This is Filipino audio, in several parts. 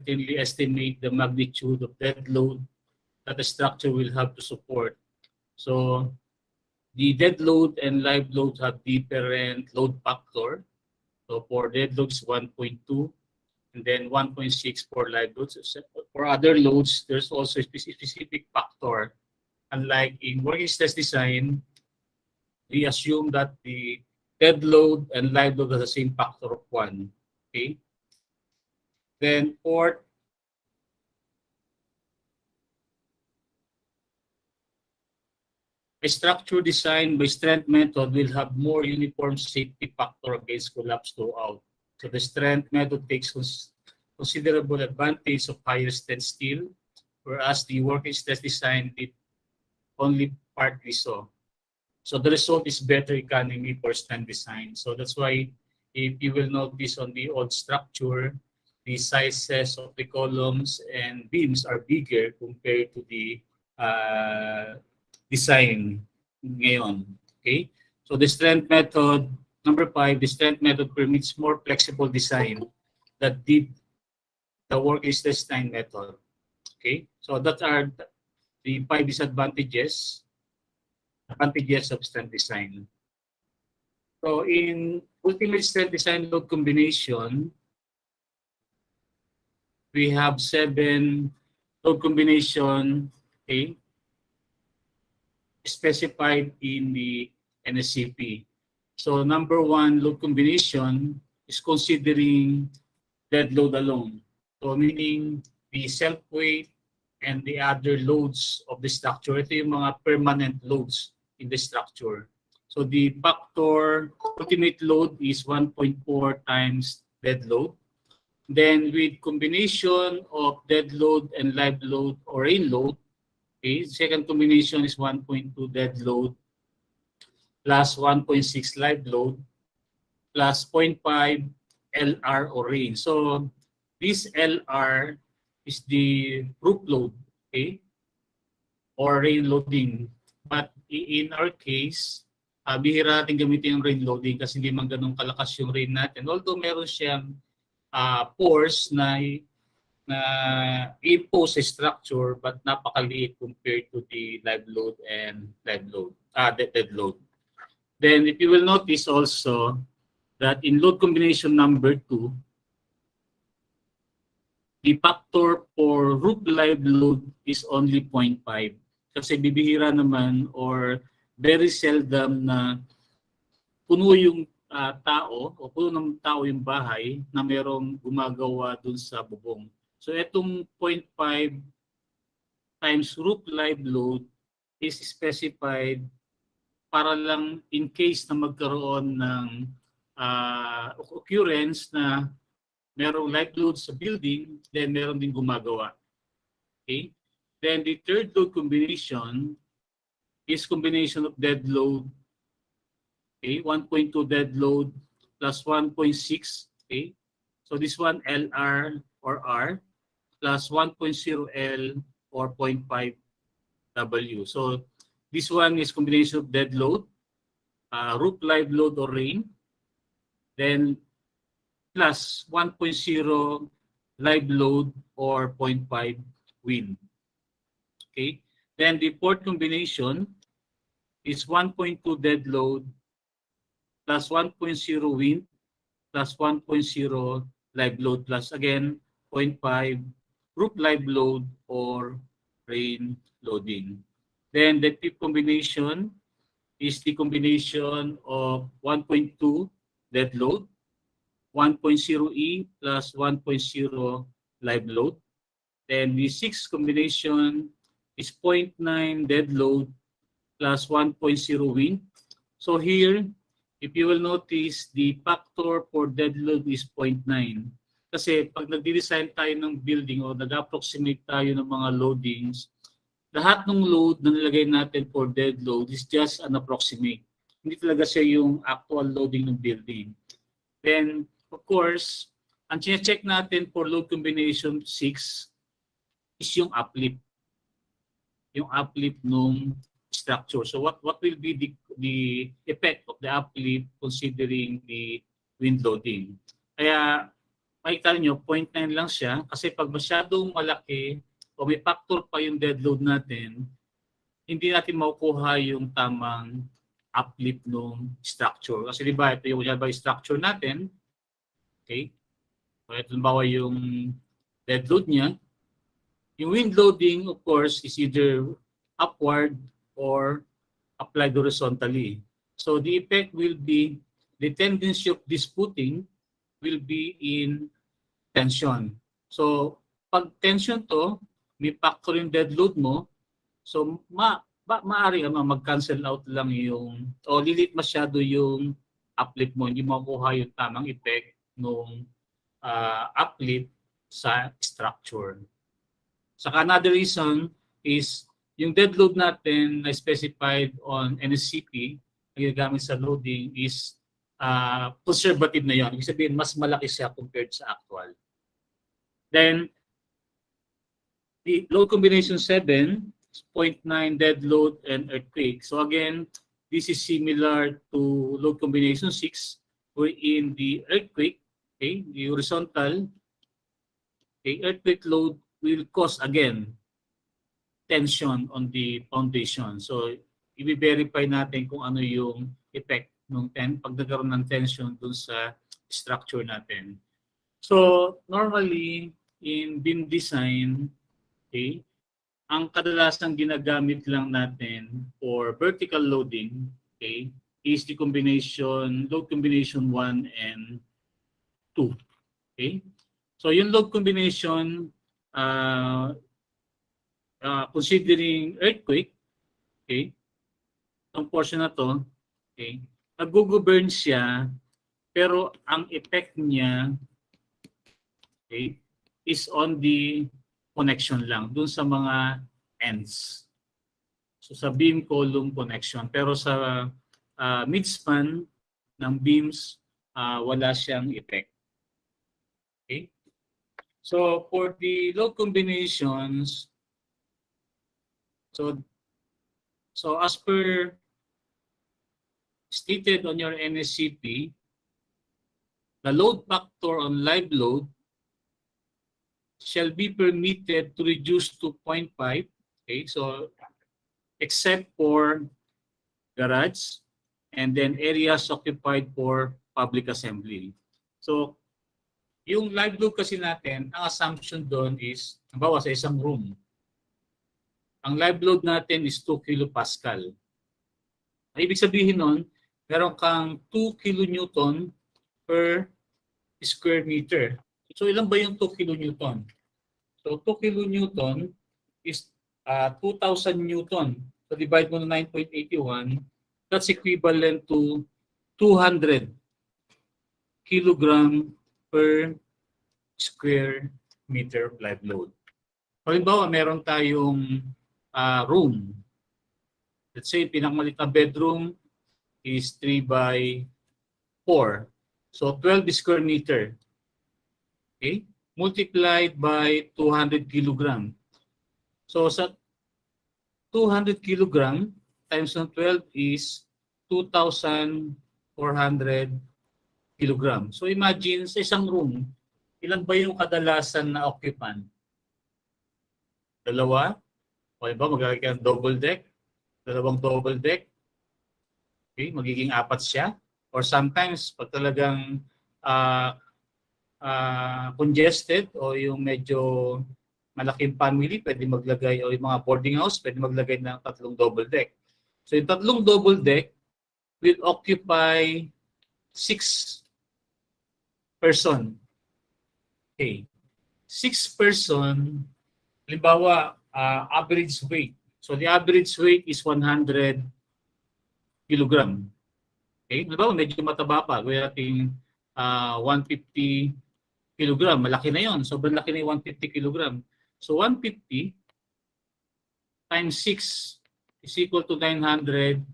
certainly estimate the magnitude of dead load that the structure will have to support. So the dead load and live load have different load factor. So for dead loads 1.2 and then 1.6 for live loads. For other loads, there's also a specific factor. Unlike in working stress design, we assume that the dead load and live load has the same factor of 1. Okay. Then for a structure designed by strength method will have more uniform safety factor against collapse throughout. So the strength method takes considerable advantage of higher strength steel, whereas the working stress design did only partly so. So the result is better economy for strength design. So that's why if you will notice on the old structure, the sizes of the columns and beams are bigger compared to the design ngayon. Okay? So the strength method, number 5, the strength method permits more flexible design that did the working stress design method. Okay? So that are the 5 advantages of strength design. So in ultimate strength design load combination, we have 7 load combination, okay, specified in the NSCP. So number 1 load combination is considering dead load alone. So meaning the self weight and the other loads of the structure. Ito yung mga permanent loads in the structure. So the factor ultimate load is 1.4 times dead load. Then with combination of dead load and live load or rain load, okay, second combination is 1.2 dead load plus 1.6 live load plus 0.5 LR or rain. So this LR is the roof load, okay, or rain loading. But in our case, bihira natin gamitin yung rain loading kasi hindi man ganun kalakas yung rain natin. Although meron siyang force na impose a structure but napakaliit compared to the live load and dead load. Then if you will notice also that in load combination number 2, the factor for roof live load is only 0.5. Kasi bibihira naman or very seldom na puno yung tao o puno ng tao yung bahay na merong gumagawa dun sa bubong. So itong 0.5 times roof live load is specified para lang in case na magkaroon ng occurrence na merong live load sa building, then meron din gumagawa. Okay? Then the third load combination is combination of dead load, okay, 1.2 dead load plus 1.6, okay. So this one LR or R plus 1.0 L or 0.5 W. So this one is combination of dead load, roof live load or rain, then plus 1.0 live load or 0.5 wind. Okay. Then the fourth combination is 1.2 dead load plus 1.0 wind plus 1.0 live load plus again 0.5 roof live load or rain loading. Then the fifth combination is the combination of 1.2 dead load, 1.0E plus 1.0 live load. Then the sixth combination is 0.9 dead load plus 1.0 wind. So here, if you will notice, the factor for dead load is 0.9. Kasi pag nag-design tayo ng building o nag-approximate tayo ng mga loadings, lahat ng load na nilagay natin for dead load is just an approximate. Hindi talaga siya yung actual loading ng building. Then, of course, ang check natin for load combination 6 is yung uplift. Yung uplift ng structure. So what will be the effect of the uplift considering the wind loading? Kaya makikita nyo, 0.9 lang siya kasi pag masyadong malaki o may factor pa yung dead load natin, hindi natin makukuha yung tamang uplift ng structure. Kasi di ba, ito yung structure natin. Okay? So ito bawa yung dead load niya. Yung wind loading, of course, is either upward or applied horizontally. So the effect will be, the tendency of this footing will be in tension. So pag tension to, may factor yung dead load mo, so maaari mag-cancel out lang yung, o lilit masyado yung uplift mo, hindi mo makuha yung tamang effect ng uplift sa structure. Saka another reason is yung dead load natin na specified on NSCP na ginagamit sa loading is conservative na yon. Ibig sabihin, mas malaki siya compared sa actual. Then, the load combination 7, 0.9 dead load and earthquake. So again, this is similar to load combination 6, wherein the earthquake, okay, the horizontal, okay, earthquake load will cause again tension on the foundation. So, i-verify natin kung ano yung effect ng pag nagkaroon ng tension dun sa structure natin. So, normally, in beam design, okay, ang kadalasang ginagamit lang natin for vertical loading, okay, is the combination, load combination 1 and 2. Okay? So, yung load combination, considering earthquake, okay, ang portion na to, okay, nag-govern siya, pero ang effect niya, okay, is on the connection lang, dun sa mga ends. So sa beam column connection. Pero sa midspan ng beams, wala siyang effect. Okay? So for the load combinations, so as per stated on your NSCP, the load factor on live load shall be permitted to reduce to 0.5, okay, so except for garage and then areas occupied for public assembly. So yung live load kasi natin, ang assumption doon is, halimbawa sa isang room, ang live load natin is 2 kilopascal. Ang ibig sabihin nun, meron kang 2 kilonewton per square meter. So ilan ba yung 2 kilonewton? So 2 kilonewton is 2,000 newton. So divide mo na 9.81, that's equivalent to 200 kilogram per square meter of live load. Halimbawa, meron tayong room. Let's say, pinakamalit na bedroom is 3 by 4. So 12 square meter. Okay? Multiplied by 200 kilogram. So sa 200 kilogram times ng 12 is 2,400 kilogram. So imagine sa isang room, ilan ba yung kadalasan na occupant? Dalawa? O ba magkakaroon ka ng double deck? Dalawang double deck? Okay, magiging 4 siya. Or sometimes, pag talagang congested o yung medyo malaking family, pwede maglagay, o yung mga boarding house, pwede maglagay ng 3 double deck. So yung 3 double deck will occupy 6 person. Okay. 6 person, halimbawa, average weight. So the average weight is 100 kilogram. Okay? Halimbawa, medyo mataba pa. Kaya natin 150 kilogram. Malaki na yon. Sobrang laki na yung 150 kilogram. So 150 times 6 is equal to 900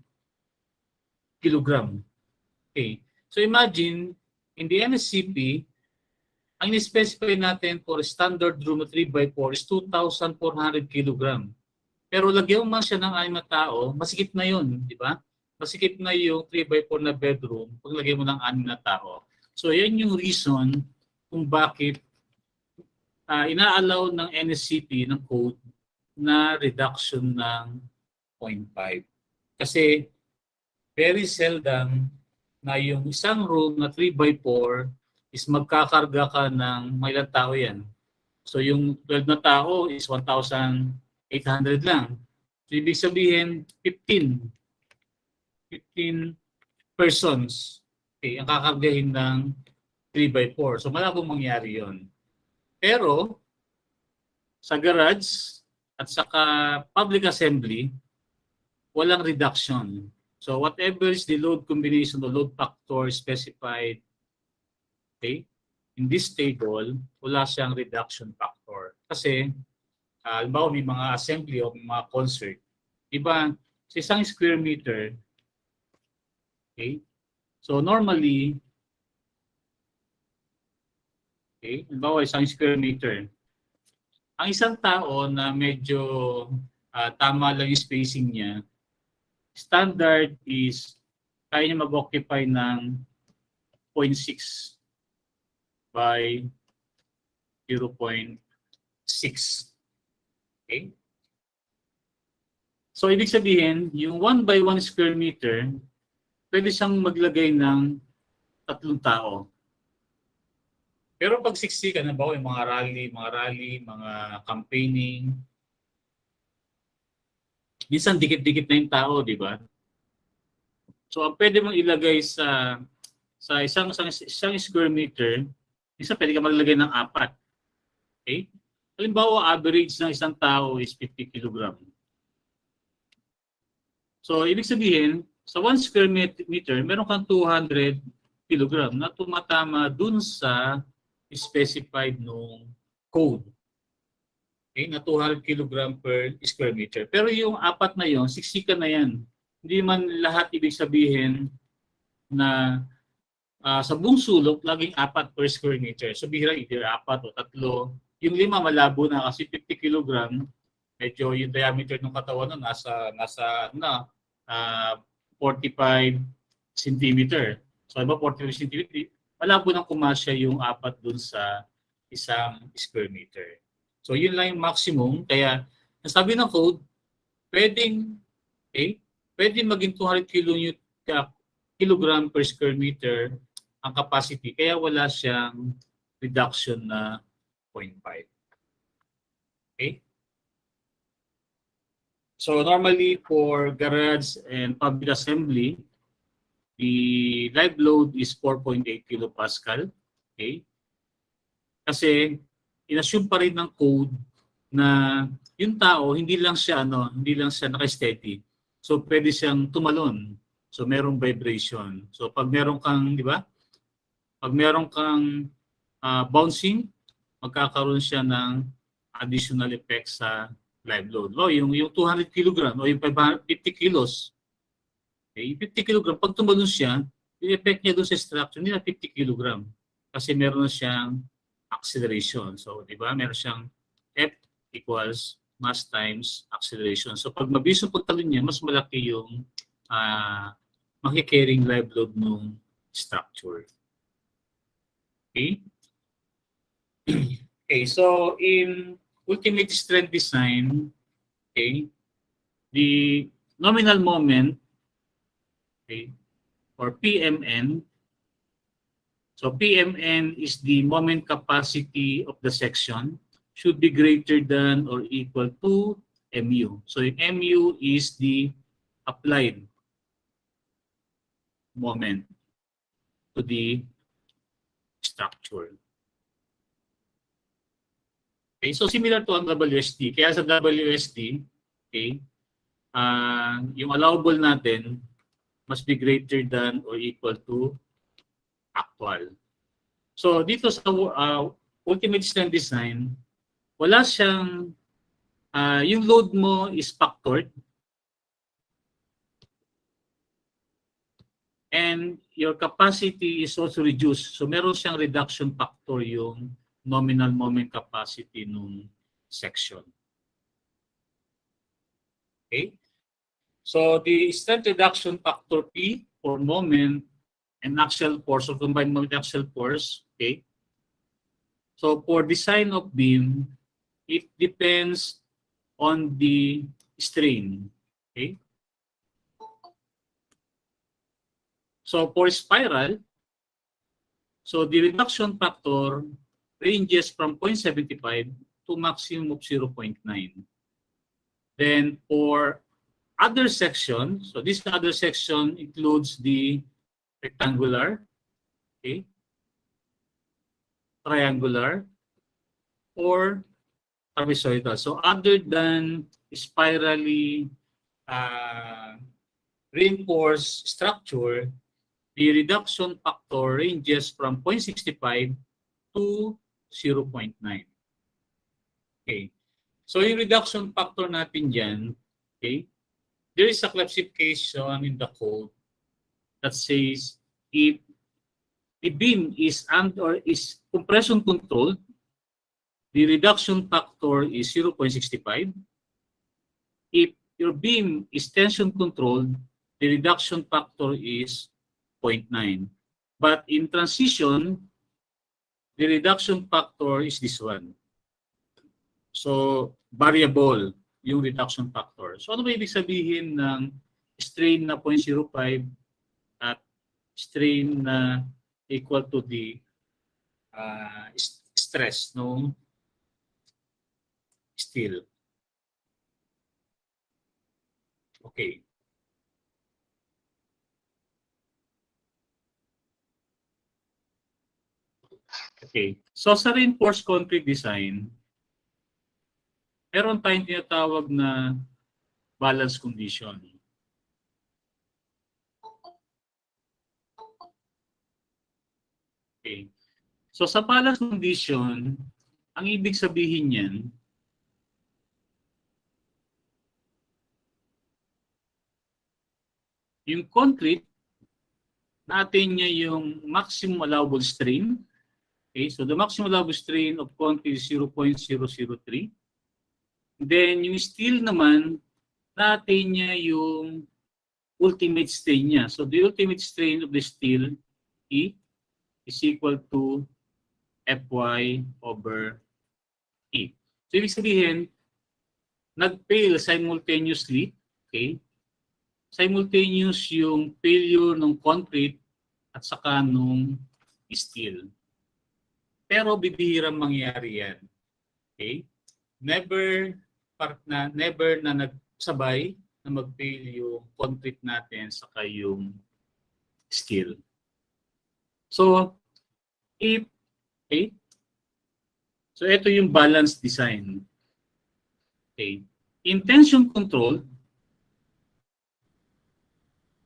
kilogram. Okay. So imagine, in the NSCP, ang in-specify natin for standard room na 3x4 is 2,400 kilogram. Pero lagyan mo man siya ng 6 na tao, masikip na yun, di ba? Masikip na yung 3x4 na bedroom pag lagyan mo ng 6 na tao. So yan yung reason kung bakit ina-allow ng NSCP ng code na reduction ng 0.5. Kasi very seldom na yung isang room na 3x4 is magkakarga ka ng may ilang tao yan. So yung 12 na tao is 1,800 lang. So ibig sabihin 15 persons ang kakargahin ng 3x4. So malabong mangyari yon. Pero sa garage at saka public assembly, walang reduction. So whatever is the load combination or load factor specified in this table, wala siyang reduction factor. Kasi, halimbawa may mga assembly o mga concert, iba sa isang square meter, so normally, halimbawa isang square meter, ang isang tao na medyo tama lang yung spacing niya, standard is kaya niya mag-occupy ng 0.6 by 0.6. Okay? So, ibig sabihin, yung 1 by 1 square meter, pwede siyang maglagay ng 3 tao. Pero pag 60 ka na ba, yung mga rally, mga campaigning, minsan dikit-dikit na yung tao, di ba? So, ang pwede mong ilagay sa isang square meter, minsan pwede ka maglagay ng 4. Okay? Halimbawa, average ng isang tao is 50 kg. So, ibig sabihin, sa 1 square meter, meron kang 200 kg na tumatama dun sa specified nung code. Okay? Na 200 kg per square meter. Pero yung 4 na yon, 60 ka na yan. Hindi man lahat ibig sabihin na sa buong sulok, laging 4 per square meter. So, bihira either 4 o 3. Yung 5, malabo na kasi 50 kg, medyo yung diameter ng katawan na nasa 45 cm. So, iba 45 cm, malabo nang kumasya yung 4 dun sa isang square meter. So, yun lang yung maximum. Kaya, nasabi ng code, pwedeng maging 200 kilogram per square meter ang capacity, kaya wala siyang reduction na 0.5. Okay? So normally for garage and public assembly, the live load is 4.8 kilopascal. Okay? Kasi inassume pa rin ng code na yung tao hindi lang siya naka-steady. So pwede siyang tumalon. So merong vibration. So pag meron kang, di ba? Pag meron kang bouncing, magkakaroon siya ng additional effect sa live load. O, yung 200 kg o yung 50 kilos. Okay, 50 kg, pag tumalon siya, yung effect niya doon sa structure, hindi na 50 kg. Kasi meron na siyang acceleration. So, di ba? Meron siyang F equals mass times acceleration. So, pag mabilis yung pagtalon niya, mas malaki yung makicarrying live load ng structure. Okay? Okay, so in ultimate strength design, okay, the nominal moment, okay, or PMN, so PMN is the moment capacity of the section, should be greater than or equal to MU. So yung MU is the applied moment to the structure. Okay, so similar to ang WSD. Kaya sa WSD, okay, yung allowable natin must be greater than or equal to actual. So dito sa ultimate strength design, wala siyang, yung load mo is factored and your capacity is also reduced. So meron siyang reduction factor yung nominal moment capacity nung section. Okay? So the strength reduction factor P for moment and axial force or combined moment axial force, okay, So for design of beam, it depends on the strain. Okay? So for spiral, so the reduction factor ranges from 0.75 to maximum of 0.9. Then for other section, so this other section includes the rectangular, okay, triangular, or trapezoidal. So other than spirally reinforced structure, the reduction factor ranges from 0.65 to 0.9. Okay. So yung reduction factor natin dyan, okay, there is a classification in the code that says if the beam is or is compression controlled, the reduction factor is 0.65. If your beam is tension controlled, the reduction factor is 0.9. But in transition, the reduction factor is this one. So, variable yung reduction factor. So, ano ba ibig sabihin ng strain na 0.05 at strain na equal to the stress no steel? Okay. Okay. So, sa reinforced concrete design, meron tayong tinatawag na balance condition. Okay. So sa balance condition, ang ibig sabihin niyan, yung concrete, natin niya yung maximum allowable strain. Okay, so the maximum allowable strain of concrete is 0.003. Then yung steel naman, natin niya yung ultimate strain niya. So the ultimate strain of the steel E is equal to Fy over E. So ibig sabihin, nag-fail simultaneously, okay? Simultaneous yung failure ng concrete at saka nung steel. Pero bibihirang mangyari yan. Okay? Never na nagsabay na mag-fail yung concrete natin saka yung steel. So, okay? So, ito yung balance design. Okay? In tension control,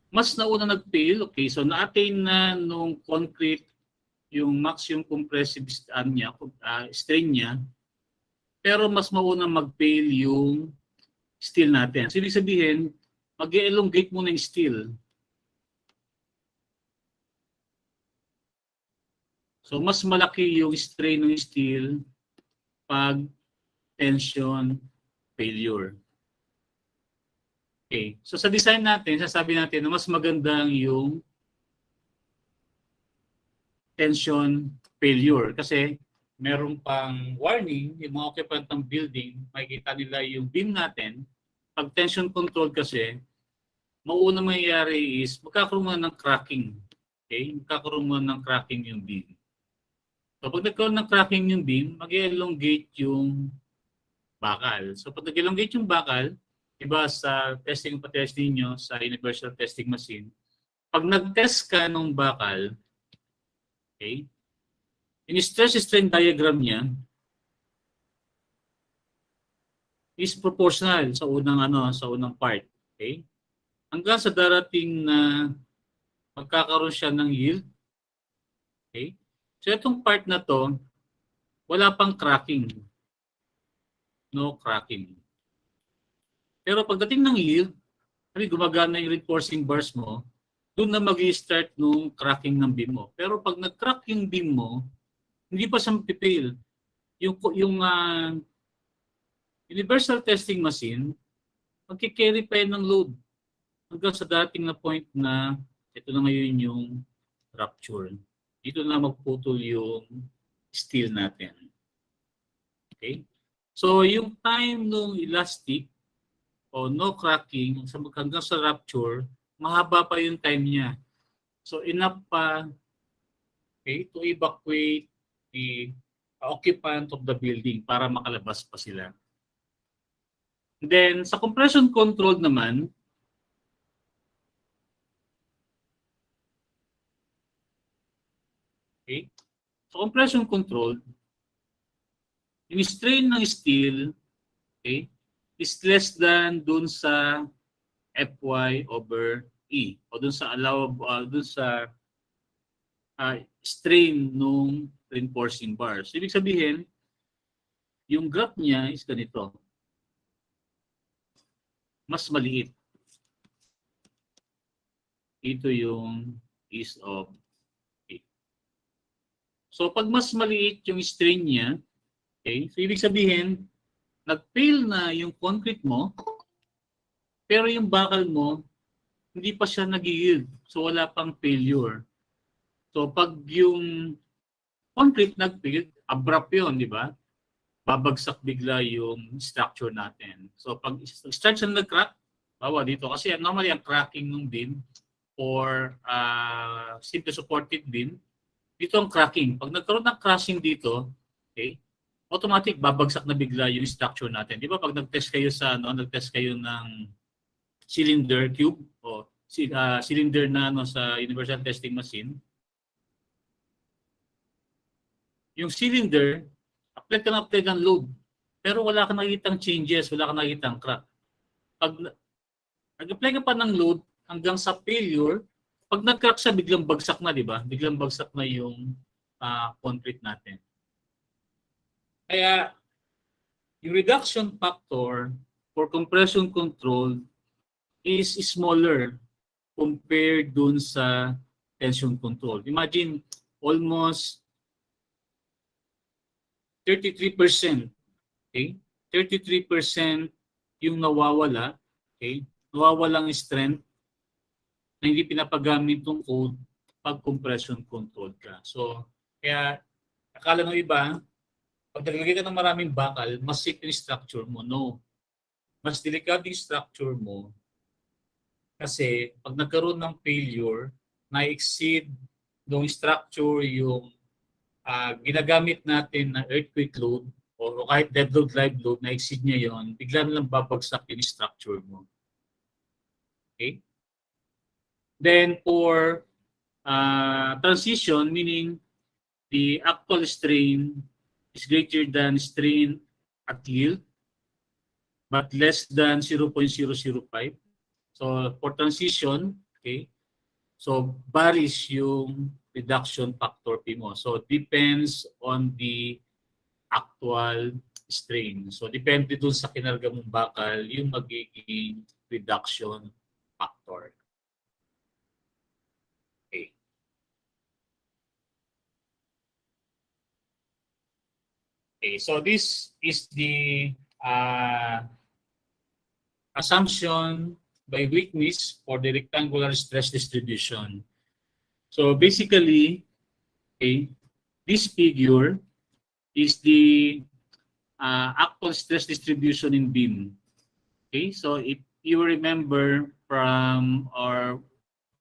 mas nauna nag-fail. Okay, so na-attain na nung concrete yung maximum compressive strain niya, pero mas mauna mag-fail yung steel natin. So, ibig sabihin, mag-elongate muna yung steel. So, mas malaki yung strain ng steel pag tension failure. Okay. So sa design natin, sasabi natin na mas magandang yung tension failure kasi meron pang warning yung mga occupant ng building, makikita nila yung beam natin. Pag tension control kasi, mauna mangyayari is magkakaroon ng cracking. Okay? Magkakaroon ng cracking yung beam. So pag nagkaroon ng cracking yung beam, mag-elongate yung bakal. So pag nag-elongate yung bakal, iba sa testing pa-test ninyo sa universal testing machine, pag nag-test ka ng bakal, okay, yung stress strain diagram niya is proportional sa unang part, okay? Hanggang sa darating na magkakaroon siya ng yield, okay? So itong part na to, wala pang cracking. No cracking. Pero pagdating ng yield, gumagana yung reinforcing bars mo, doon na mag-i-start nung cracking ng beam mo. Pero pag nag-crack yung beam mo, hindi pa siya mag-fail. Yung universal testing machine, magkikarry pa yan ng load hanggang sa dating na point na ito na ngayon yung rupture. Dito na magputol yung steel natin. Okay? So, yung time nung elastic o no cracking hanggang sa rupture, mahaba pa yung time niya. So, enough pa, okay, to evacuate the occupant of the building para makalabas pa sila. Then, sa compression control naman, okay, sa compression control, yung strain ng steel, okay, is less than dun sa Fy over E o dun sa allowable, dun sa strain nung reinforcing bars. Ibig sabihin, yung graph niya is ganito. Mas maliit. Ito yung ease of A. So, pag mas maliit yung strain niya, okay, so ibig sabihin, nag-fail na yung concrete mo, pero yung bakal mo, hindi pa siya nag-yield. So, wala pang failure. So, pag yung concrete nag-fail, abrupt yun, di ba? Babagsak bigla yung structure natin. So, pag structure nag-crack, bawa dito, kasi normally ang cracking ng beam or simple supported beam, dito ang cracking. Pag nagkaroon ng crashing dito, okay, automatic babagsak na bigla yung structure natin. Di ba pag nag-test kayo sa nag-test kayo ng cylinder cube o cylinder na sa universal testing machine, yung cylinder, apply ng load, pero wala kang nakikitang changes, wala kang nakikitang crack. Pag nag-apply ka pa ng load hanggang sa failure, pag nag-crack siya, biglang bagsak na, di ba? Biglang bagsak na yung concrete natin. Kaya, yung reduction factor for compression control is smaller compared dun sa tension control. Imagine, almost 33%. Okay? 33% yung nawawala. Okay? Nawawalang strength na hindi pinapagamit ng code pag compression control ka. So, kaya akala ng iba, pag naglagay ka ng maraming bakal, mas safe yung structure mo. No. Mas delicate yung structure mo kasi pag nagkaroon ng failure, na-exceed ng structure yung ginagamit natin na earthquake load o kahit dead load, live load, na-exceed niya yon, bigla na lang babagsak yung structure mo. Okay? Then for transition, meaning the actual strain is greater than strain at yield, but less than 0.005. So for transition, okay, so varies yung reduction factor P mo. So depends on the actual strain. So depende dun sa kinarga mong bakal yung magiging reduction factor. Okay. Okay, so this is the assumption by Witness for the rectangular stress distribution. So basically, okay, this figure is the actual stress distribution in beam. Okay, so if you remember from our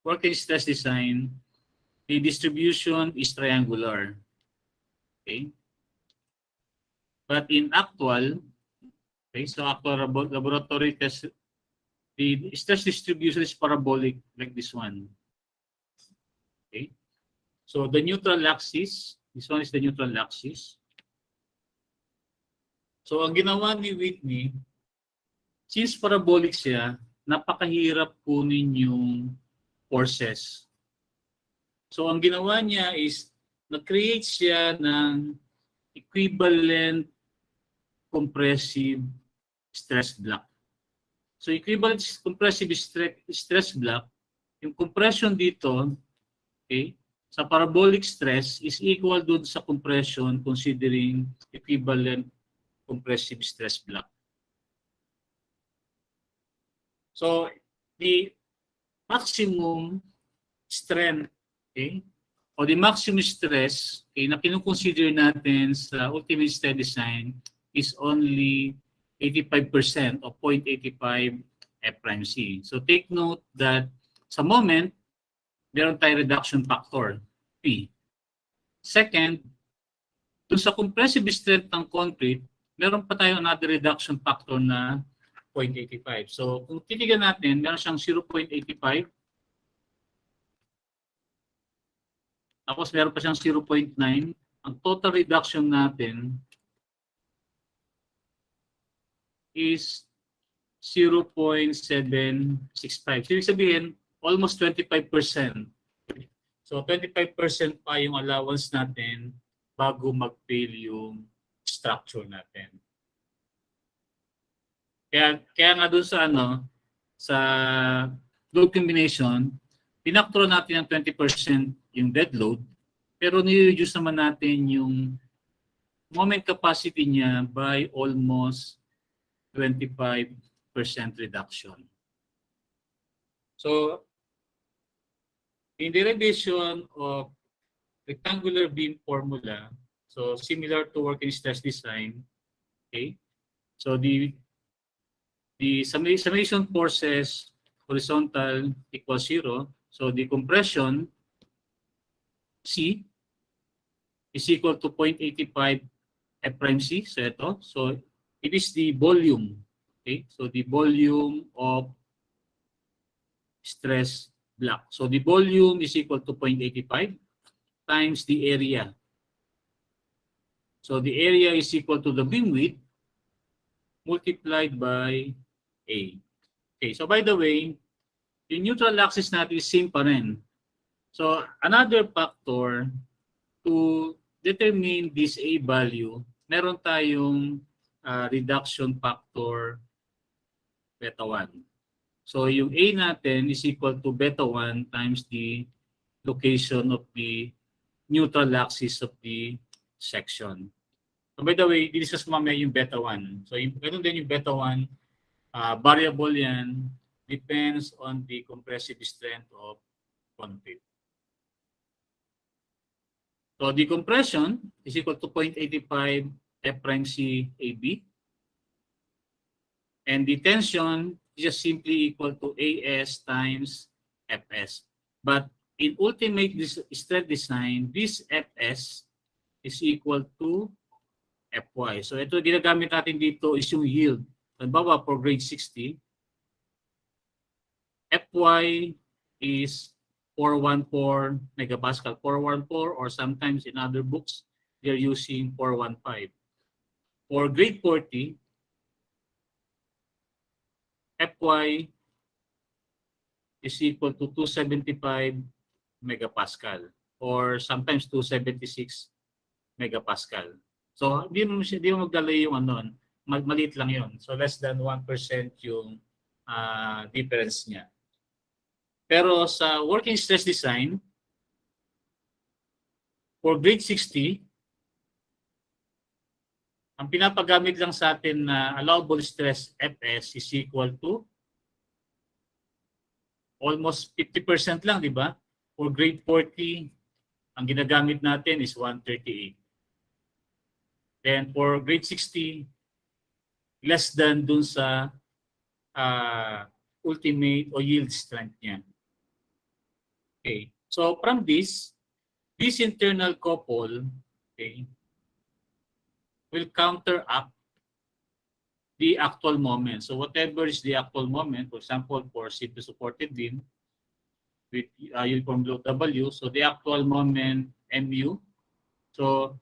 working stress design, the distribution is triangular. Okay, but in actual, okay, so actual laboratory test, the stress distribution is parabolic like this one. Okay, so the neutral axis, this one is the neutral axis. So ang ginawa ni Whitney, since parabolic siya, napakahirap kunin yung forces. So ang ginawa niya is nag-create siya ng equivalent compressive stress block. So equivalent compressive stress block, yung compression dito, okay, sa parabolic stress is equal dun sa compression considering equivalent compressive stress block. So the maximum strength, okay, o the maximum stress na kinukonsider natin sa ultimate stress design is only 85% o 0.85 F'(C). So take note that sa moment, meron tayong reduction factor, P. Second, dun sa compressive strength ng concrete, meron pa tayong another reduction factor na 0.85. So kung titigan natin, meron siyang 0.85. Tapos meron pa siyang 0.9. Ang total reduction natin is 0.765. So ibig sabihin, almost 25%. So 25% pa yung allowance natin bago mag-fail yung structure natin. Kaya nga doon sa sa load combination, pinaktor natin ang 20% yung dead load, pero ni-reduce naman natin yung moment capacity niya by almost 25% reduction. So, in derivation of rectangular beam formula, so similar to working stress design, okay? So the summation forces horizontal equals 0. So the compression C is equal to 0.85 F'(C). So ito. So it is the volume. Okay? So the volume of stress block. So the volume is equal to 0.85 times the area. So the area is equal to the beam width multiplied by A. Okay, so by the way, yung neutral axis natin is same pa rin. So another factor to determine this A value, meron tayong reduction factor beta 1. So yung A natin is equal to beta 1 times the location of the neutral axis of the section. So by the way, discuss mamaya yung beta 1. So ganun din yung beta 1, variable yan, depends on the compressive strength of concrete. So the compression is equal to 0.85 F'(C) AB. And the tension is just simply equal to AS times Fs. But in ultimate stress design, this Fs is equal to Fy. So ito ginagamit natin dito is yung yield. Halimbawa for grade 60, Fy is 414 megapascal, 414, or sometimes in other books, they're using 415. For grade 40, Fy is equal to 275 megapascal, or sometimes 276 megapascal. So, hindi mo magdala yung maliit lang yon. So, less than 1% yung difference niya. Pero sa working stress design, for grade 60, ang pinapagamit lang sa atin na allowable stress Fs is equal to almost 50% lang, di ba? For grade 40, ang ginagamit natin is 138. Then for grade 60, less than dun sa ultimate o yield strength niya. Okay. So from this internal couple, okay, will counteract the actual moment. So whatever is the actual moment, for example, for simple supported beam with uniform load W, so the actual moment MU. So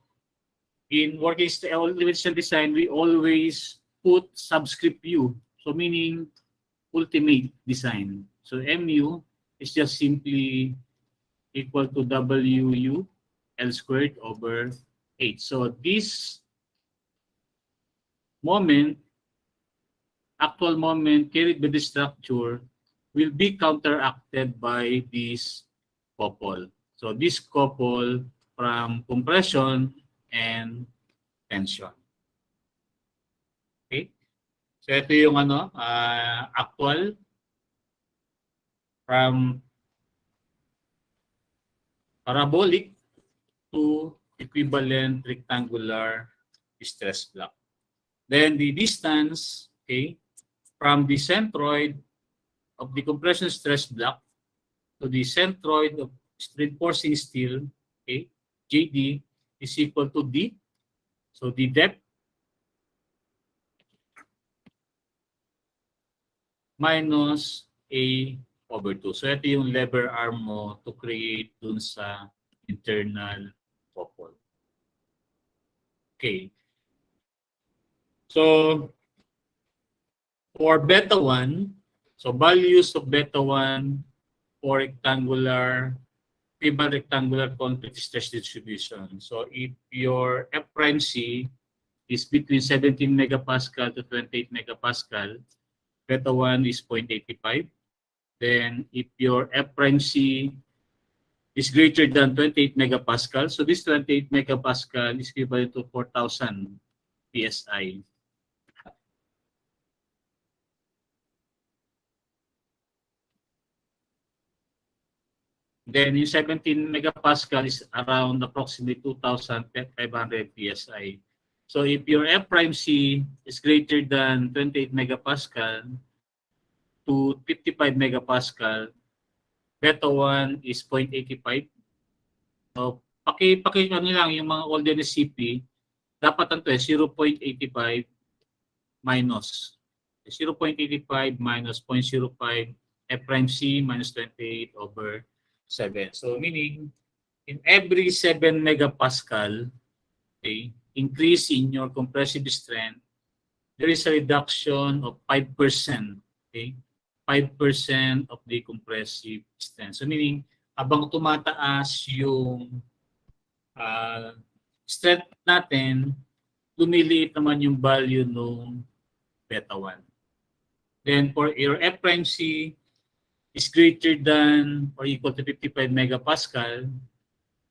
in working stress design, we always put subscript U. So meaning ultimate design. So MU is just simply equal to WU L squared over 8. So this moment, actual moment carried by the structure, will be counteracted by this couple. So this couple from compression and tension. Okay? So ito yung actual from parabolic to equivalent rectangular stress block. Then the distance, okay, from the centroid of the compression stress block to the centroid of reinforcing steel, okay, JD is equal to D. So the depth minus A over 2. So ito yung lever arm mo to create dun sa internal couple. Okay. So for beta 1, so values of beta 1 for rectangular, equivalent rectangular concrete stress distribution. So if your F prime C is between 17 megapascal to 28 megapascal, beta 1 is 0.85. Then if your F prime C is greater than 28 megapascal, so this 28 megapascal is equivalent to 4,000 PSI. Then yung 17 megapascal is around approximately 2,500 PSI. So if your F prime C is greater than 28 megapascal to 55 megapascal, beta 1 is 0.85. So paki ano lang yung mga older CP, dapat ang 0.85 minus 0.85 minus 0.05 F prime C minus 28 over 7. So meaning in every 7 megapascal, okay, increase in your compressive strength, there is a reduction of 5%, okay? 5% of the compressive strength. So meaning habang tumataas yung strength natin, lumiliit naman yung value ng beta 1. Then for your F prime C is greater than or equal to 55 megapascal,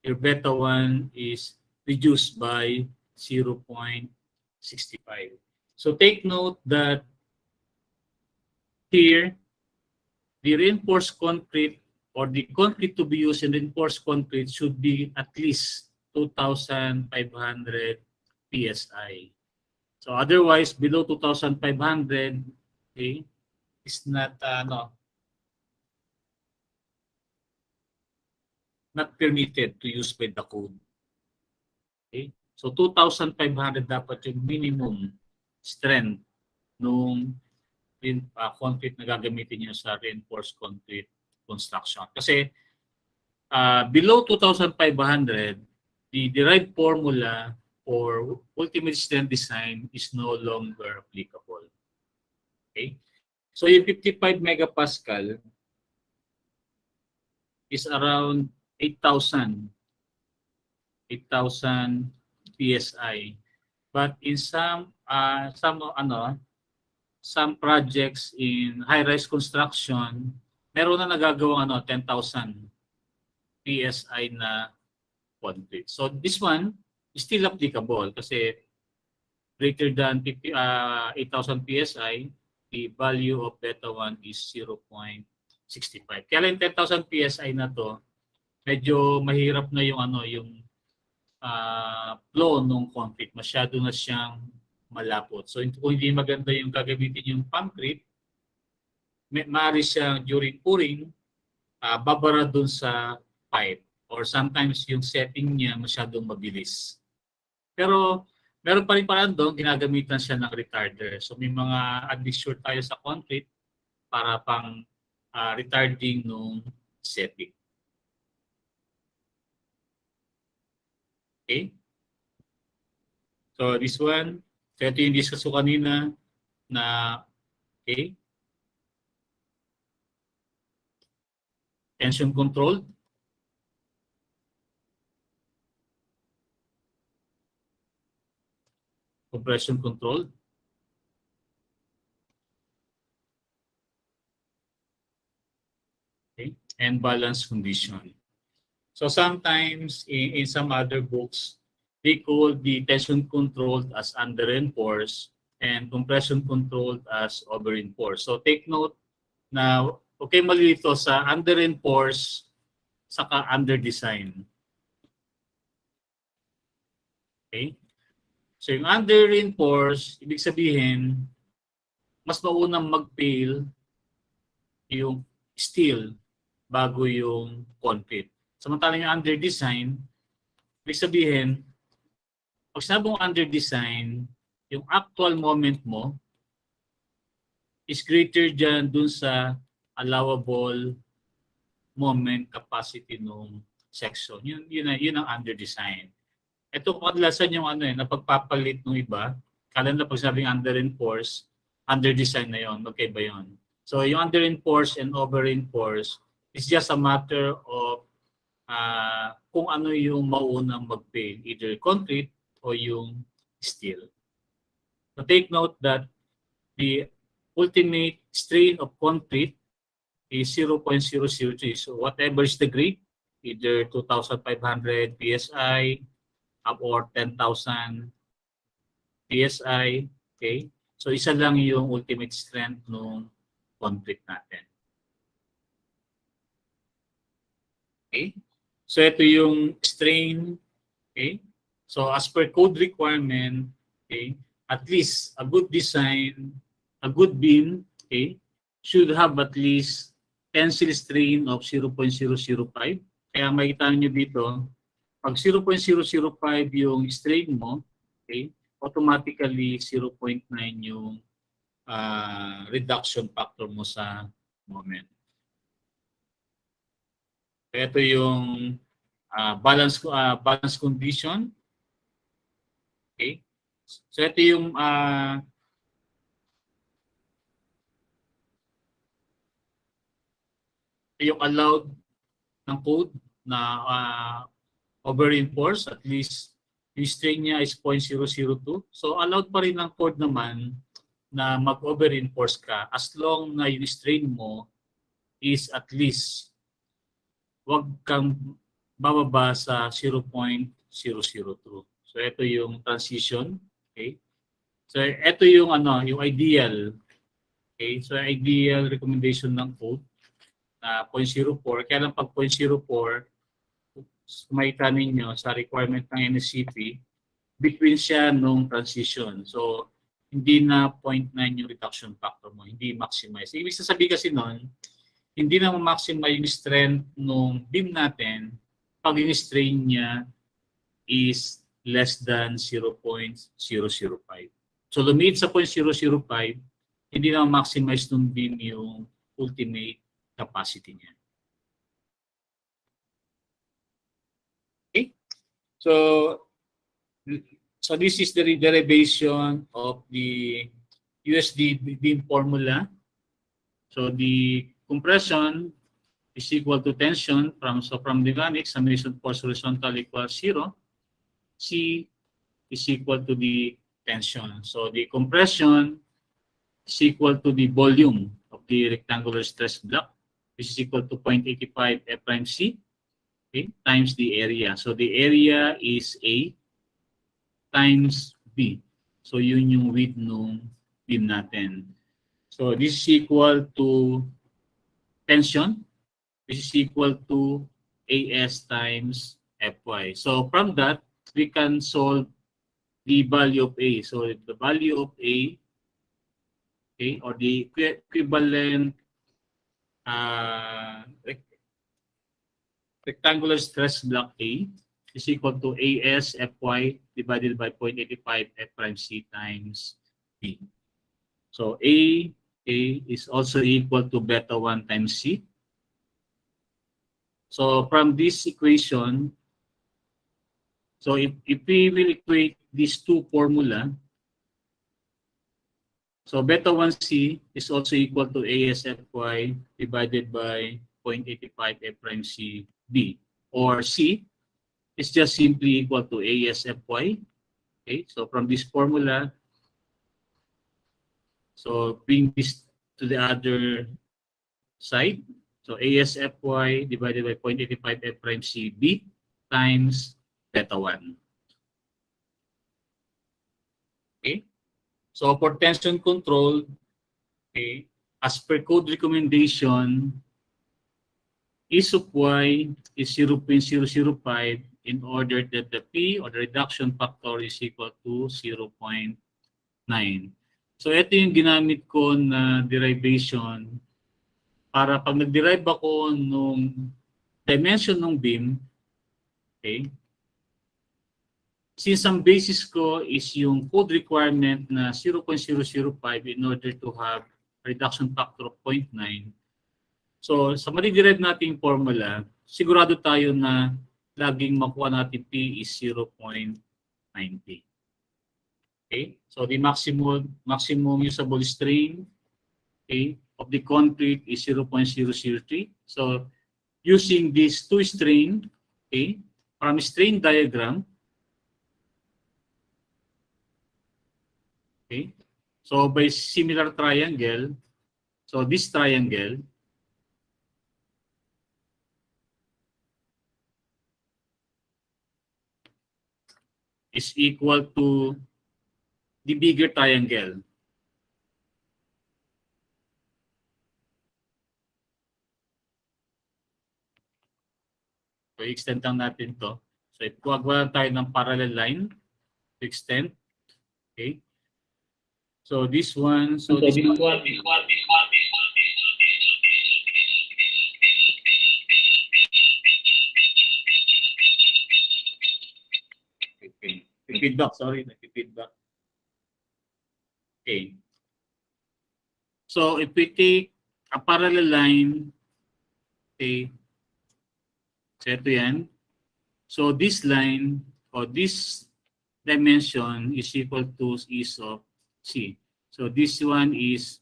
your beta 1 is reduced by 0.65. So take note that here, the reinforced concrete or the concrete to be used in reinforced concrete should be at least 2,500 PSI. So otherwise, below 2,500, okay, is not not permitted to use by the code. Okay? So 2,500 dapat yung minimum strength nung concrete na gagamitin nyo sa reinforced concrete construction. Kasi below 2,500, the derived formula for ultimate strength design is no longer applicable. Okay? So yung 55 megapascal is around 8,000 PSI. But in some projects in high-rise construction, meron na nagagawang 10,000 PSI na concrete. So this one is still applicable kasi greater than 8,000 PSI, the value of beta 1 is 0.65. Kaya lang 10,000 PSI na to, medyo mahirap na yung flow ng concrete. Masyado na siyang malapot. So kung hindi maganda yung gagamitin yung concrete, maaari siyang during pouring, babara dun sa pipe. Or sometimes yung setting niya masyadong mabilis. Pero meron pa rin parang doon, ginagamitan siya ng retarder. So may mga admixture tayo sa concrete para pang retarding nung setting. Okay? So this one, so ito yung discuss ko kanina na, okay, tension controlled. Compression controlled. Okay, and balance condition. So sometimes in some other books, they call the tension controlled as under-reinforced and compression controlled as over-reinforced. So take note na okay malilito sa under-reinforced saka under design. Okay? So yung under reinforce, ibig sabihin, mas maunang mag-fail yung steel bago yung concrete. Samantalang yung under design, ibig sabihin, pag sinabi mong under design, yung actual moment mo is greater dyan dun sa allowable moment capacity ng section. Yun ang under design. Ito kadalasan yung napagpapalit ng iba. Kala na pag sabing under enforce, under design na yon, magkaiba yon. So yung under enforce and over enforce is just a matter of kung ano yung maunang mag-fail, either concrete o yung steel. So take note that the ultimate strain of concrete is 0.003. So whatever is the grade, either 2,500 PSI up or 10,000 PSI, okay? So isa lang yung ultimate strength ng concrete natin. Okay? So ito yung strain, okay? So as per code requirement, okay, at least a good design, a good beam, okay, should have at least tensile strain of 0.005. Kaya makita niyo dito, pag 0.005 yung strain mo, okay, automatically 0.9 yung reduction factor mo sa moment. Ito yung balance condition. Okay? So ito yung allowed ng code na over-reinforce, at least yung strain niya is 0.002. So allowed pa rin ng code naman na mag-over-reinforce ka as long na yung strain mo is at least wag kang bababa sa 0.002. So ito yung transition, okay? So ito yung yung ideal. Okay? So ideal recommendation ng code na 0.04. Kaya lang pag 0.04, makita ninyo sa requirement ng NSCP, between siya nung transition. So hindi na 0.9 yung reduction factor mo, hindi maximize. Ibig sabihin kasi nun, hindi na ma-maximize yung strength ng beam natin pag yung strain niya is less than 0.005. So lumit sa 0.005, hindi na ma-maximize ng beam yung ultimate capacity niya. Okay? So this is the derivation of the USD beam formula. So the compression is equal to tension from dynamics, summation force horizontal equals 0. C is equal to the tension. So the compression is equal to the volume of the rectangular stress block, which is equal to 0.85 F prime C, okay, times the area. So the area is A times B. So yun yung width ng beam natin. So this is equal to tension, which is equal to AS times Fy. So from that, we can solve the value of A. So the value of A, okay, or the equivalent rectangular stress block A is equal to AS Fy divided by 0.85 F prime C times B. So A is also equal to beta 1 times C. So from this equation, so if we will equate these two formula, so beta 1C is also equal to ASFY divided by 0.85 F prime C B, or C is just simply equal to ASFY. Okay, so from this formula, so bring this to the other side. So ASFY divided by 0.85 F prime C B times beta 1. Okay. So for tension control, okay, as per code recommendation, E sub y is 0.005 in order that the P or the reduction factor is equal to 0.9. So ito yung ginamit ko na derivation para pag nag-derive ako nung dimension ng beam, okay, since ang basis ko is yung code requirement na 0.005 in order to have reduction factor of 0.9, so sa madi-derive nating formula, sigurado tayo na laging makuha natin P is 0.90. Okay? So the maximum usable strain, okay, of the concrete is 0.003. So using these two strain, okay, from strain diagram, okay, so by similar triangle, so this triangle is equal to the bigger triangle. So, extend lang natin to. So, gagawa tayo ng parallel line to extend. Okay. So, this one. So, this one. Okay. Feedback, sorry. Feedback. Okay. So, if we take a parallel line, okay, so ito yan. So, this line or this dimension is equal to is of C. So, this one is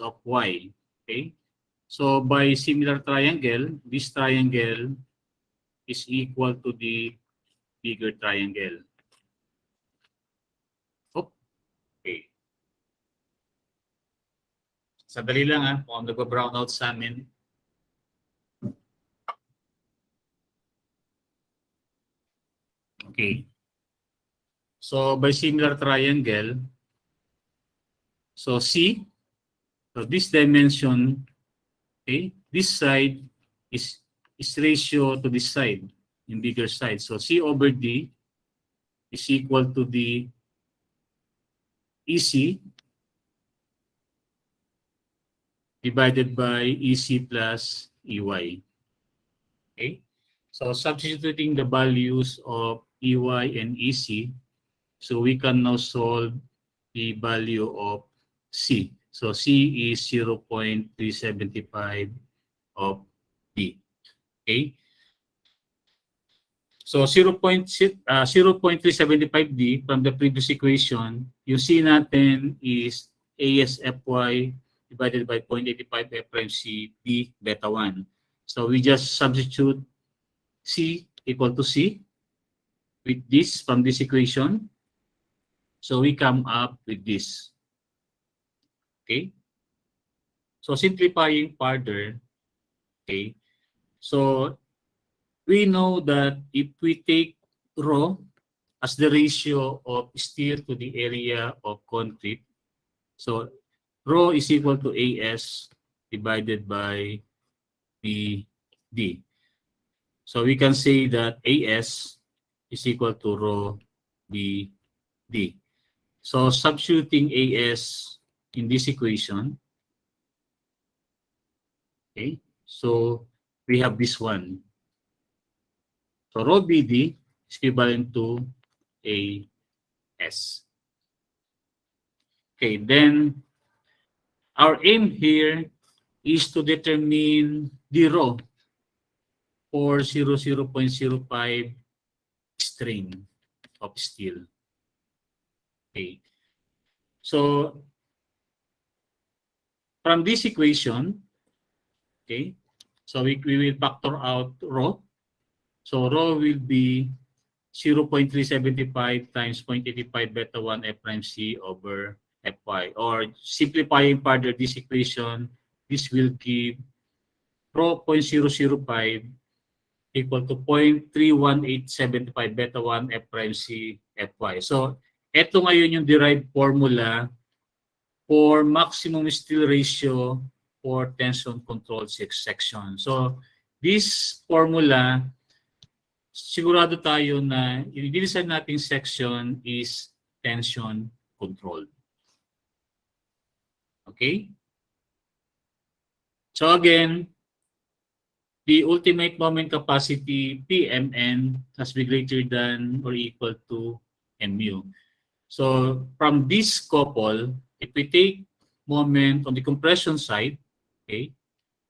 of Y. Okay. So, by similar triangle, this triangle is equal to the bigger triangle. Okay. Sadali lang ha, kung nagpa-brown out sa amin. Okay. So, by similar triangle, so C, so this dimension, okay, this side is ratio to this side, in bigger side. So, C over D is equal to the EC divided by EC plus EY. Okay? So, substituting the values of EY and EC, so we can now solve the value of C. So, C is 0.375 of D. Okay? So, 0.375D from the previous equation, yung C natin is ASFY divided by 0.85 F prime C D beta 1. So, we just substitute C equal to C with this from this equation. So, we come up with this. Okay? So, simplifying further, okay? So, we know that if we take rho as the ratio of steel to the area of concrete, so rho is equal to AS divided by BD. So we can say that AS is equal to rho BD. So substituting AS in this equation, okay, so we have this one. So rho BD is equivalent to AS. Okay, then our aim here is to determine the rho for 0.05 strain of steel. Okay. So from this equation, okay, so we will factor out rho. So rho will be 0.375 times 0.85 beta 1 F prime C over Fy. Or simplifying further this equation, this will give rho 0.005 equal to 0.31875 beta 1 F prime C Fy. So ito ngayon yung derived formula for maximum steel ratio for tension controlled section. So this formula, sigurado tayo na i-design nating section is tension control. Okay? So again, the ultimate moment capacity, PMN, must be greater than or equal to mu. So from this couple, if we take moment on the compression side, okay,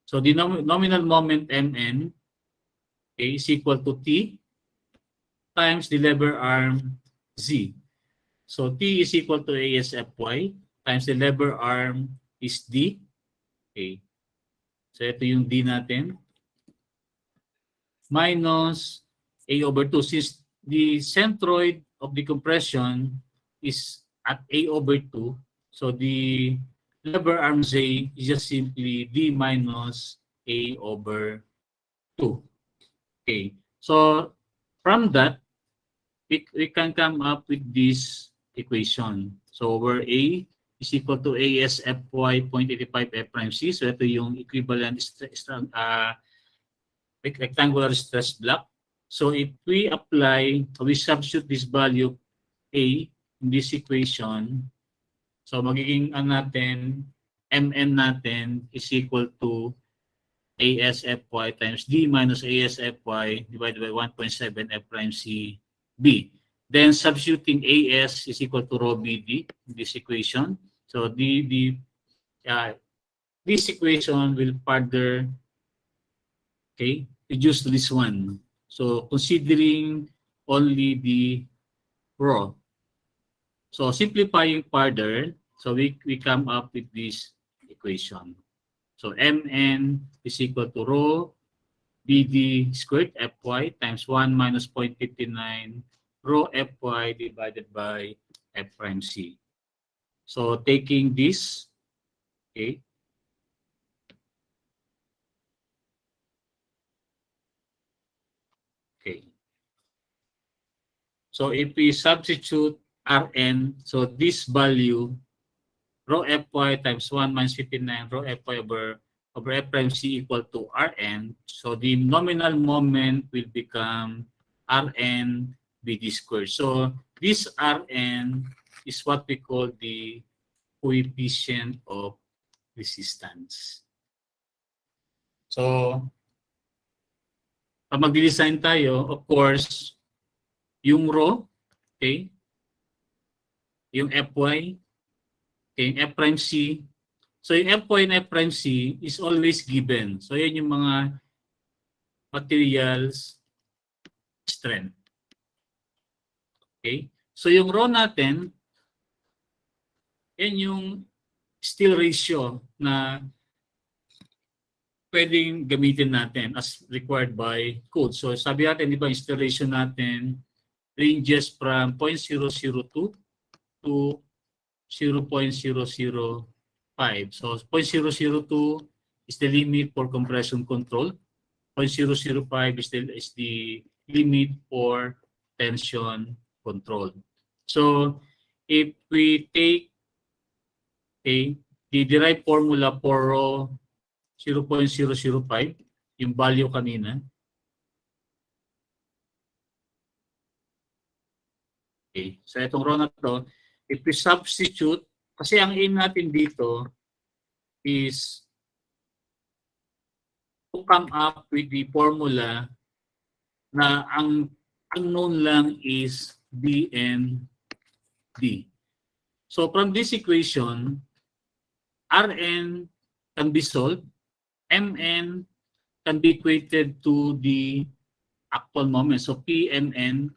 so the nominal moment Mn, okay, is equal to T times the lever arm Z. So T is equal to ASFY times the lever arm is D. Okay. So ito yung D natin. Minus A over 2. Since the centroid of the compression is at A over 2, so the lever arm Z is just simply D minus A over 2. Okay. So from that, we can come up with this equation. So where A is equal to ASFY 0.85 F prime C. So ito yung equivalent rectangular stress block. So if we substitute this value A in this equation, so magiging natin, Mn natin is equal to ASFY times D minus ASFY divided by 1.7 F prime C B. Then substituting AS is equal to rho BD in this equation. So this equation will further, okay, reduce to this one. So considering only the rho. So simplifying further, so we come up with this equation. So Mn is equal to rho BD squared Fy times 1 minus 0.59 rho Fy divided by F prime C. So taking this, okay, okay. So if we substitute Rn, so this value, rho Fy times 1 minus 59 rho Fy over F prime C equal to Rn. So the nominal moment will become Rn BD squared. So this Rn is what we call the coefficient of resistance. So pag mag-design tayo, of course, yung rho, okay, yung Fy, okay, yung F prime C. So yung Fy and F prime C is always given. So yan yung mga materials strength. Okay? So yung rho natin, yan yung steel ratio na pwedeng gamitin natin as required by code. So sabi natin, di ba, installation natin ranges from 0.002 to 0.005. So 0.002 is the limit for compression control. 0.005 is the limit for tension control. So if we take the derived formula for rho 0.005, yung value kanina. Okay, so itong rho na to, if we substitute, kasi ang aim natin dito is to come up with the formula na ang unknown lang is D and D. So from this equation, Rn can be solved. Mn can be equated to the actual moment. So Pmn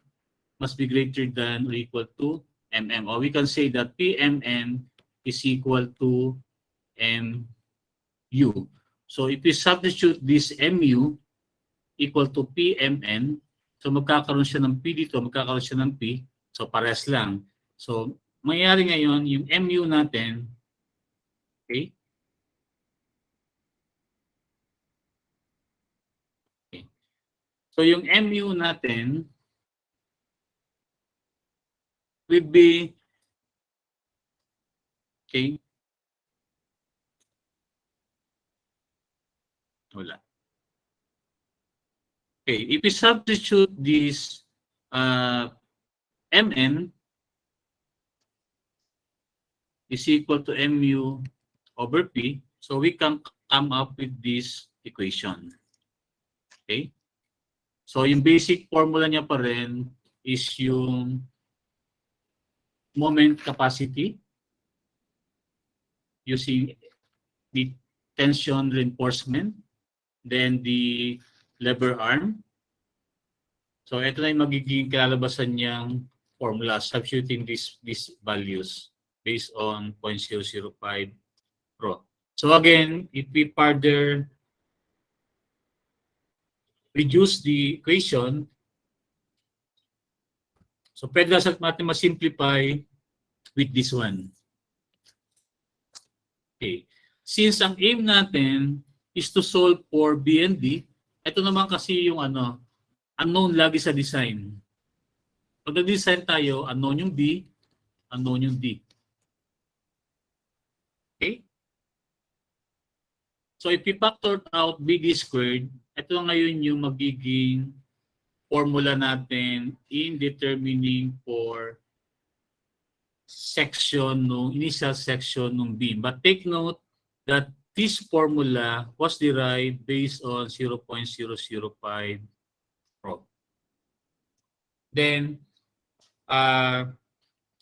must be greater than or equal to mm. Or we can say that Pmn is equal to mu. So if we substitute this mu equal to Pmn, so magkakaroon siya ng P dito, magkakaroon siya ng P. So pares lang. So mangyayari ngayon, yung mu natin, okay, so yung mu natin will be, okay, wala. Okay, if we substitute this Mn is equal to mu over P, so we can come up with this equation. Okay? So yung basic formula niya pa rin is yung moment capacity using the tension reinforcement, then the lever arm. So ito na yung magiging kalalabasan niyang formula, substituting these values based on 0.005 rho. So again, if we further reduce the equation, so pwede natin ma-simplify with this one. Okay. Since ang aim natin is to solve for B and D, ito naman kasi yung unknown lagi sa design. Pag nag-design tayo, unknown yung B, unknown yung D. Okay? So if we factor out BD squared, ito ngayon yung magiging formula natin in determining for section initial section ng beam. But take note that this formula was derived based on 0.005 rho. Then,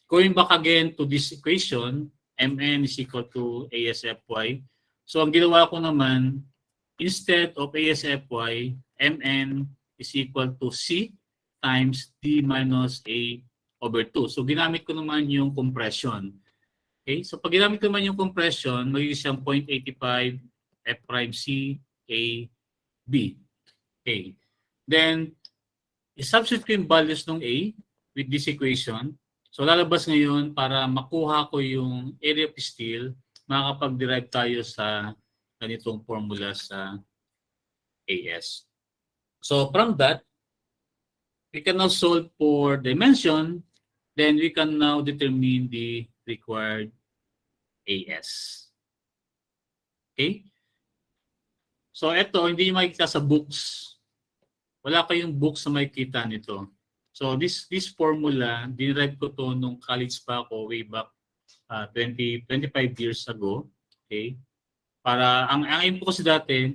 going back again to this equation, Mn is equal to ASFY. So ang ginawa ko naman, instead of ASFY, Mn is equal to C times D minus A over 2. So ginamit ko naman yung compression. Okay? So pag ginamit ko naman yung compression, magiging siyang 0.85 F prime C A B. Okay. Then, i-substitute ko yung values ng A with this equation. So lalabas ngayon para makuha ko yung area of steel, makakapag-derive tayo sa ganitong formula sa AS. So from that, we can now solve for dimension, then we can now determine the required AS. Okay? So ito, hindi nyo makikita sa books. Wala kayong books na makikita nito. So this formula, dinerive ko to nung college pa ako way back 25 years ago. Okay? Para, ang aim ko kasi dati,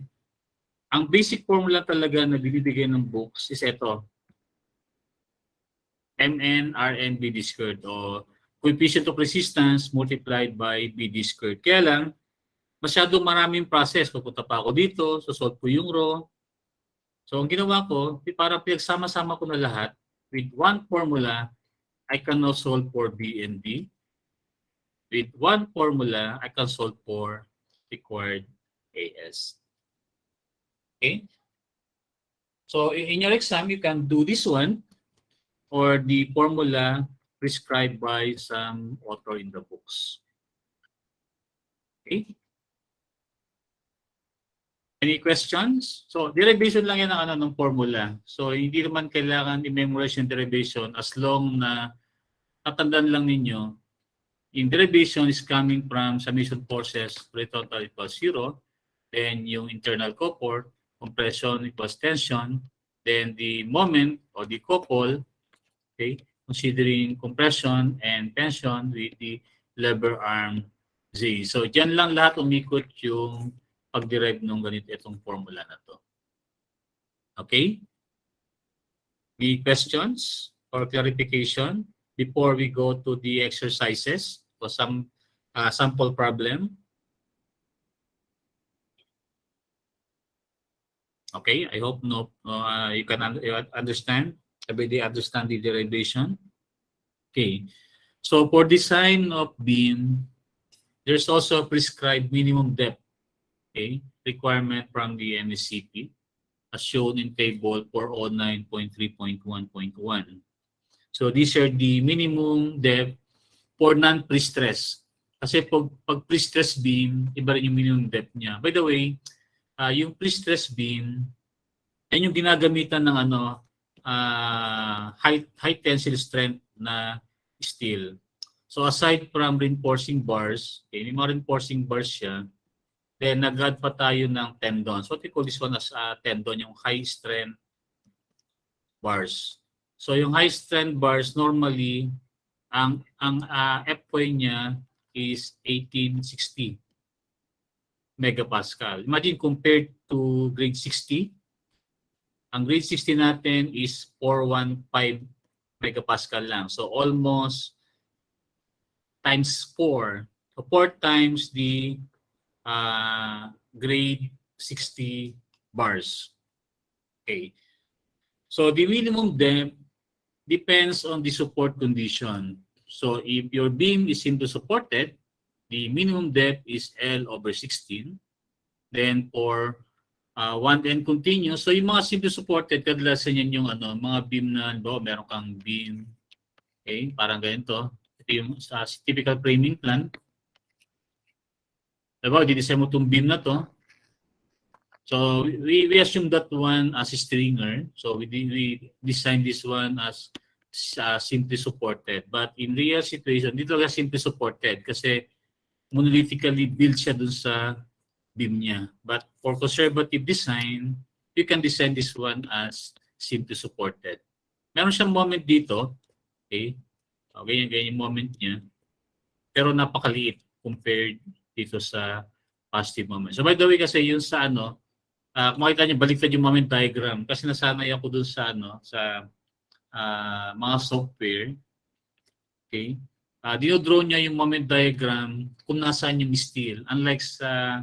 ang basic formula talaga na binibigay ng books is ito. Mn Rn BD squared o coefficient of resistance multiplied by BD squared. Kaya lang, masyadong maraming process. Pupunta pa ako dito, solve ko yung rho. So ang ginawa ko, para pinagsama-sama ko na lahat, with one formula, I can now solve for B and D. With one formula, I can solve for required AS. Okay? So in your exam, you can do this one or the formula prescribed by some author in the books. Okay? Any questions? So derivation lang yan ng formula. So hindi naman kailangan i-memorize yung derivation as long na tatandaan lang ninyo. In derivation is coming from summation forces, rate total equals 0. Then yung internal couple, compression equals tension. Then the moment or the couple, okay, considering compression and tension with the lever arm Z. So dyan lang lahat umikot yung pag-derive ng ganito itong formula na to. Okay? Any questions or clarification before we go to the exercises or some sample problem? Okay, I hope you can understand. Everybody understand the derivation? Okay. So for design of beam, there's also a prescribed minimum depth, okay, requirement from the NSCP as shown in table 409.3.1.1. So these are the minimum depth for non-pre-stress. Kasi pag pre-stress beam, iba rin yung minimum depth niya. By the way, yung pre-stress beam, yan yung ginagamitan ng high tensile strength na steel. So aside from reinforcing bars, okay, may mga reinforcing bars siya, then nag-add pa tayo ng tendons. What we call this one as tendon, yung high strength bars. So yung high strength bars normally ang FY niya is 1860 megapascal. Imagine compared to grade 60, ang grade 60 natin is 415 megapascal lang. So almost times 4. So 4 times the grade 60 bars. Okay. So the minimum depth depends on the support condition. So if your beam is simply supported, the minimum depth is L over 16. Then for one end continuous, so yung mga simple supported, kadalasan yan yung mga beam na, meron kang beam, okay, parang ganito. Ito yung sa typical framing plan. Diba, didesign mo itong beam na to. So we assume that one as a stringer. So we design this one as simply supported. But in real situation, dito talaga simply supported kasi monolithically built siya dun sa beam niya. But for conservative design, you can design this one as simply supported. Meron siyang moment dito. Okay? Ganyan yung moment niya. Pero napakaliit compared dito sa positive moment. So by the way kasi yun sa kung makita niyo baliktad yung moment diagram kasi nasanay ako dun sa sa mga software. Okay? Dino-draw niya yung moment diagram kung nasaan yung steel. Unlike sa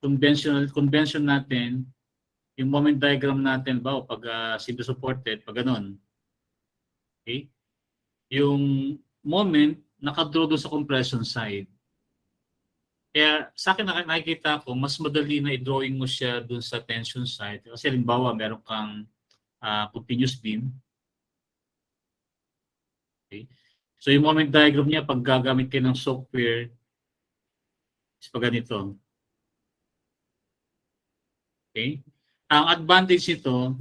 convention natin, yung moment diagram natin pag simple supported, pag ganun. Okay? Yung moment nakadraw doon sa compression side. Kaya sa akin nakikita ko, mas madali na i-drawing mo siya doon sa tension side. Kasi halimbawa, meron kang continuous beam. Okay? So yung moment diagram niya, pag gagamit kayo ng software, is pag ganito. Okay? Ang advantage nito,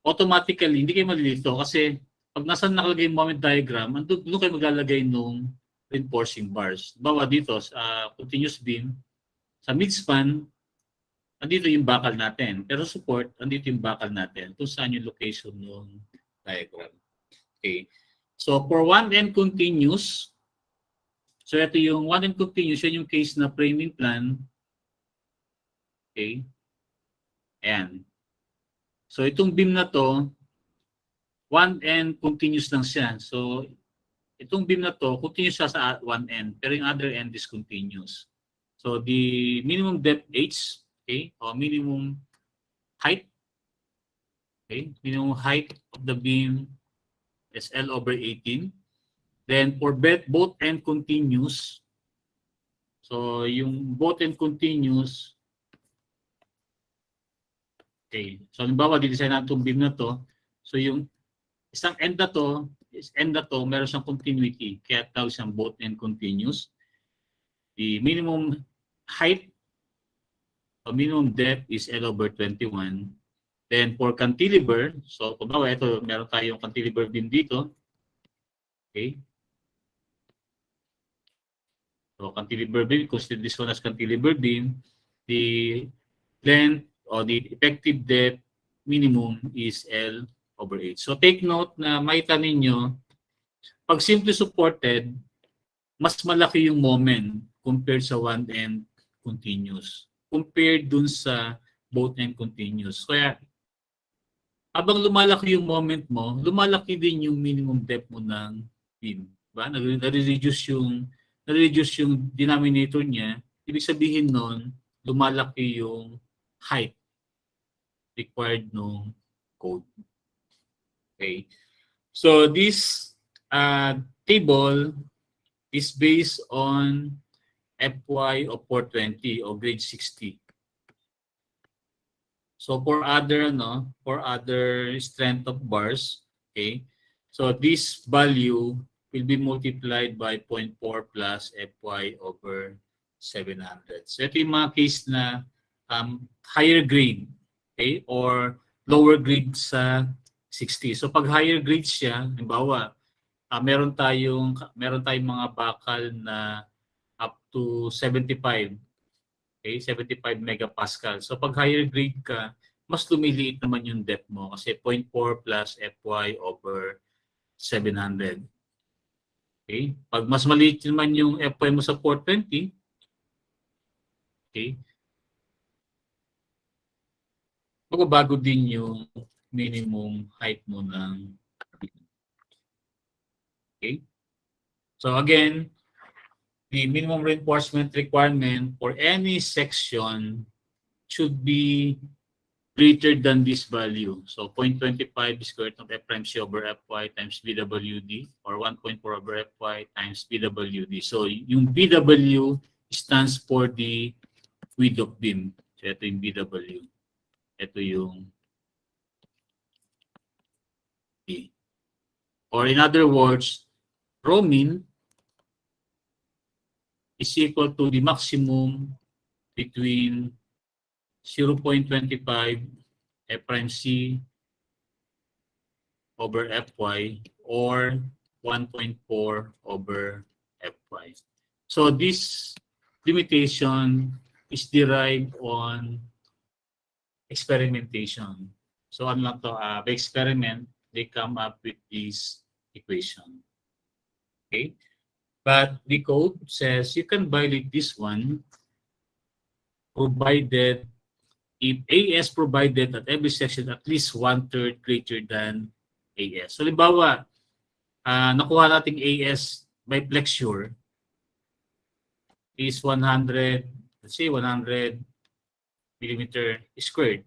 automatically, hindi kayo malilito kasi pag nasan nakalagay yung moment diagram, doon kayo maglalagay nung reinforcing bars. Bawa dito, sa continuous beam, sa midspan, andito yung bakal natin. Pero support, andito yung bakal natin. Kung saan yung location ng diagram. Okay. So, for one end continuous, so ito yung one end continuous, yun yung case na framing plan. Okay. Ayan. So, itong beam na to, one end continuous lang siya. So, itong beam na to, continuous siya sa one end, pero yung other end is continuous. So, the minimum depth H, okay, or minimum height, okay, minimum height of the beam is L over 18. Then, for both end continuous, so yung both end continuous, okay, so halimbawa, didesign natin itong beam na to, so yung isang end na to, meron siyang continuity. Kaya tawag siyang both end continuous. The minimum height or minimum depth is L over 21. Then for cantilever, so kung bawa ito, meron tayong cantilever beam dito. Okay. So cantilever beam, consider this one as cantilever beam. The length or the effective depth minimum is L over 8. So take note na makita ninyo, pag simply supported, mas malaki yung moment compared sa one end continuous. Compared dun sa both end continuous. Kaya, habang lumalaki yung moment mo, lumalaki din yung minimum depth mo ng beam. Diba? Nare-reduce yung denominator niya. Ibig sabihin nun, lumalaki yung height required ng code. Okay. So this table is based on FY of 420 or grade 60. So for other strength of bars, okay. So this value will be multiplied by 0.4 plus FY over 700. So ito yung mga case na higher grade, okay, or lower grade sa 60. So pag higher grade siya, halimbawa, meron tayong mga bakal na up to 75. Okay, 75 megapascal. So pag higher grade ka, mas lumiliit naman yung depth mo kasi 0.4 plus Fy over 700. Okay? Pag mas maliit naman yung Fy mo sa 420, okay, magbabago din yung minimum height mo ng, okay? So again, the minimum reinforcement requirement for any section should be greater than this value. So 0.25 square root of F prime C over Fy times BWD or 1.4 over Fy times BWD. So yung BW stands for the width of beam. So ito yung BW. Ito yung B. Or in other words, rho min is equal to the maximum between 0.25 F prime C over Fy or 1.4 over Fy. So this limitation is derived on experimentation. So ano lang to, by experiment, they come up with this equation. Okay? But the code says you can violate this one provided if AS provided at every section at least 1/3 greater than AS. So, halimbawa, nakuha nating AS by flexure is 100, let's say 100 millimeter squared.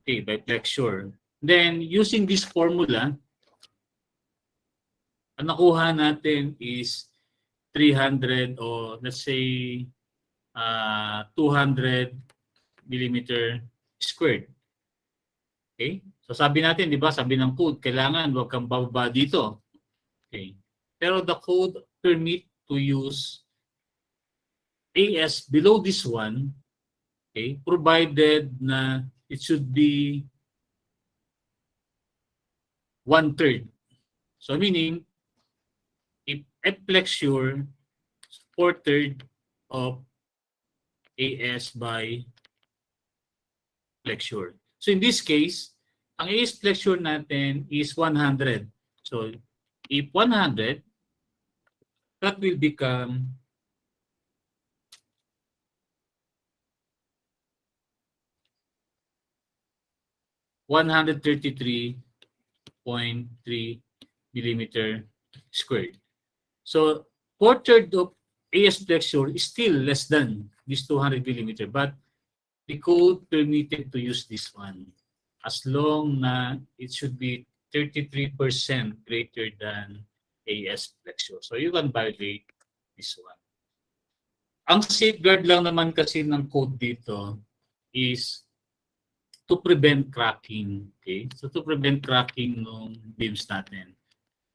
Okay, by flexure. Then, using this formula, ang nakuha natin is 300 or let's say 200 millimeter squared. Okay? So sabi natin, di ba, sabi ng code, kailangan huwag kang bababa dito. Okay? Pero the code permit to use AS below this one, okay, provided na it should be 1/3. So meaning, if F flexure 4/3 of AS by flexure. So in this case, ang AS flexure natin is 100. So if 100, that will become 133.3 millimeter squared. So 4/3 of AS flexure is still less than this 200 millimeter, but the code permitted to use this one as long na it should be 33% greater than AS flexure. So you can violate this one. Ang safeguard lang naman kasi ng code dito is to prevent cracking. Okay? So to prevent cracking ng beams natin.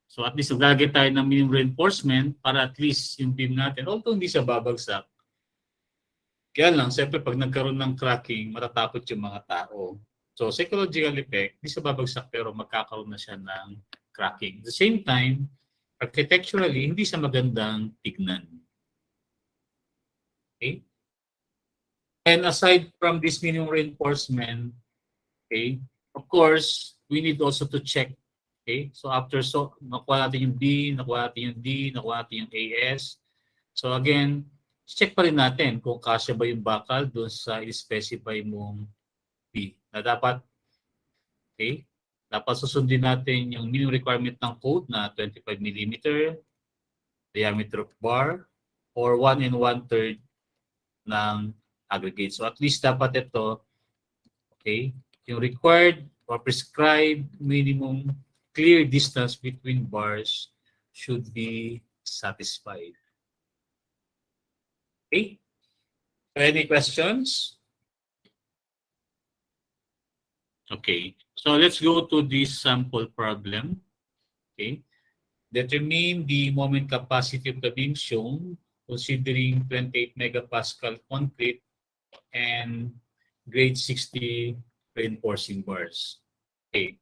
So at least maglagay tayo ng minimum reinforcement para at least yung beam natin, although hindi siya babagsak, kaya lang, siyempre pag nagkaroon ng cracking, matatakot yung mga tao. So psychological effect, hindi siya babagsak pero magkakaroon na siya ng cracking. At the same time, architecturally, hindi siya magandang tignan. Okay? And aside from this minimum reinforcement, okay, of course, we need also to check. Okay? So after nakuha natin yung B, nakuha natin yung D, nakuha natin yung AS. So again, check pa rin natin kung kasya ba yung bakal doon sa i-specify mong B. Na dapat, okay, dapat susundin natin yung minimum requirement ng code na 25 mm diameter of bar or 1 1/3 ng aggregate. So at least dapat ito, okay, yung required or prescribed minimum clear distance between bars should be satisfied. Okay? Any questions? Okay. So let's go to this sample problem. Okay. Determine the moment capacity of the beam shown considering 28 megapascal concrete and grade 60 reinforcing bars. Okay.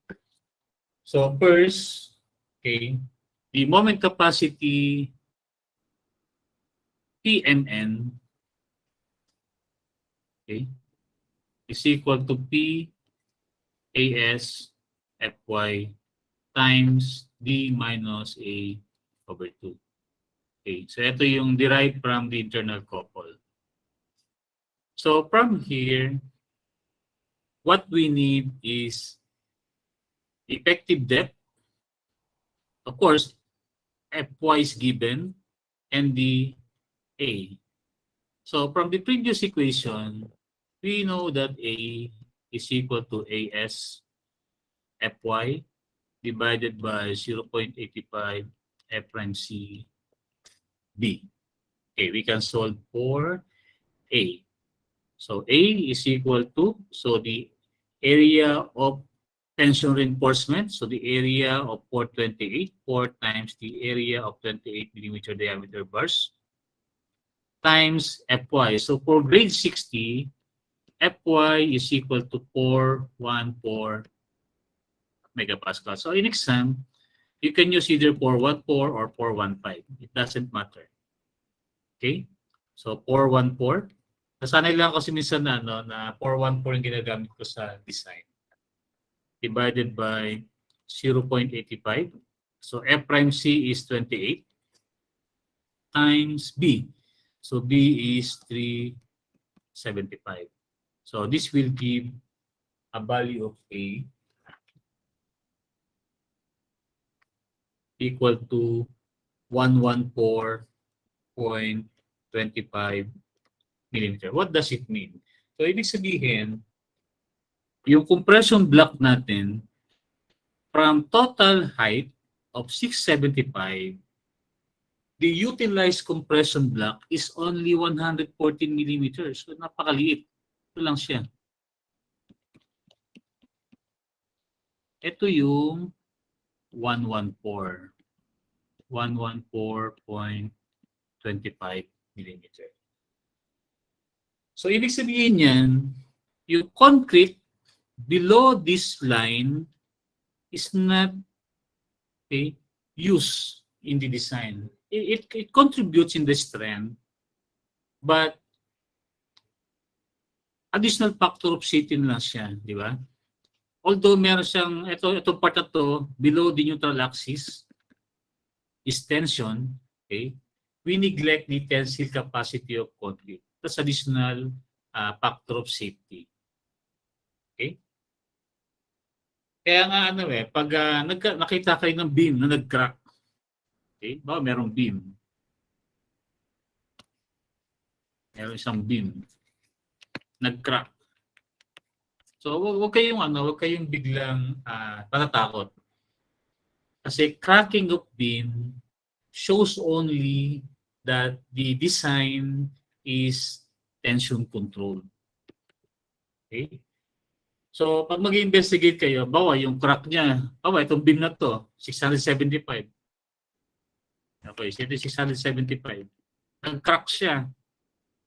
So first, okay, the moment capacity PMN, okay, is equal to P AS Fy times D minus A over 2. Okay, so ito yung derived from the internal couple. So from here, what we need is effective depth. Of course, Fy is given and the A. So from the previous equation, we know that A is equal to AS Fy divided by 0.85 F prime C B. Okay, we can solve for A. So A is equal to, so the area of tension reinforcement, so the area of 428, 4 times the area of 28 millimeter diameter bars, times Fy. So for grade 60, Fy is equal to 414 megapascal. So in exam, you can use either 414 or 415. It doesn't matter. Okay? So 414. Nasanay lang kasi minsan na, na 414 yung ginagamit ko sa design. Divided by 0.85. So F prime C is 28 times B. So B is 375. So this will give a value of A equal to 114.25 millimeter. What does it mean? So ibig sabihin, yung compression block natin from total height of 675, the utilized compression block is only 114 millimeters. So napakaliit. Ito lang siya. Ito yung 114. 114.25 millimeter. So ibig sabihin yan, yung concrete below this line is not used in the design. It contributes in the strength, but additional factor of safety lang siya, di ba? Although meron siyang, itong part na to, below the neutral axis is tension, okay? We neglect the tensile capacity of concrete. That's additional factor of safety. Okay? Kaya nga pag nakita kayo ng beam na nag-crack, okay? Baka merong beam. Meron isang beam. Nag-crack. So wag kayong biglang natatakot. Kasi cracking of beam shows only that the design is tension controlled. Okay? So pag mag-investigate kayo, bawa yung crack niya, bawa itong beam na to, 675. Okay, ito 675. Nag-crack siya.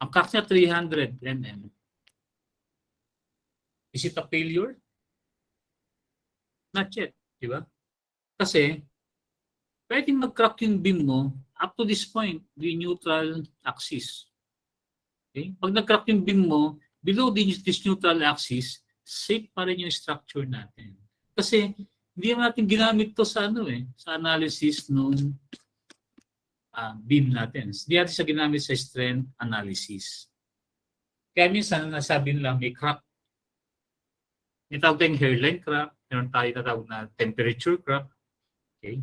Ang crack niya 300 mm. Is it a failure? Not yet, di ba? Kasi pwedeng mag-crack yung beam mo up to this point, the neutral axis. Okay? Pag nag-crack yung beam mo, below this neutral axis, safe pa rin yung structure natin. Kasi hindi natin ginamit to sa sa analysis ng beam natin. Hindi natin siya ginamit sa strength analysis. Kaya minsan nasabi lang may crack. May tawag tayong hairline crack, meron tayo natawag na temperature crack. Okay.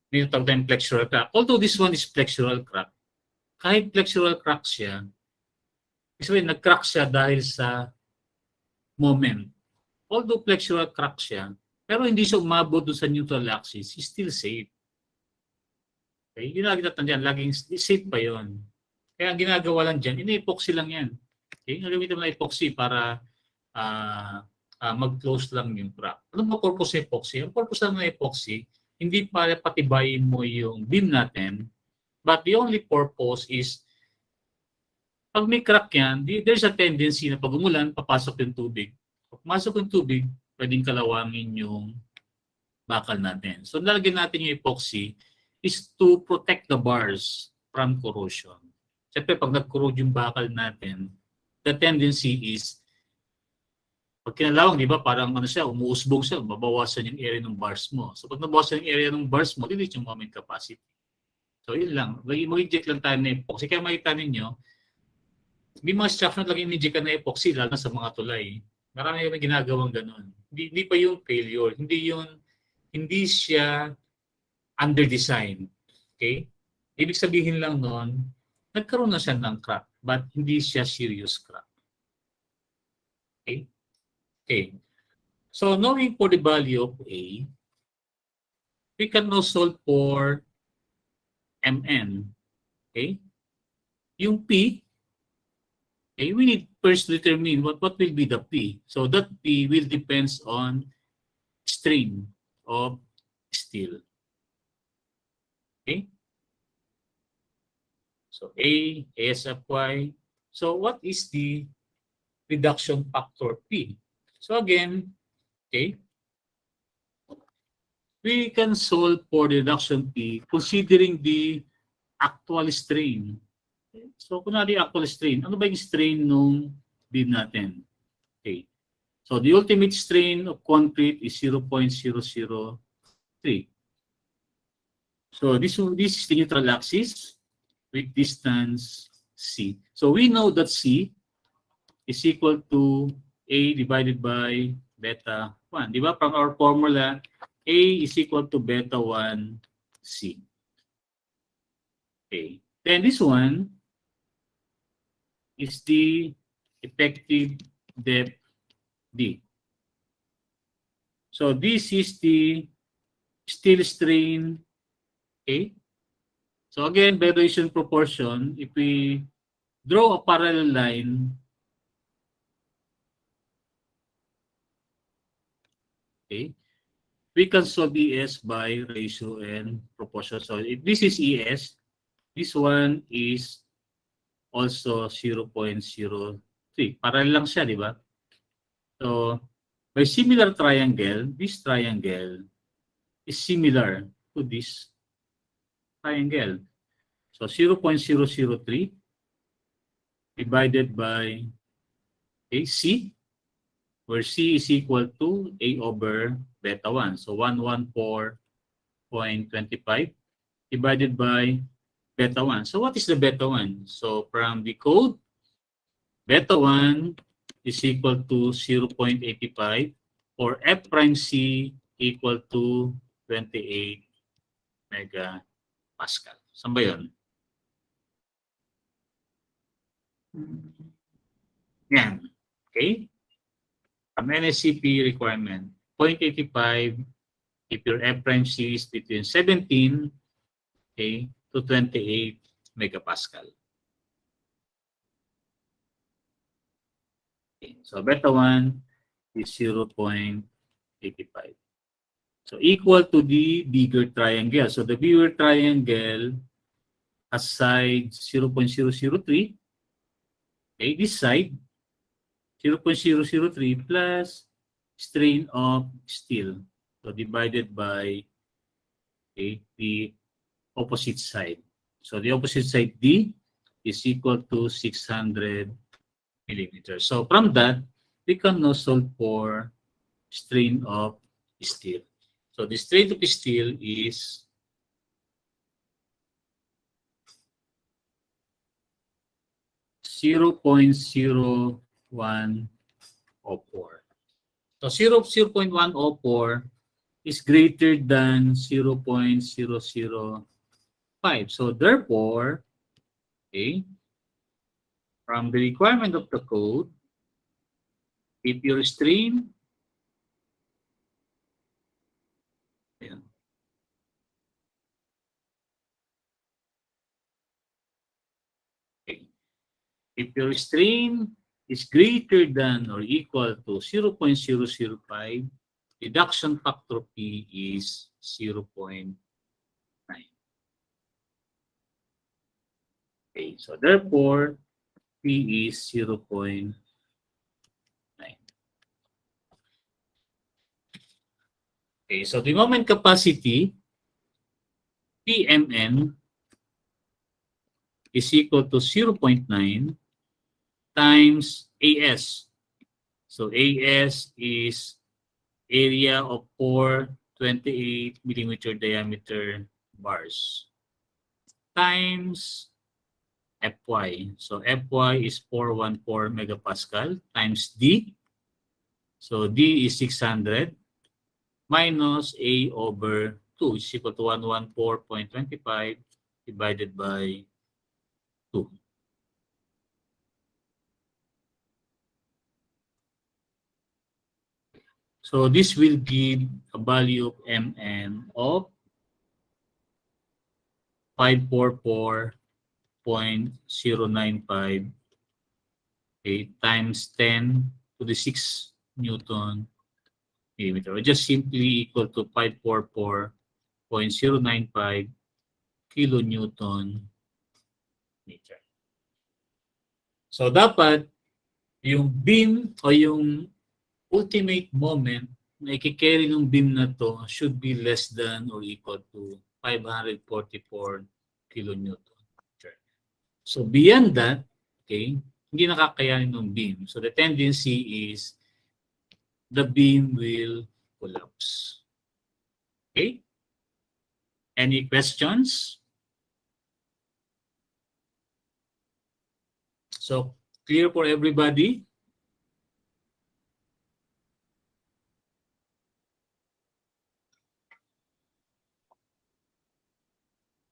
May tawag tayong flexural crack. Although this one is flexural crack, kahit flexural crack siya, kasi nag-crack siya dahil sa moment. Although flexural crack siya, pero hindi siya umabot doon sa neutral axis, is still safe. Okay? Yung lagi natin dyan, laging safe pa yun. Kaya ang ginagawa lang dyan, ina-epoxy lang yan. Okay? Nagamitan mo na epoxy para mag-close lang yung crack. Ano ba purpose ng epoxy? Ang purpose lang ng epoxy, hindi para patibayin mo yung beam natin, but the only purpose is, pag may crack yan, there's a tendency na pag umulan, papasok yung tubig. Pag pumasok yung tubig, pwedeng kalawangin yung bakal natin. So, nalagyan natin yung epoxy is to protect the bars from corrosion. Siyempre, pag nag-corrode yung bakal natin, the tendency is Pag kinalawang, di ba, parang ano siya, umuusbong siya, mabawasan yung area ng bars mo. So pag nabawasan yung area ng bars mo, delete yung moment capacity. So yun lang. Mag-inject lang tayo ng epoxy. Kaya makita ninyo, may mga structure na lagi in-inject na epoxy, lalo na sa mga tulay. Marami yung ginagawang ganun. Hindi pa yung failure. Hindi siya under design. Okay? Ibig sabihin lang noon, nagkaroon na siya ng crack, but hindi siya serious crack. Okay? Okay. So knowing for the value of A, we can now solve for Mn. Okay? Yung P, okay, we need first to determine what will be the P. So that P will depends on strain of steel. Okay? So A, ASFY. So what is the reduction factor P? So again, okay, we can solve for the reduction P considering the actual strain. So kunwari actual strain, ano ba yung strain nung beam natin? Okay. So the ultimate strain of concrete is 0.003. So this is the neutral axis with distance C. So we know that C is equal to A divided by beta 1. Di ba? From our formula, A is equal to beta 1 C. Okay. Then this one is the effective depth D. So this is the steel strain. Okay. So again, by Bayesian proportion, if we draw a parallel line, okay, we can solve ES by ratio and proportion. So if this is ES, this one is also 0.03. Parallel lang siya, di ba? So by similar triangle, this triangle is similar to this triangle. So 0.003 divided by AC, where C is equal to A over beta 1. So 114.25 divided by beta 1. So what is the beta 1? So from the code, beta 1 is equal to 0.85 or F prime C equal to 28 megapascal. Saan ba yun? Yan. Okay? Ang NSCP requirement, 0.85 if your F prime C is between 17, okay, to 28 megapascal. Okay. So beta 1 is 0.85. So equal to the bigger triangle. So the bigger triangle has side 0.003. Okay, this side 0.003 plus strain of steel. So divided by the opposite side. So the opposite side D is equal to 600 millimeters. So from that, we can now solve for strain of steel. So the strain of steel is 0.0104. So 0.104 is greater than 0.005. So therefore, okay, from the requirement of the code, if your strain, ayan, okay, if your strain is greater than or equal to 0.005, reduction factor P is 0.9. Okay, so therefore, P is 0.9. Okay, so the moment capacity, PMN, is equal to 0.9 times AS. So AS is area of 428 millimeter diameter bars times Fy. So Fy is 414 megapascal times D. So D is 600 minus A over 2 is equal to 114.25 divided by 2. So this will give a value of Mn of 544.095 times 10 to the 6 Newton millimeter, or just simply equal to 544.095 kilonewton meter. So dapat yung beam o yung ultimate moment na i-carry ng beam na to should be less than or equal to 544 kilonewton. So beyond that, okay, hindi nakakayanin ng beam. So the tendency is the beam will collapse. Okay? Any questions? So clear for everybody?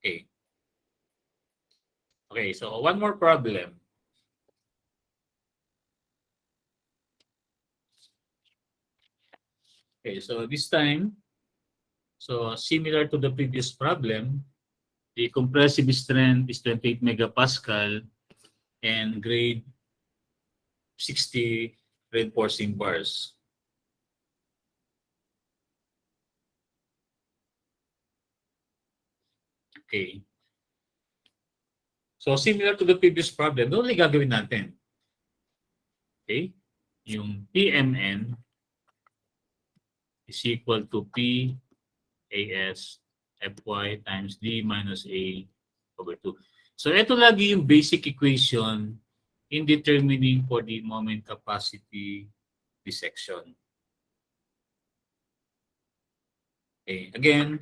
Okay. Okay, so one more problem. Okay, so this time, so similar to the previous problem, the compressive strength is 28 megapascal and grade 60 reinforcing bars. Okay. So similar to the previous problem, doon ulit gagawin natin. Okay? Yung PMN is equal to PAS Fy times D minus A over 2. So ito lagi yung basic equation in determining for the moment capacity dissection. Okay, again,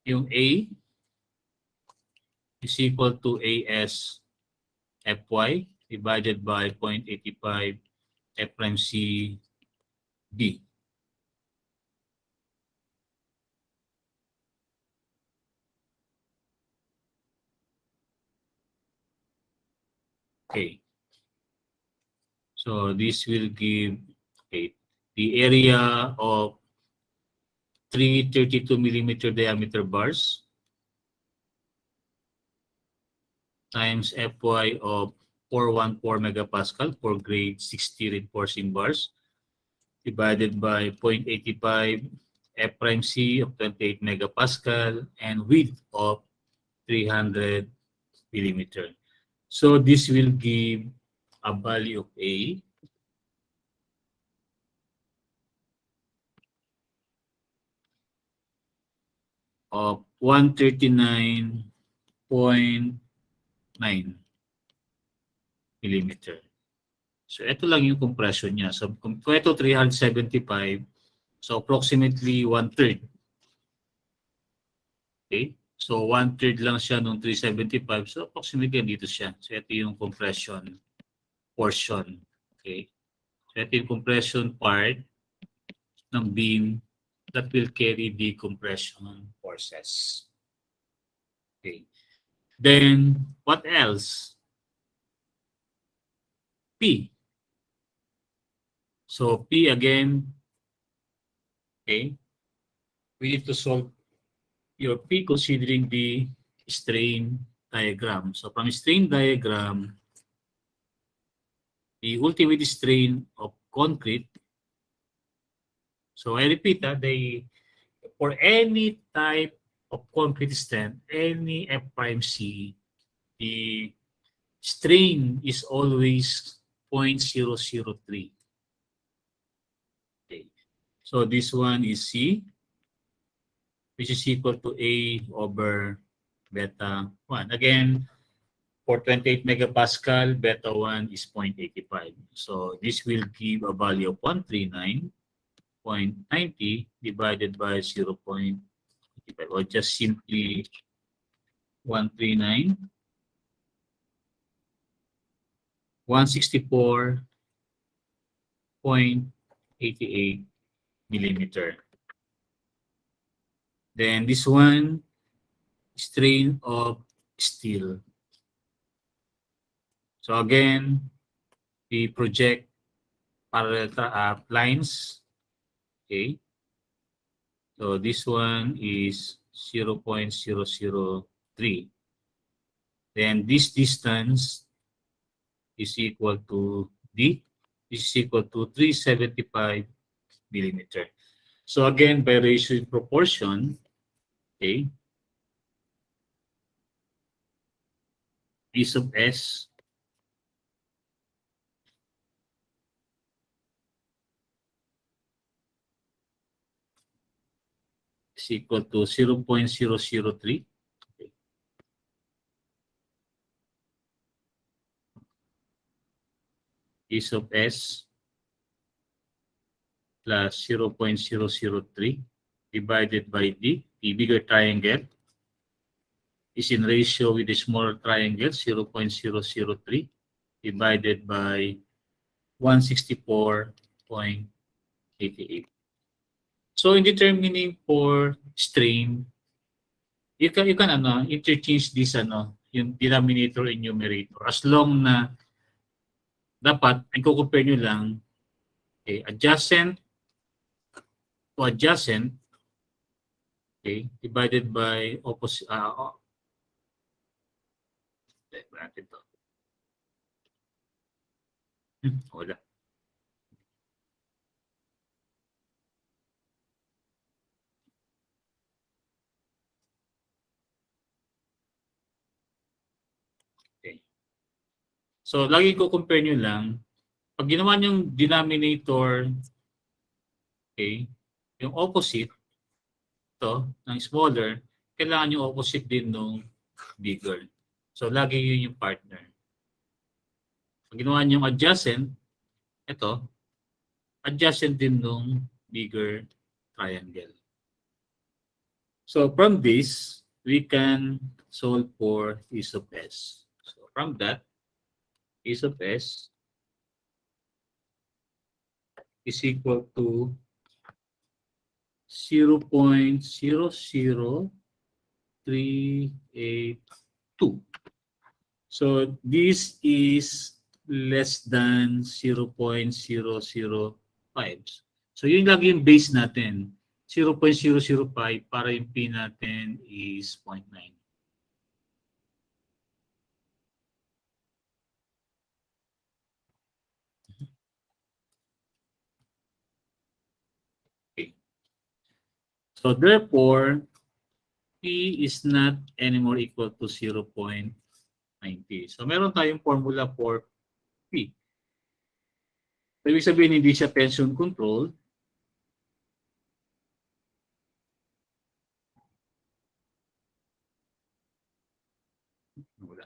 yung A is equal to AS Fy divided by 0.85 F prime C B. Okay. So this will give the area of 332 millimeter diameter bars times Fy of 414 megapascal for grade 60 reinforcing bars divided by 0.85 F prime C of 28 megapascal and width of 300 millimeter. So this will give a value of A of 139.9 millimeter. So ito lang yung compression niya. So kung ito 375, so approximately 1/3. Okay? So 1/3 lang siya nung 375. So approximately dito siya. So ito yung compression portion. Okay? So ito yung compression part ng beam that will carry the compression forces. Okay. Then what else? P. So P again, okay, we need to solve your P considering the strain diagram. So from strain diagram, the ultimate strain of concrete, so I repeat that for any type of concrete strength, any F prime C, the strain is always 0.003. Okay. So this one is C, which is equal to A over beta 1. Again, For 28 megapascal, beta 1 is 0.85. So this will give a value of 139.90 divided by 0.85, or just simply 139, 164.88 millimeter. Then this one, strain of steel. So again, we project parallel lines. Okay. So this one is 0.003. Then this distance is equal to D. This is equal to 375 millimeter. So again, by ratio in proportion, okay, E sub S is equal to 0.003. Okay. E sub S plus 0.003 divided by D, the bigger triangle, is in ratio with the smaller triangle, 0.003 divided by 164.88. So in determining for strain, you can interchange this yung denominator and numerator, as long na dapat ang compare nyo lang, okay, adjacent to adjacent, okay, divided by opposite, natin to. Wala. Okay. So lagi ko compare nyo lang, pag ginawa nyo yung denominator, okay, yung opposite, to ng smaller, kailangan yung opposite din nung bigger. So lagi yun yung partner. Pag ginawa nyo yung adjacent, ito, adjacent din nung bigger triangle. So from this, we can solve for E sub S. So from that, E sub S is equal to 0.00382. So this is less than 0.005. So yun lagi yung base natin. 0.005 para yung P natin is 0.9. Okay. So therefore, P is not anymore equal to 0.90. So meron tayong formula for P. So ibig sabihin hindi siya tension control. Wala.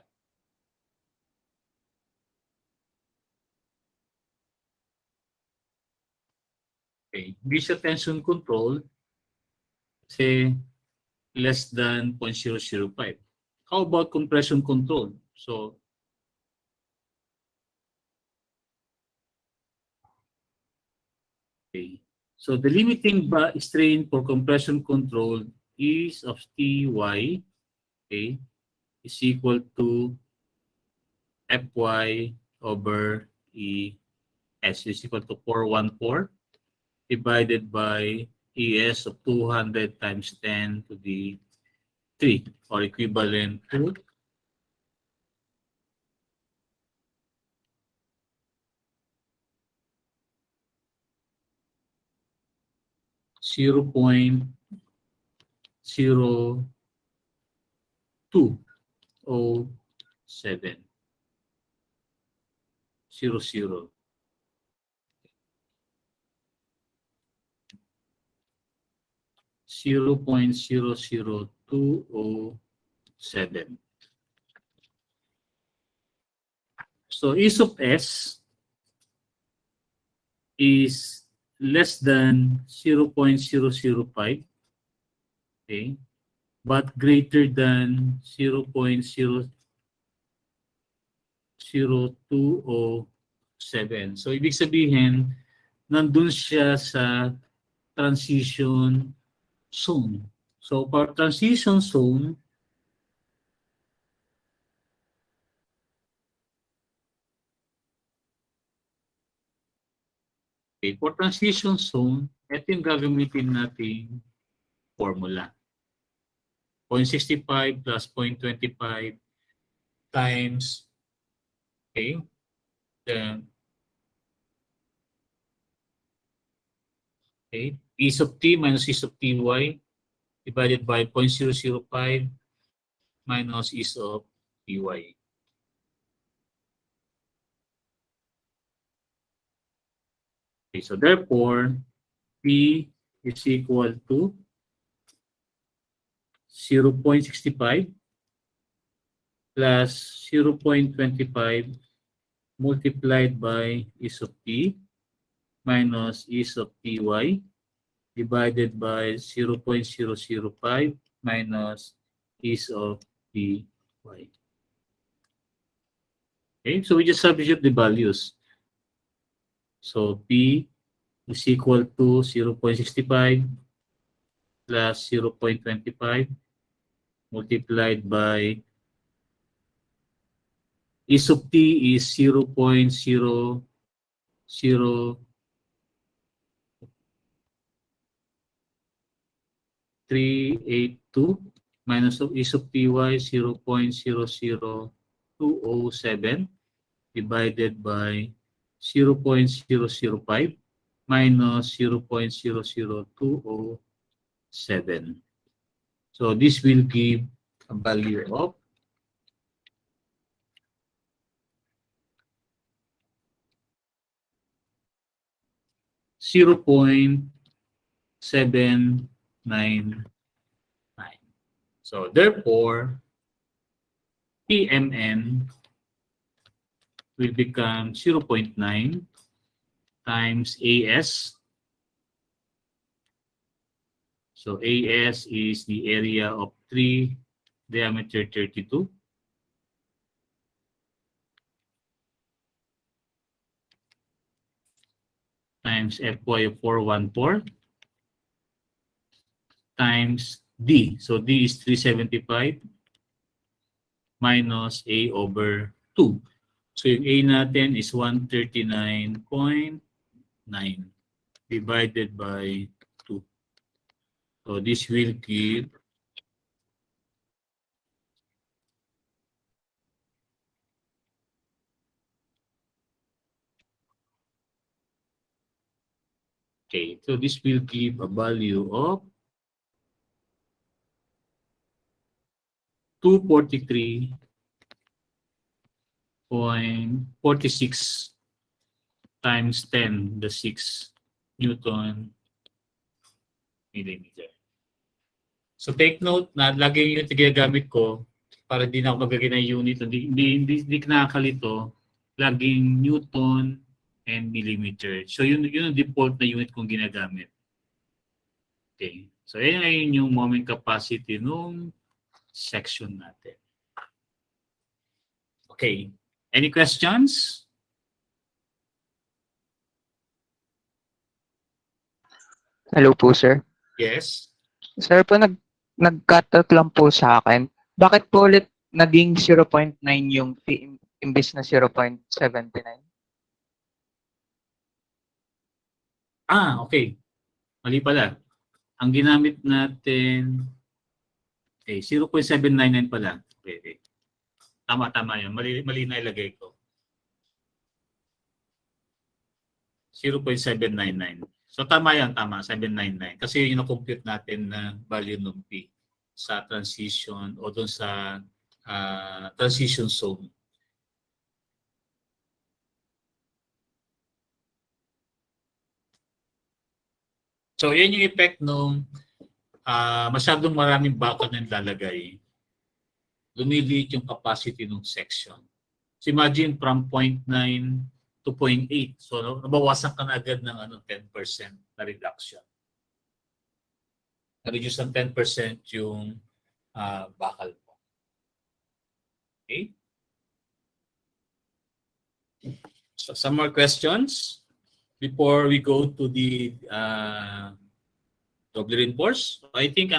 Okay. Hindi siya tension control kasi less than 0.005. How about compression control? So, okay. So the limiting strain for compression control is of Ty, okay, is equal to Fy over Es is equal to 414 divided by Es of 200 times 10 to the 3, or equivalent to 0.0207. 0.00207. 0.00207. So E sub S is less than 0.005, okay, but greater than 0.00207. So ibig sabihin, nandun siya sa transition zone. So for transition zone, okay, for transition zone, ito yung gagamitin nating formula. 0.65 plus 0.25 times, okay, the okay, E sub t minus E sub ty divided by 0.005 minus E sub ty. Okay, so therefore, P is equal to 0.65 plus 0.25 multiplied by E sub t minus E sub ty divided by 0.005 minus E sub ty. Okay, so we just substitute the values. So P is equal to 0.65 plus 0.25 multiplied by E sub t is 0.00382 minus of E sub ty 0.00207 divided by 0.005 minus 0.00207. So this will give a value of 0.799. So therefore, PMN will become 0.9 times AS. So AS is the area of 3, diameter 32. Times FY of 414 times D. So D is 375 minus A over 2. So yung A natin is 139.9 divided by 2. So this will give okay, so this will give a value of 243.46 times 10 the 6 Newton millimeter. So take note na lagi yung ginagamit ko para di na ako maglagay ng unit, hindi kinakalito, laging Newton and millimeter. So yun yung default na unit kong ginagamit. Okay. So yun yung moment capacity nung section natin. Okay. Any questions? Hello po, sir. Yes. Sir po, nag-cut lang po sa akin. Bakit po ulit naging 0.9 yung fee imbes na 0.79? Okay. Mali pala. Ang ginamit natin, okay, 0.799 pala. Okay. Tama yun. Mali na ilagay ko. 0.799. So tama yan, 799. Kasi yung na-compute natin na value ng P sa transition o doon sa transition zone. So yan yung effect nung masyadong maraming backup na nilalagay. Lumiliit yung capacity ng section. So imagine from 0.9 to 0.8. So nabawasan ka na agad ng 10% na reduction. Na-reduce ng 10% yung bakal mo. Okay? So some more questions before we go to the double reinforce. I think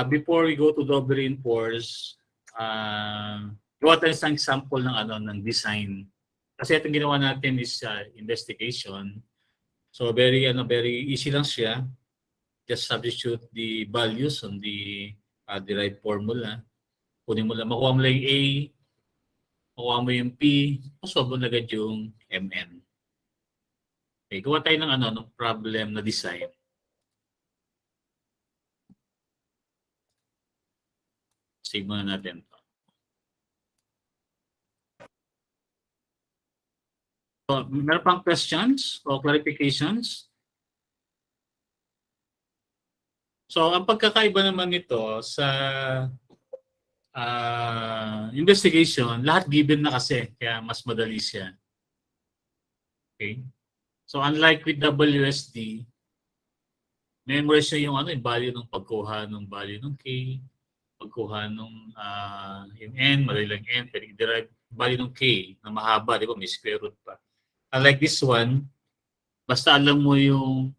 before we go to double reinforce, gawa tayo sa example ng design. Kasi itong ginawa natin is investigation. So very easy lang siya. Just substitute the values on the derived formula. Kunin mo lang, makuha mo lang yung A, makuha mo yung P, masolve mo na agad yung MN. Okay, gawa tayo ng problem na design. Save muna natin to. So, meron pang questions o clarifications? So, ang pagkakaiba naman nito sa investigation, lahat given na kasi, kaya mas madali siya. Okay? So, unlike with WSD, memorize nyo yung value ng pagkuha ng value ng K, pagkuha ng yung N, madali lang N, pero i-derive value ng K na mahaba, di ba? May square root pa. Unlike this one, basta alam mo yung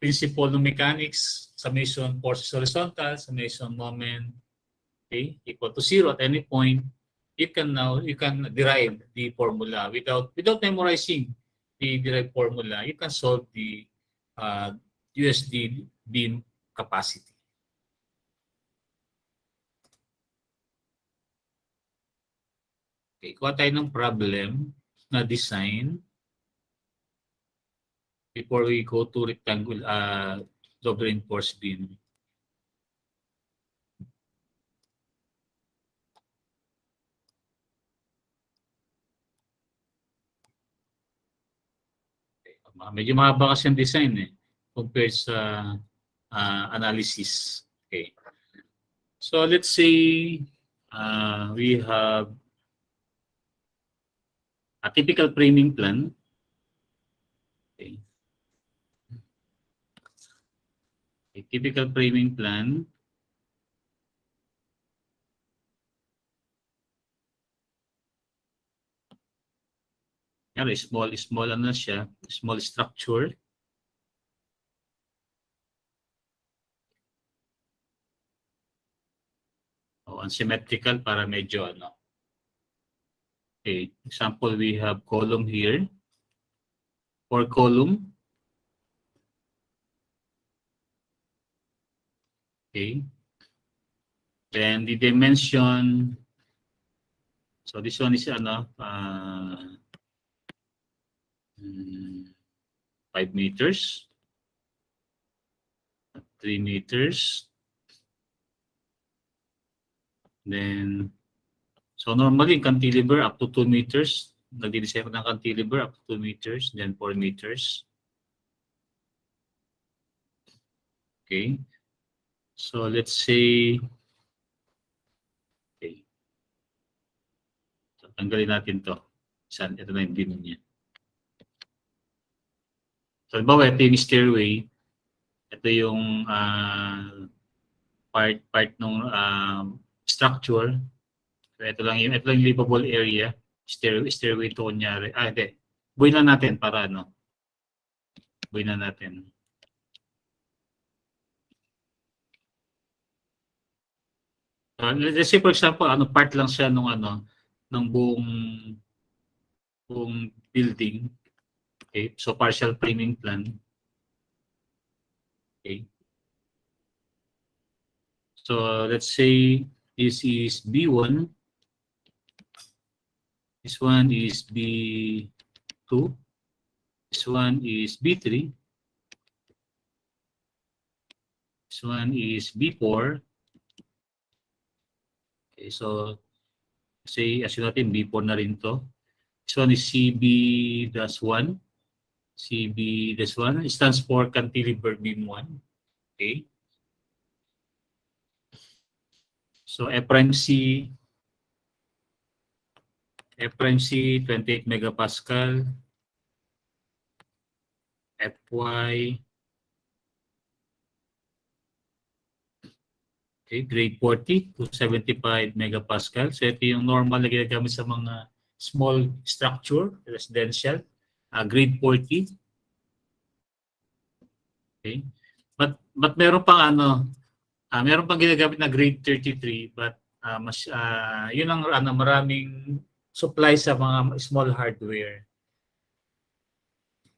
principle ng mechanics, summation forces horizontal, summation moment, okay, equal to 0 at any point, you can derive the formula without memorizing the derived formula. You can solve the USD beam capacity. Okay, kuha tayo ng problem na design before we go to rectangular double reinforced beam. Okay. Medyo mahaba kasi yung design compared sa analysis. Okay. So let's say we have a typical framing plan. Okay. A typical framing plan. Small siya, small structure. Unsymmetrical para medyo Okay, example, we have column here. 4 column. Okay. Then the dimension, so this one is 5 meters, 3 meters. Then, so normally cantilever up to 2 meters. Nagdi-design ng cantilever up to 2 meters, then 4 meters. Okay. So let's say, okay. So, tanggalin natin to. Ito na yung beam niya. So, halimbawa, ito yung stairway. Ito yung part ng structure. So, ito lang yung livable area. Stairway to kunyari. Hindi. Buuin na natin para buuin na natin. Let's say for example, part lang siya ng buong building. Okay? So partial framing plan. Okay. So let's say this is B1. This one is B2. This one is B3. This one is B4. Okay, so say assume natin B4 na rin to. This one is CB-1. CB-1 stands for cantilever beam 1. Okay. So F prime C FRMC 28 megapascal, FY, okay, grade 40 to 75 megapascal. So ito yung normal na ginagamit sa mga small structure, residential, grade 40. Okay. But meron pang meron pang ginagamit na grade 33, but yun ang maraming supply sa mga small hardware.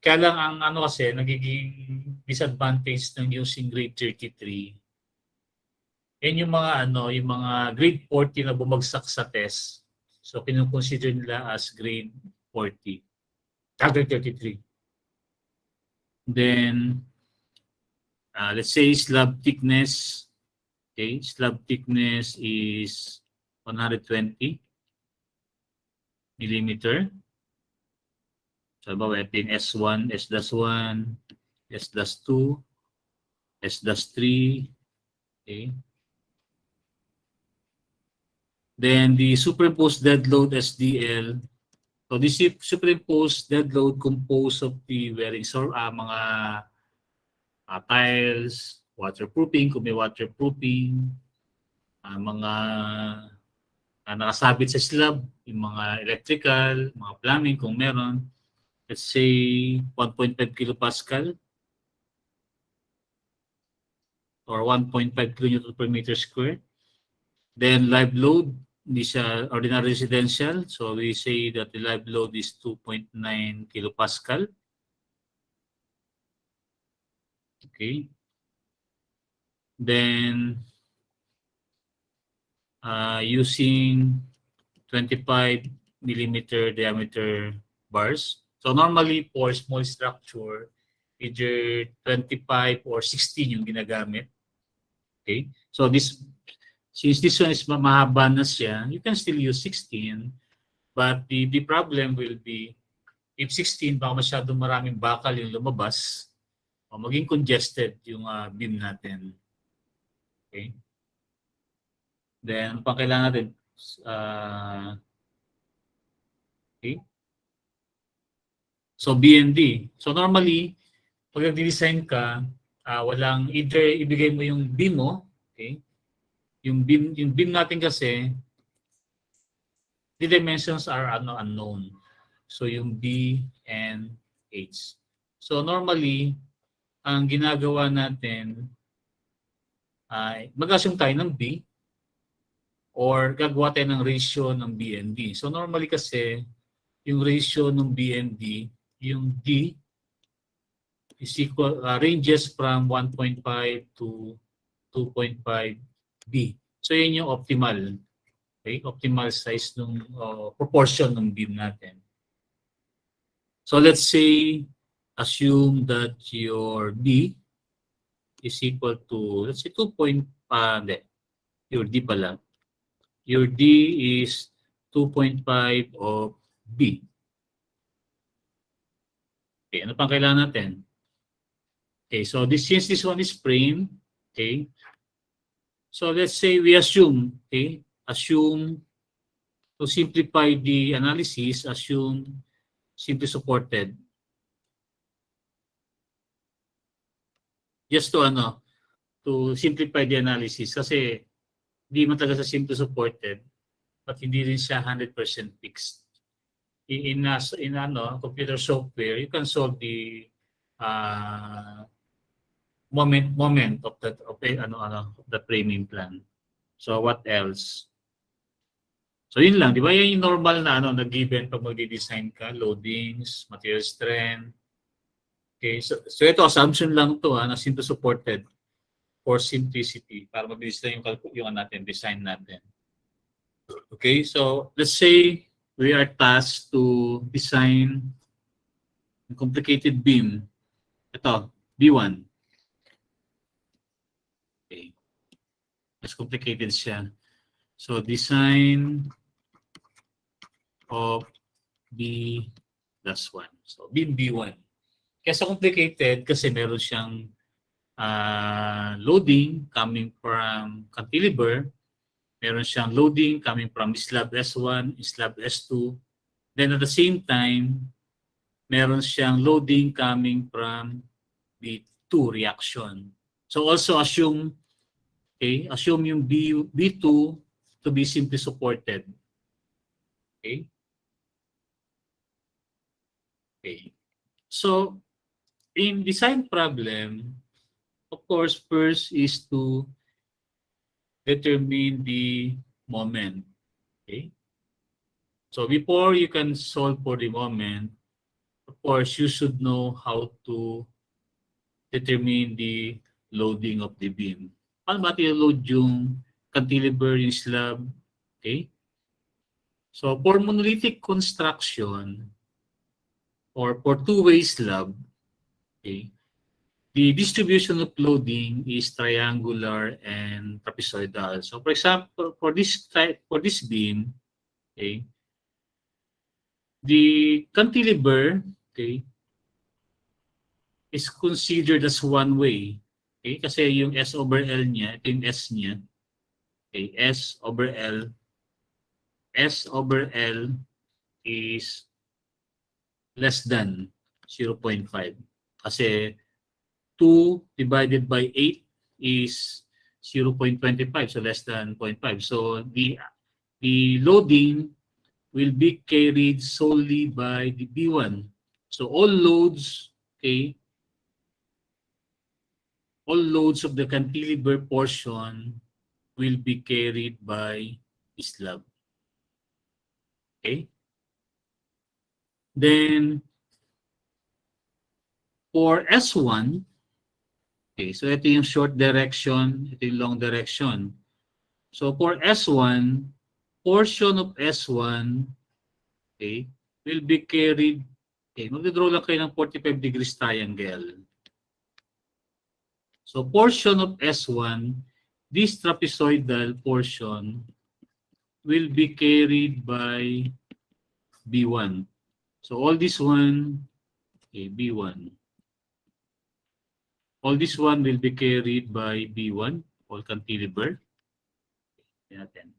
Kaya lang ang kasi nagiging disadvantage ng using grade 33. Yan yung mga yung mga grade 40 na bumagsak sa test. So kino-consider nila as grade 40. Grade 33. Then let's say slab thickness. Okay, slab thickness is 120 millimeter. So, halimbawa, ito yung S1, S-1, S-2, S-3. Okay. Then, the superimposed dead load SDL. So, the superimposed dead load composed of the wearing mga tiles, waterproofing, kung may waterproofing, mga nakasabit sa slab, yung mga electrical, mga plumbing kung meron. Let's say 1.5 kilopascal or 1.5 kilonewton per meter square. Then live load, hindi siya ordinary residential. So we say that the live load is 2.9 kilopascal. Okay. Then using 25 millimeter diameter bars. So normally for small structure, either 25 or 16 yung ginagamit. Okay? So since this one is mahaba na siya, you can still use 16. But the problem will be, if 16, baka masyadong maraming bakal yung lumabas, o maging congested yung beam natin. Okay? Then, pang kailangan natin, okay? So, BND. So, normally, pag nag-design ka, walang either ibigay mo yung beam mo, okay? Yung beam natin kasi, the dimensions are unknown. So, yung B and H. So, normally, ang ginagawa natin ay mag-assume tayo ng B or gagawa tayo ng ratio ng B and D. So, normally kasi, yung ratio ng B and D, yung D is equal, ranges from 1.5 to 2.5 B. So, yun yung optimal. Okay? Optimal size ng proportion ng beam natin. So, let's say, assume that your B is equal to, let's say, 2. Your D pala. Your D is 2.5 of B. Okay, ano pang kailangan natin? Okay, so since this one is frame, okay, so let's say we assume, okay, to simplify the analysis, assume simply supported. Just to simplify the analysis kasi hindi man talaga sa simple supported but hindi rin siya 100% fixed. In computer software, you can solve the moment of the framing plan. So what else? So yun lang, di ba? Yan yung normal na given pag magdi-design ka, loadings, material strength. Okay, so ito assumption lang to na simple supported for simplicity para mabilis lang yung natin, design natin. Okay, so let's say we are tasked to design a complicated beam. Ito, B1. Okay. Mas complicated siya. So, design of B+1. So, beam B1. Kaya sa complicated kasi meron siyang loading coming from cantilever. Meron siyang loading coming from slab S1, slab S2, Then at the same time, meron siyang loading coming from B2 reaction. So also assume, okay, assume yung B2 to be simply supported. Okay? Okay. So, in design problem, of course, first is to determine the moment. Okay? So, before you can solve for the moment, of course, you should know how to determine the loading of the beam. Paano ba load yung cantilever, yung slab? Okay? So, for monolithic construction or for two-way slab, okay, the distribution of loading is triangular and trapezoidal. So, for example, for this beam, okay, the cantilever, okay, is considered as one way. Okay, kasi yung S over L niya, ito yung S niya. Okay, S over L is less than 0.5. Kasi 2 divided by 8 is 0.25, so less than 0.5. So the loading will be carried solely by the B1. So all loads, okay, all loads of the cantilever portion will be carried by slab. Okay? Then for S1, okay, so ito yung short direction, ito yung long direction. So for S1, portion of S1, okay, will be carried, okay, magdodraw lang kayo ng 45 degrees triangle. So portion of S1, this trapezoidal portion will be carried by B1. So all this one, okay, B1. All this one will be carried by B1, all cantilever. Natin.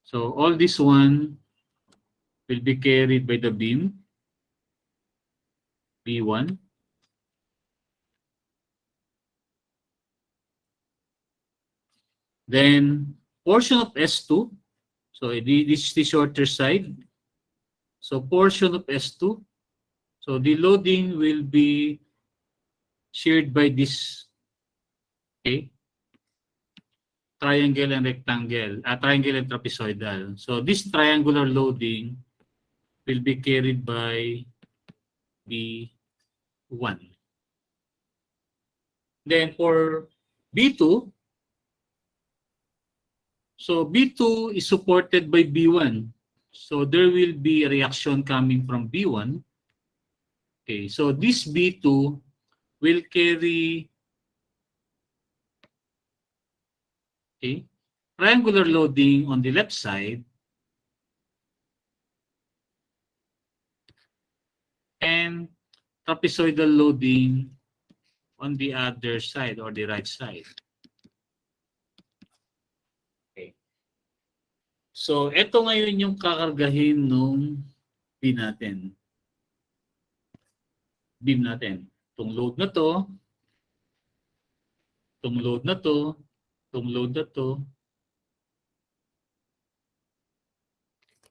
So all this one will be carried by the beam B1. Then portion of S2. So this is the shorter side. So portion of S2. So the loading will be shared by this, okay, triangle and rectangle, triangle and trapezoidal. So this triangular loading will be carried by B1. Then for B2, so B2 is supported by B1. So there will be a reaction coming from B1. Okay, so this B2 will carry, okay, triangular loading on the left side and trapezoidal loading on the other side or the right side. Okay. So ito ngayon yung kakargahin nung beam natin. Itong load na to, itong load na to, itong load na to.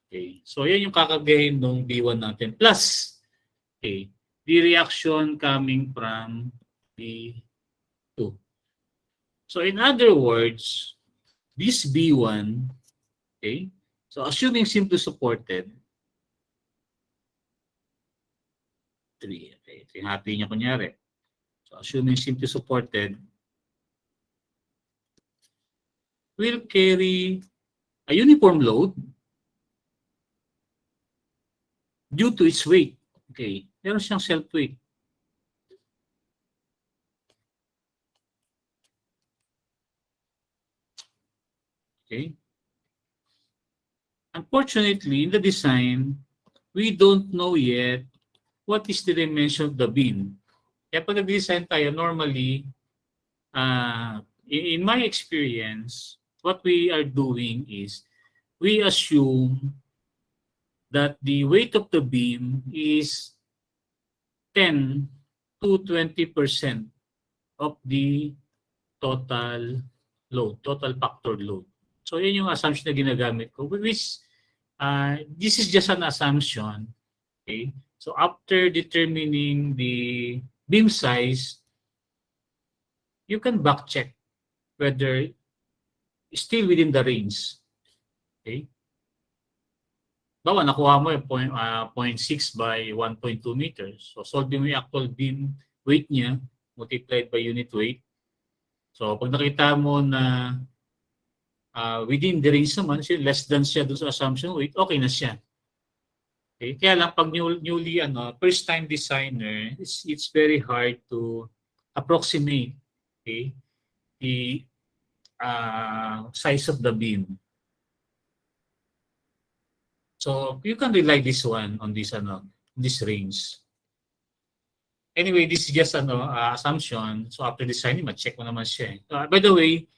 Okay. So yan yung kakargahin nung B1 natin. Plus, okay, the reaction coming from B2. So in other words, this B1, okay, so assuming simply supported, 3, okay, ito yung hati niya kunyari. So assuming simply supported, will carry a uniform load due to its weight. Okay, meron siyang self-weight. Okay. Unfortunately, in the design, we don't know yet what is the dimension of the beam? Kaya pag nag-design tayo, normally, in my experience, what we are doing is we assume that the weight of the beam is 10 to 20% of the total load, total factor load. So yun yung assumption na ginagamit ko, which this is just an assumption. Okay? So after determining the beam size, you can back check whether still within the range. Okay? Bawa, nakuha mo yung 0.6 by 1.2 meters. So solve mo yung actual beam weight niya multiplied by unit weight. So pag nakita mo na within the range naman, less than siya doon sa assumption weight, okay na siya. Okay? Kaya lang pag newly first time designer, it's very hard to approximate, okay, the size of the beam. So you can rely this one on this range. Anyway, this is just assumption. So after designing, ma-check mo naman siya. By the way,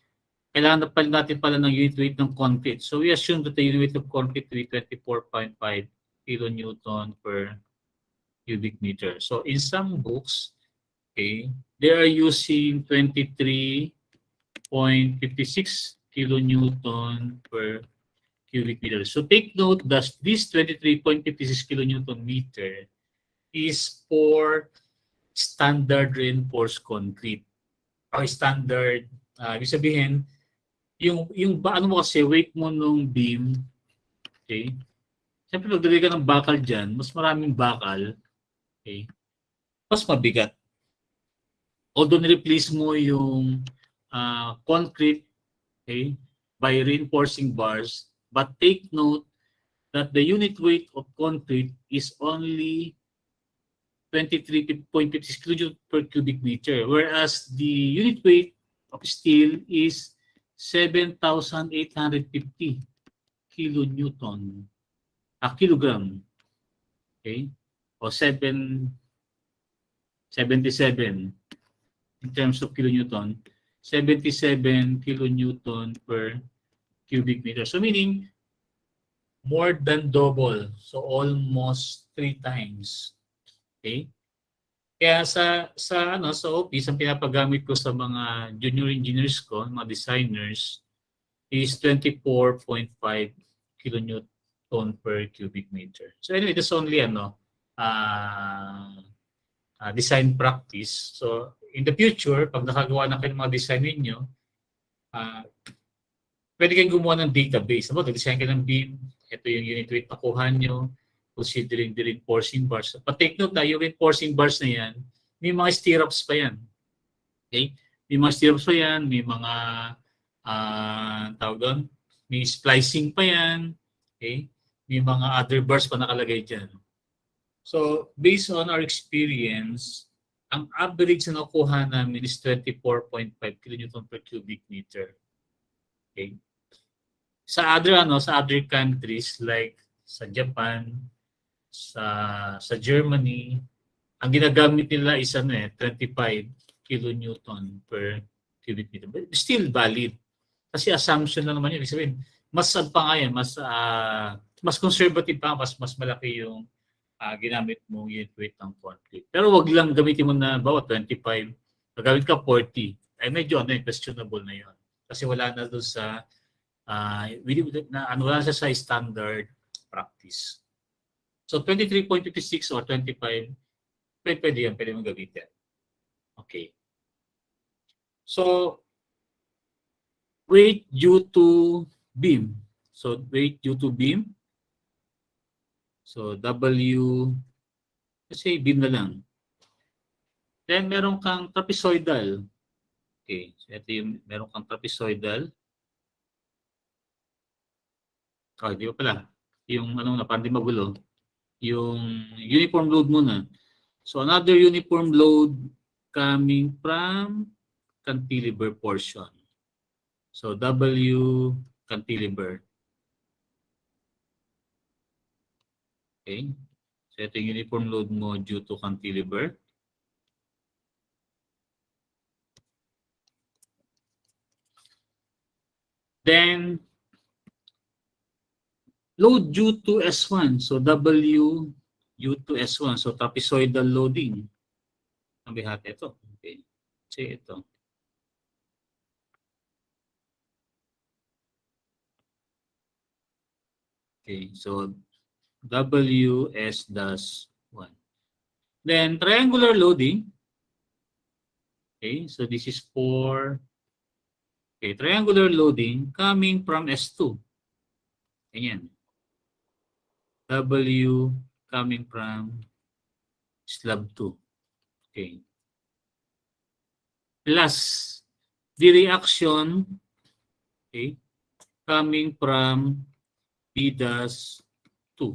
kailangan natin pala ng unit weight ng concrete. So we assume that the unit weight of concrete will be 24.5 kilonewton per cubic meter. So in some books, okay, they are using 23.56 kilonewton per cubic meter. So take note that this 23.56 kilonewton meter is for standard reinforced concrete. O standard, ibig sabihin, yung ano mo kasi, weight mo nung beam, okay? Siyempre, pagdagay ka ng bakal dyan, mas maraming bakal, okay? Mas mabigat. Although nireplace mo yung concrete, okay, by reinforcing bars, but take note that the unit weight of concrete is only 23.56 kilojoules per cubic meter, whereas the unit weight of steel is 7,850 kilonewton, kilogram, okay, o 77 in terms of kilonewton, 77 kilonewton per cubic meter. So meaning more than double. So almost 3 times. Okay? Kaya sa office, ang pinapagamit ko sa mga junior engineers ko, mga designers, is 24.5 kilonewton per cubic meter. So anyway, that's only design practice. So in the future, pag nakagawa na kayo ng mga design ninyo, pwede kayong gumawa ng database. Nag-design ka ng beam, ito yung unit weight na kuha nyo, considering the reinforcing bars. But take note na yung reinforcing bars na yan, may mga stirrups pa yan. Okay? May mga stirrups pa yan, may mga tawag doon, may splicing pa yan. Okay? May mga other bars pa nakalagay dyan. So, based on our experience, ang average na nakuha namin is 24.5 kilonewton per cubic meter. Okay? Sa other countries like sa Japan, sa Germany, ang ginagamit nila is 25 kilonewton per cubic meter. But still valid. Kasi assumption na naman yun. Ibig sabihin, mas pa nga yan, mas conservative pa, mas malaki yung ginamit mong unit weight ng concrete. Pero wag lang gamitin mo na bawa 25, gagamit ka 40. Ay medyo questionable na yun. Kasi wala na doon sa wala siya sa standard practice. So 23.56 or 25, pwede yan, pwede mong gamitin. Okay. So, weight due to beam. So, weight due to beam. So, W, kasi beam na lang. Then, meron kang trapezoidal. Okay. So, ito yung meron kang trapezoidal. Di ba pala? Yung parang di magulo. Yung uniform load muna. So another uniform load coming from cantilever portion. So W cantilever. Okay. So ito yung uniform load mo due to cantilever. Then, load due to S1. So W due to S1. So trapezoidal loading. Ang bihat ito. Okay. Kasi ito. Okay. So WS dash 1. Then triangular loading. Okay. So this is for triangular loading coming from S2. Ayan. W coming from slab 2. Okay. Plus the reaction coming from B dash 2.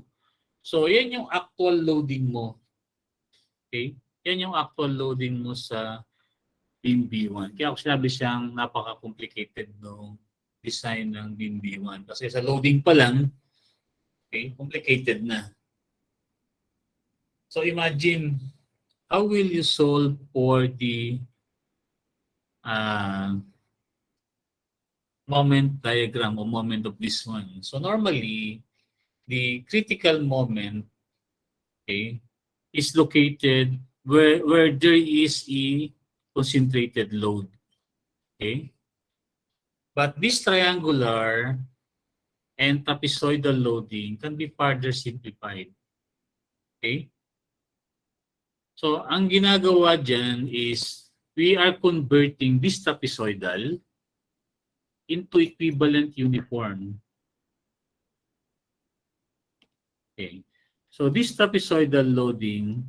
So yan yung actual loading mo. Okay? Yan yung actual loading mo sa beam B1. Kaya ako sinabi siyang napaka-complicated no design ng beam B1. Kasi sa loading pa lang, complicated na. So imagine, how will you solve for the moment diagram or moment of this one? So normally, the critical moment is located where there is a concentrated load. Okay? But this triangular and trapezoidal loading can be further simplified. Okay? So, ang ginagawa dyan is we are converting this trapezoidal into equivalent uniform. Okay. So, this trapezoidal loading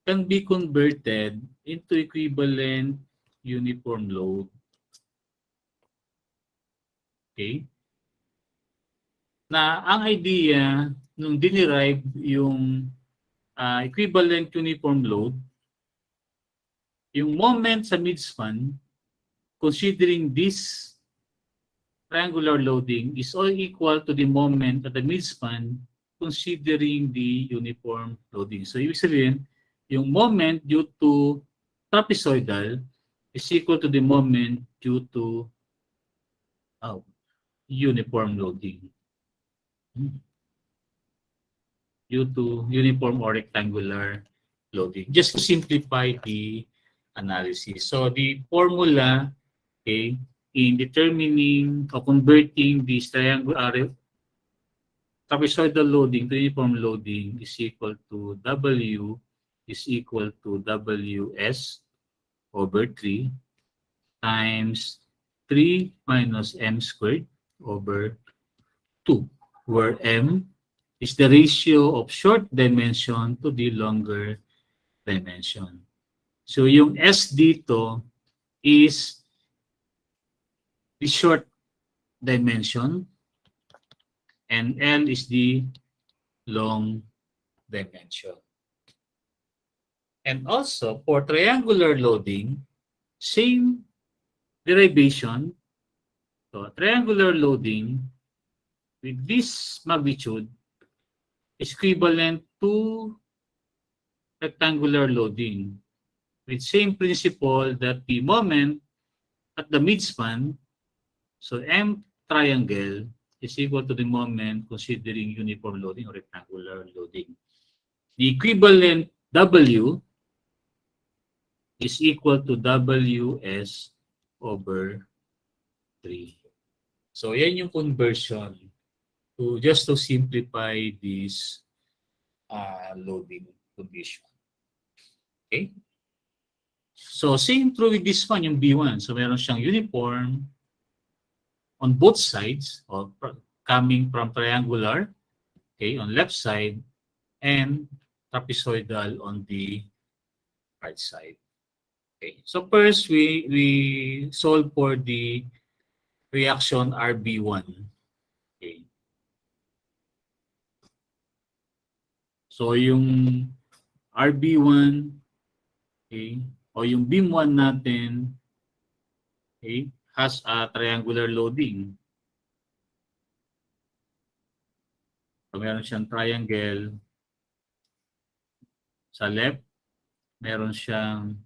can be converted into equivalent uniform load. Okay? Na ang idea nung dinerive yung equivalent uniform load, yung moment sa midspan, considering this triangular loading is all equal to the moment at the midspan considering the uniform loading. So, ibig sabihin, yung moment due to trapezoidal is equal to the moment due to uniform loading. Due to uniform or rectangular loading. Just to simplify the analysis. So the formula in determining or converting this triangular trapezoidal loading to uniform loading is equal to W is equal to WS over 3 times 3 minus M squared over 2, where M is the ratio of short dimension to the longer dimension. So yung S dito is the short dimension and L is the long dimension. And also for triangular loading, same derivation. So triangular loading with this magnitude is equivalent to rectangular loading with same principle that the moment at the midspan, so M triangle is equal to the moment considering uniform loading or rectangular loading. The equivalent W is equal to WS over 3. So yan yung conversion to just to simplify this loading condition. Okay? So same true with this one, yung B1. So meron siyang uniform on both sides or coming from triangular, on left side, and trapezoidal on the right side. Okay. So first we solve for the reaction RB1. Okay. So yung RB1 o yung beam 1 natin has a triangular loading. So, meron siyang triangle sa left, meron siyang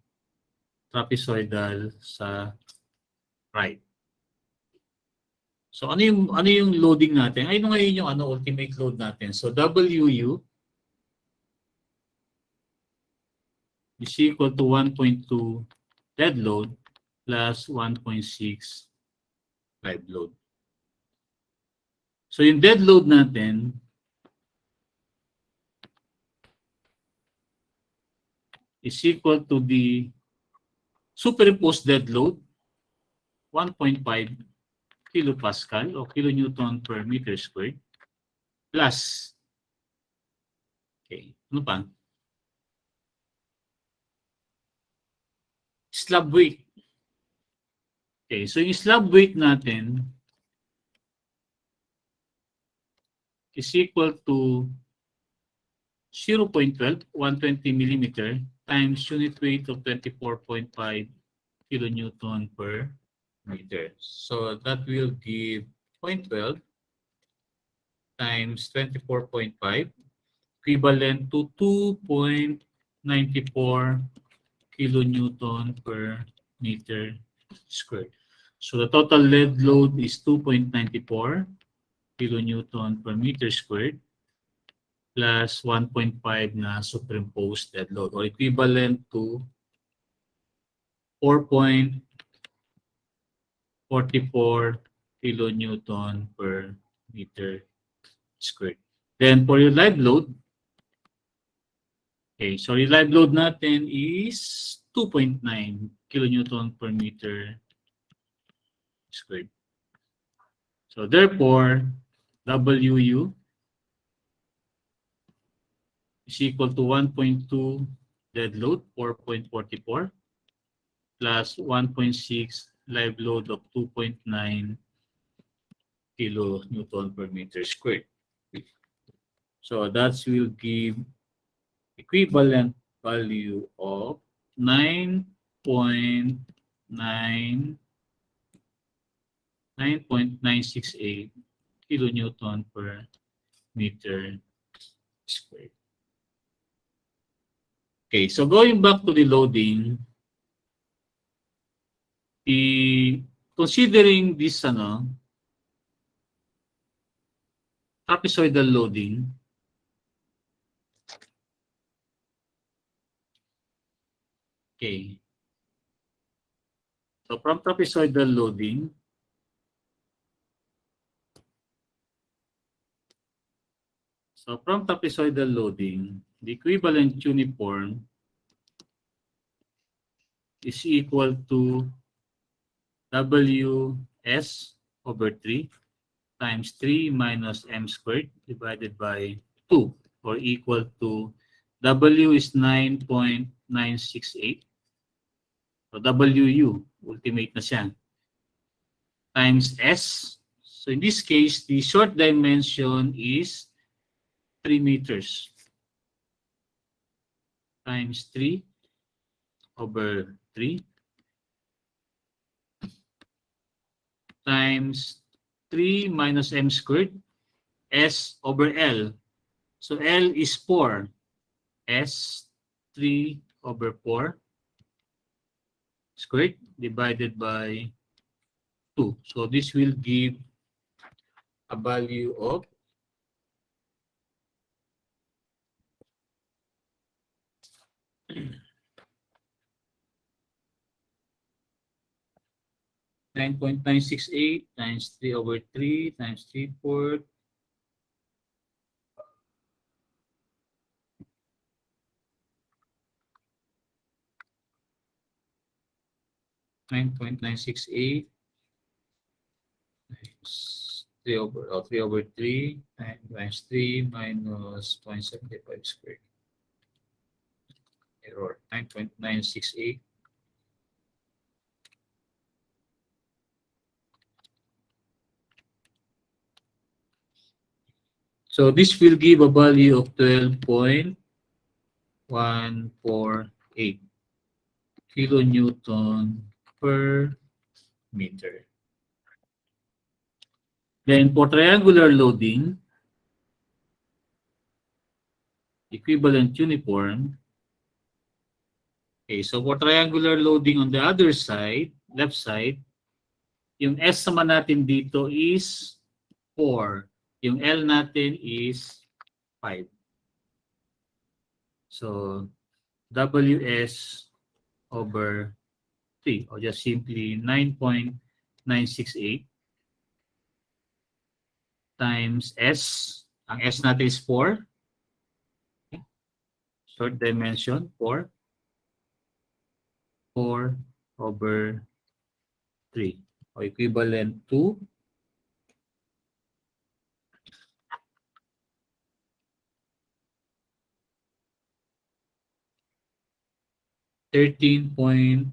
trapezoidal sa right. So ano yung loading natin? Ay ngayon yung ultimate load natin. So WU is equal to 1.2 dead load plus 1.6 live load. So yung dead load natin is equal to the superimposed dead load 1.5 kilopascal o kilonewton per meter squared plus ano pa? Slab weight. So yung slab weight natin is equal to 0.12, 120 millimeter times unit weight of 24.5 kilonewton per meter. So that will give 0.12 times 24.5 equivalent to 2.94 kilonewton per meter squared. So the total lead load is 2.94 kilonewton per meter squared plus 1.5 na superimposed dead load or equivalent to 4.44 kilonewton per meter squared. Then for your live load, so your live load natin is 2.9 kilonewton per meter squared. So therefore, WU is equal to 1.2 dead load, 4.44, plus 1.6 live load of 2.9 kilonewton per meter squared. So that will give equivalent value of 9.968 kilonewton per meter squared. So going back to the loading, considering this trapezoidal loading, so from trapezoidal loading, the equivalent uniform is equal to WS over 3 times 3 minus M squared divided by 2 or equal to W is 9.968. So WU, ultimate na siya, times S. So in this case, the short dimension is 3 meters times 3 over 3 times 3 minus M squared, S over L. So L is 4. S 3 over 4 squared divided by 2. So this will give a value of 9.968 times 3 over 3 times 3/4 9.968 times 3 over 3 times 3 minus 0.75 squared. Error, 9.968 So this will give a value of 12.148 kilonewton per meter. Then for triangular loading, equivalent uniform. Okay, so for triangular loading on the other side, left side, yung S naman natin dito is 4. Yung L natin is 5. So, WS over 3, or just simply 9.968 times S. Ang S natin is 4. Short dimension, 4. 4 over 3, or equivalent to 13.291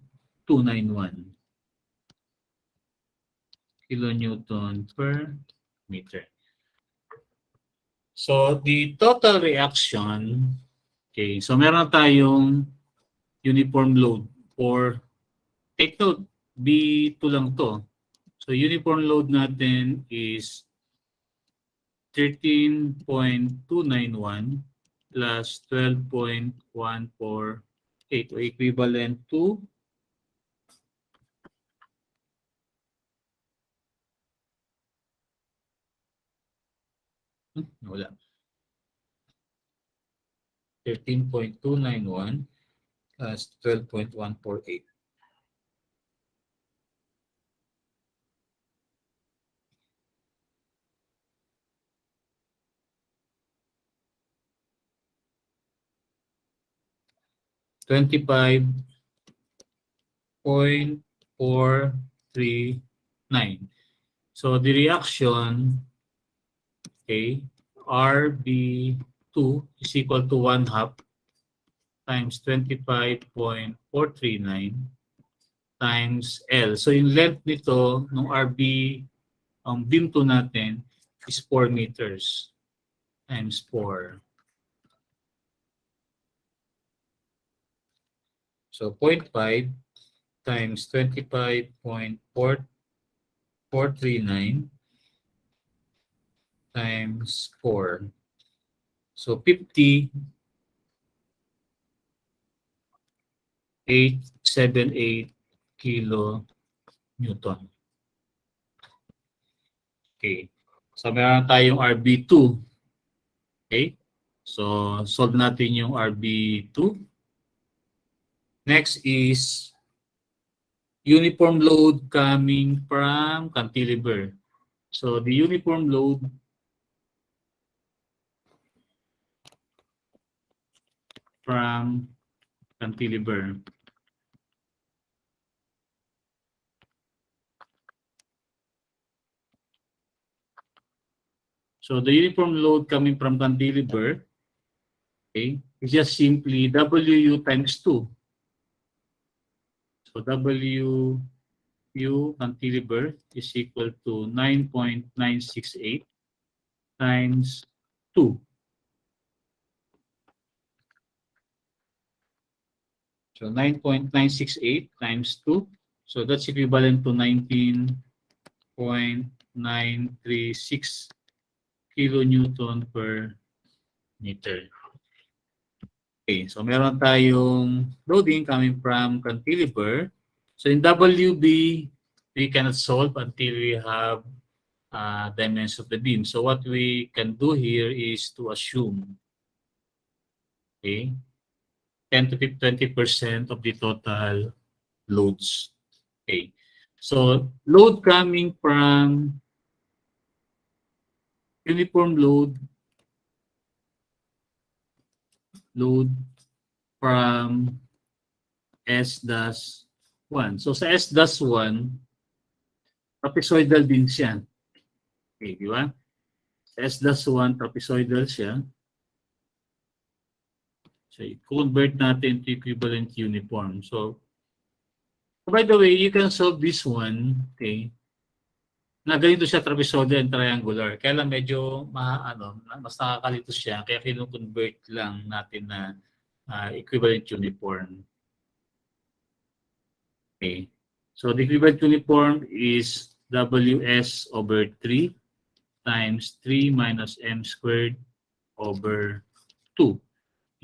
kilonewton per meter. So, the total reaction, okay, so meron tayong uniform load, or take note, B2 lang to. So, uniform load natin is 13.291 plus 12.148, o equivalent to wala. 13.291 plus 12.148. $25.439. So the reaction, okay, RB2 is equal to 1/2 times 25.439 times L. So yung length nito, ng RB, ang beam 2 natin, is 4 meters times 4. So 0.5 times 25.439 times 4. So 50.878 kilo Newton. Okay. So meron tayong RB2. Okay. So solve natin yung RB2. Next is uniform load coming from cantilever. So the uniform load from cantilever. So the uniform load coming from cantilever, okay, is just simply WU times 2. So WU cantilever is equal to 9.968 times 2. So 9.968 times 2. So that's equivalent to 19.936 kilonewton per meter. Okay, so meron tayong loading coming from cantilever. So in WB, we cannot solve until we have dimensions of the beam. So what we can do here is to assume, okay, 10 to 20% of the total loads. Okay, so load coming from uniform load from S-1. So sa S-1, trapezoidal din siya. Okay, di ba? Sa S-1, trapezoidal siya. So convert natin to equivalent uniform. So by the way, you can solve this one, okay, na ganito siya trapezoidal and triangular. Kaya lang medyo mas nakakalito siya. Kaya kinu-convert lang natin na equivalent uniform. Okay. So the equivalent uniform is WS over 3 times 3 minus M squared over 2.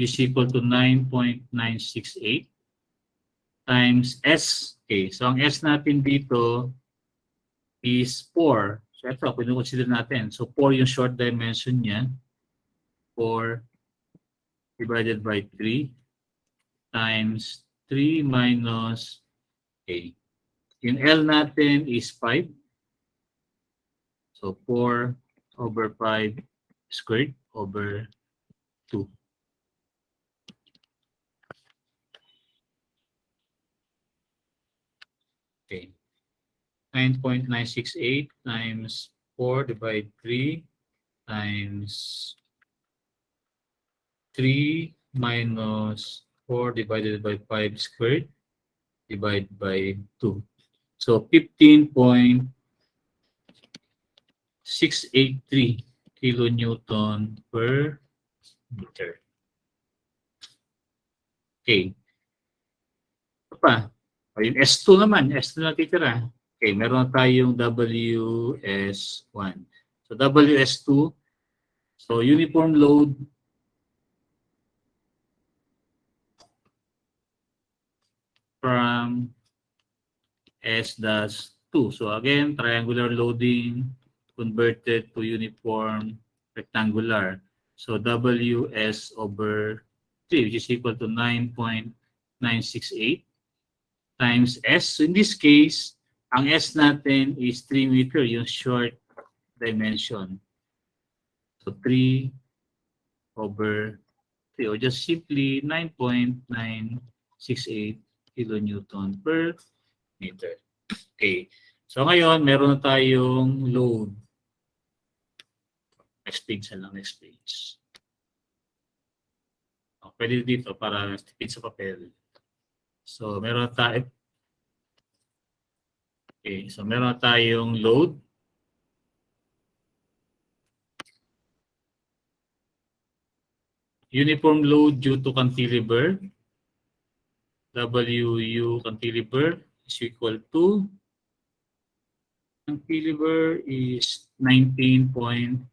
is equal to 9.968 times S. Okay, so ang S natin dito is 4. So ito, consider natin. So 4 yung short dimension niya. 4 divided by 3 times 3 minus A. Yung L natin is 5. So 4 over 5 squared over 2. Okay. 9.968 times 4 divided 3 times 3 minus 4 divided by 5 squared divided by 2. So 15.683 kilonewton per meter. Okay. Ito pa. Yung S2 naman. S2 na titira. Okay, meron tayong WS1. So WS2, so uniform load from S-2. So again, triangular loading converted to uniform rectangular. So WS over 3, which is equal to 9.968 times S. So in this case, ang S natin is 3 meter, yung short dimension. So 3 over 3, or just simply 9.968 kilonewton per meter. Okay. So ngayon, meron na tayong load. Next page na lang, next page. O, pwede dito para tipid sa papel. So meron na tayo. Okay. So meron na tayong load. Uniform load due to cantilever. WU cantilever is equal to cantilever is 19.936.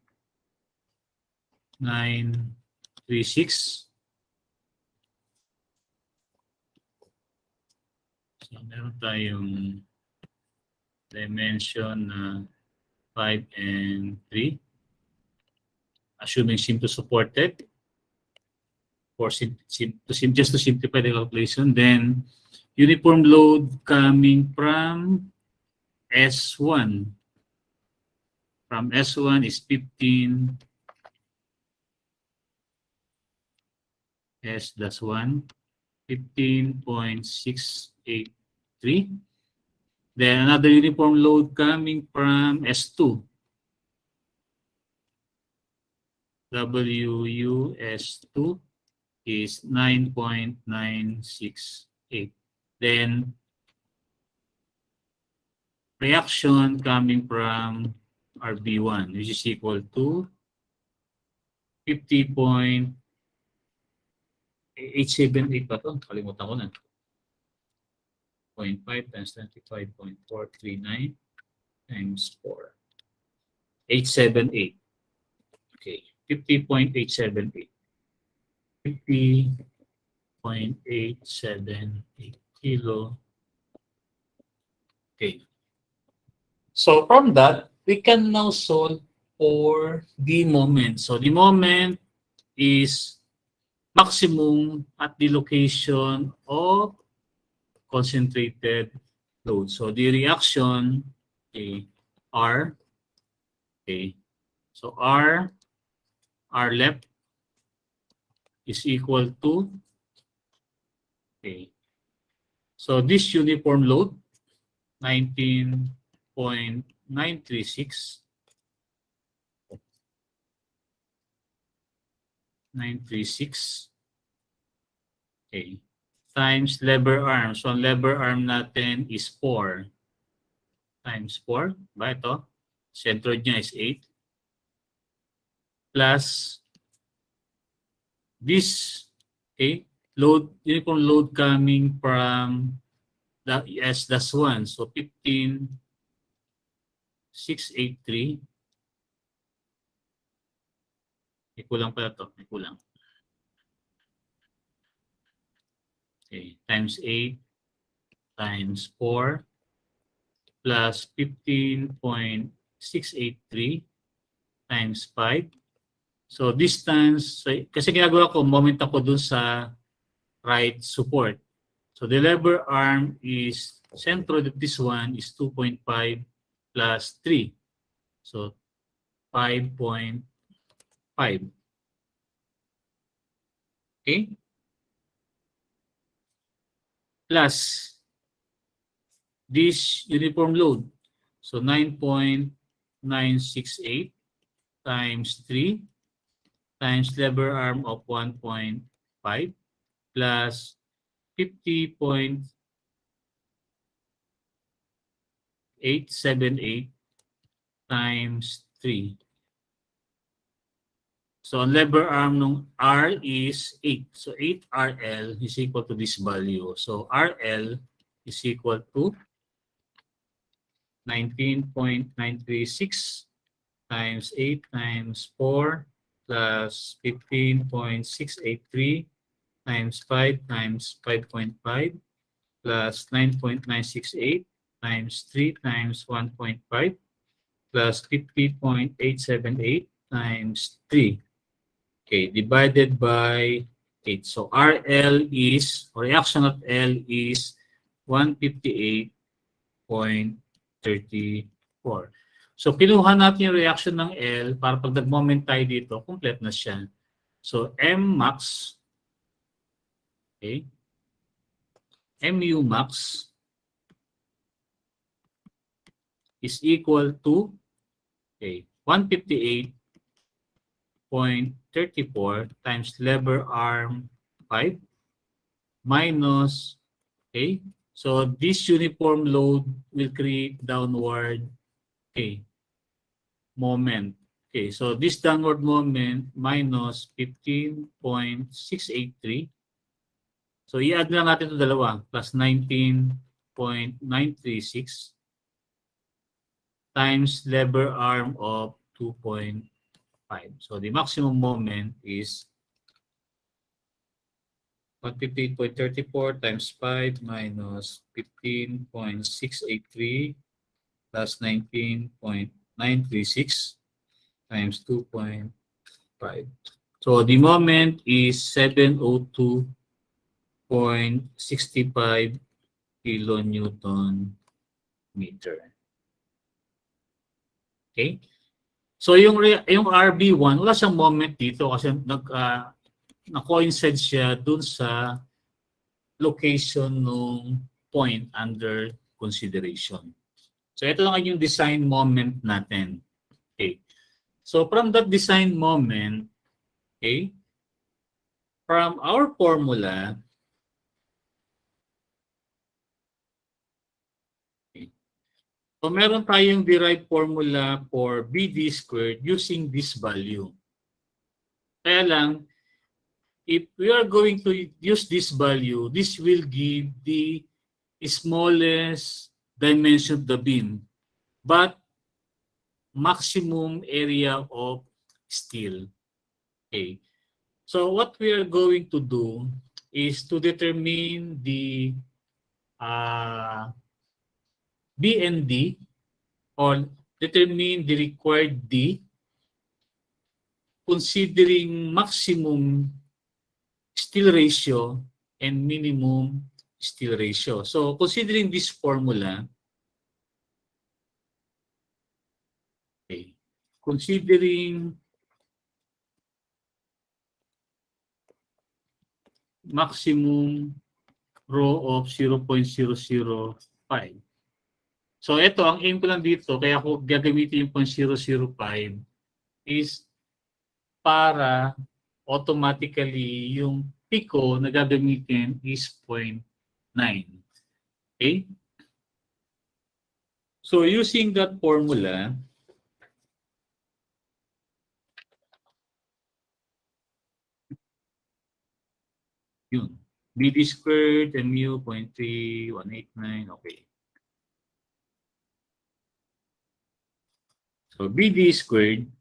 So meron tayong dimension na 5 and 3. Assuming simple supported. Just to simplify the calculation, then uniform load coming from S1. From S1 is 15 S-1, 15.683. Then another uniform load coming from S2. WU S2 is 9.968. Then reaction coming from RB1, which is equal to 50.878 pa ito. Kalimutan ko na. 0.5 times 25.439 times 4. 878. Okay. 50.878. 50.878 kilo. Okay. So from that, we can now solve for the moment. So the moment is maximum at the location of concentrated load. So the reaction, okay, R, okay, so R left is equal to, okay, so this uniform load, 19.936, 936, okay, times lever arm. So ang lever arm natin is 4 times 4. Ba ito? Centroid niya is 8. Plus this, okay, load, uniform load coming from the S-1. So 15.683. May kulang pala ito. May kulang. Okay, times 8 times 4 plus 15.683 times 5. So distance, so, kasi ginagawa ko, moment ako dun sa right support. So the lever arm is, center of this one is 2.5 plus 3. So 5.5. Okay? Plus this uniform load. So 9.968 times 3 times lever arm of 1.5 plus 50.878 times 3. So ang lever arm ng R is 8. So 8 RL is equal to this value. So RL is equal to 19.936 times 8 times 4 plus 15.683 times 5 times 5.5 plus 9.968 times 3 times 1.5 plus 50.878 times 3. Okay, divided by 8. So RL is, or reaction of L is 158.34. So kinuha natin yung reaction ng L para pag nag-moment tayo dito, complete na siya. So M max, okay, MU max is equal to, okay, 158.34 times lever arm 5 minus, okay, so this uniform load will create downward, okay, moment. Okay, so this downward moment minus 15.683. So i-add lang natin ito dalawa, plus 19.936 times lever arm of 2.5. So the maximum moment is 158.34 times 5 minus 15.683 plus 19.936 times 2.5. So the moment is 702.65 kilonewton meter. Okay? So yung RB1, wala siyang moment dito kasi na-coincide siya dun sa location ng point under consideration. So ito lang yung design moment natin. Okay. So from that design moment, okay, from our formula, okay, so meron tayong derived formula for BD squared using this value. Kaya lang, if we are going to use this value, this will give the smallest dimension of the beam, but maximum area of steel. Okay. So what we are going to do is to determine the BND or determine the required D considering maximum steel ratio and minimum steel ratio. So considering this formula, okay, considering maximum rho of 0.005. So ito, ang aim ko lang dito, kaya ako gagamitin yung 0.005 is para automatically yung pico na gagamitin is 0.9. Okay? So using that formula, yun. BD squared mu 0.3189. Okay. So BD squared,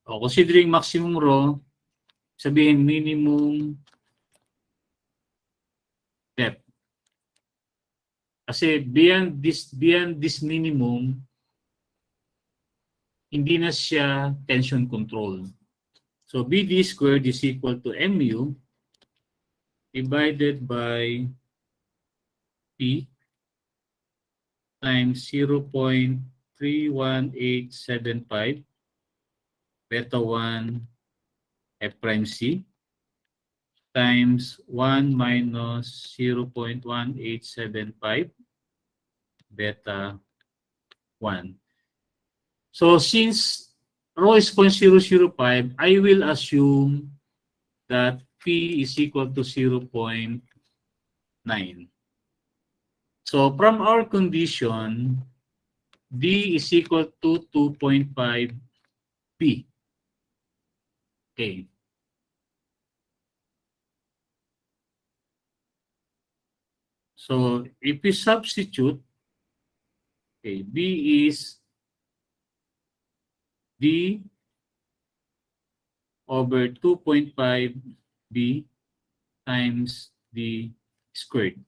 considering maximum rho, sabihin minimum depth. Kasi beyond this minimum, hindi na siya tension control. So BD squared is equal to mu divided by P times 0.31875 beta 1 F prime C times 1 minus 0.1875 beta 1. So since rho is 0.005, I will assume that P is equal to 0.9. So from our condition, D is equal to 2.5 P. Okay. So if we substitute, okay, B is D over 2.5 B times D squared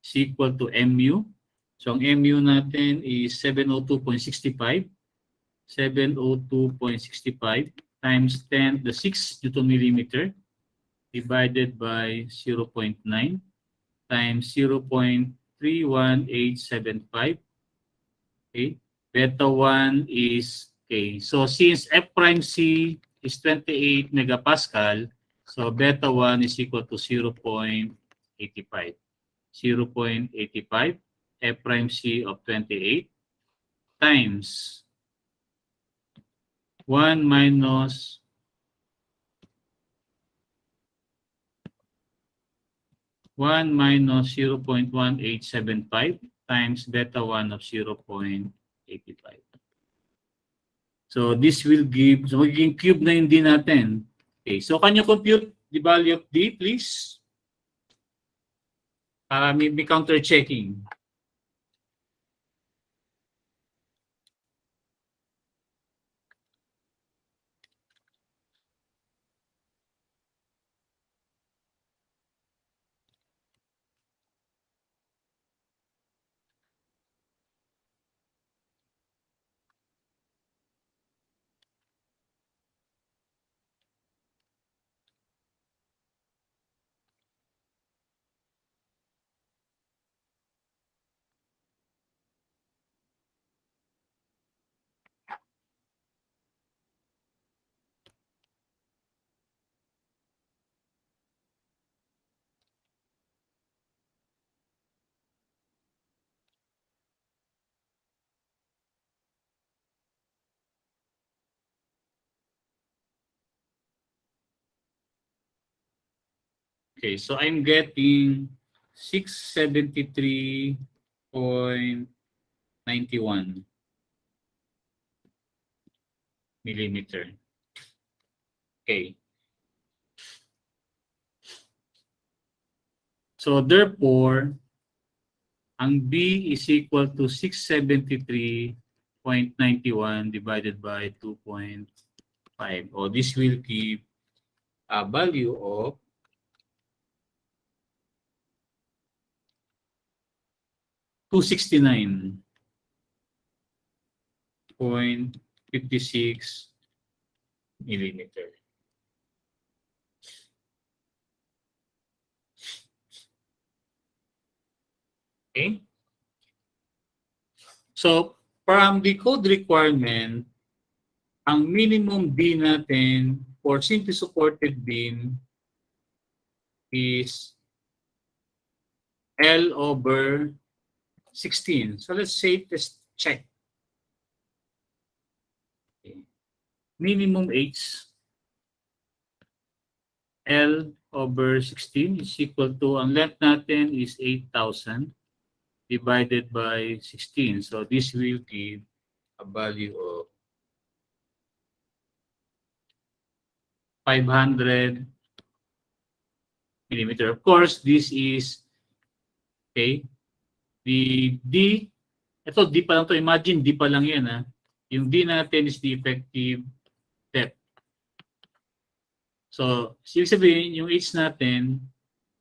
is equal to mu. So ang mu natin is 702.65. 702.65 times 10 to the 6 Newton millimeter divided by 0.9 times 0.31875. Okay. Beta 1 is, okay. So since F prime C is 28 megapascal, so beta 1 is equal to 0.85. 0.85 F prime C of 28 times 1 minus 0.1875 times beta 1 of 0.85. So this will give, so magiging cube na yung D natin. Okay, so can you compute the value of D, please? May counter checking. Okay, so I'm getting 673.91 millimeter. Okay. So therefore, ang B is equal to 673.91 divided by 2.5. Oh, this will give a value of 269.56 millimeter. Okay. So from the code requirement, ang minimum B natin for simply supported beam is L over 16. So let's say let's check. Okay. Minimum H L over 16 is equal to, ang length natin is 8,000 divided by 16. So this will give a value of 500 millimeter. Of course, this is, okay, the D, ito D pa lang to, imagine D pa lang yan ha. Yung D natin is the effective depth. So, ibig sabihin, yung H natin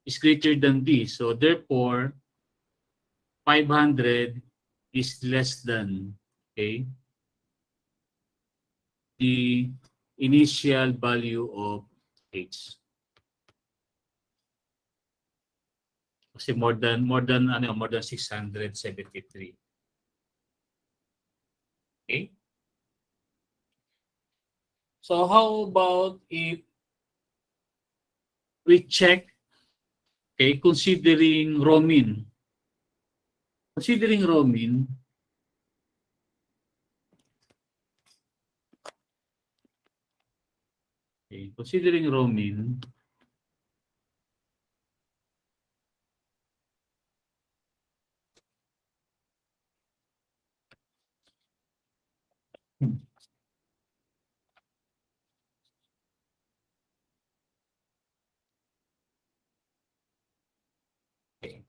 is greater than this. So therefore, 500 is less than, okay, the initial value of H. Kasi more than 673. Okay? So how about if we check, okay, considering raw mean. Considering raw mean, okay, considering raw mean, okay.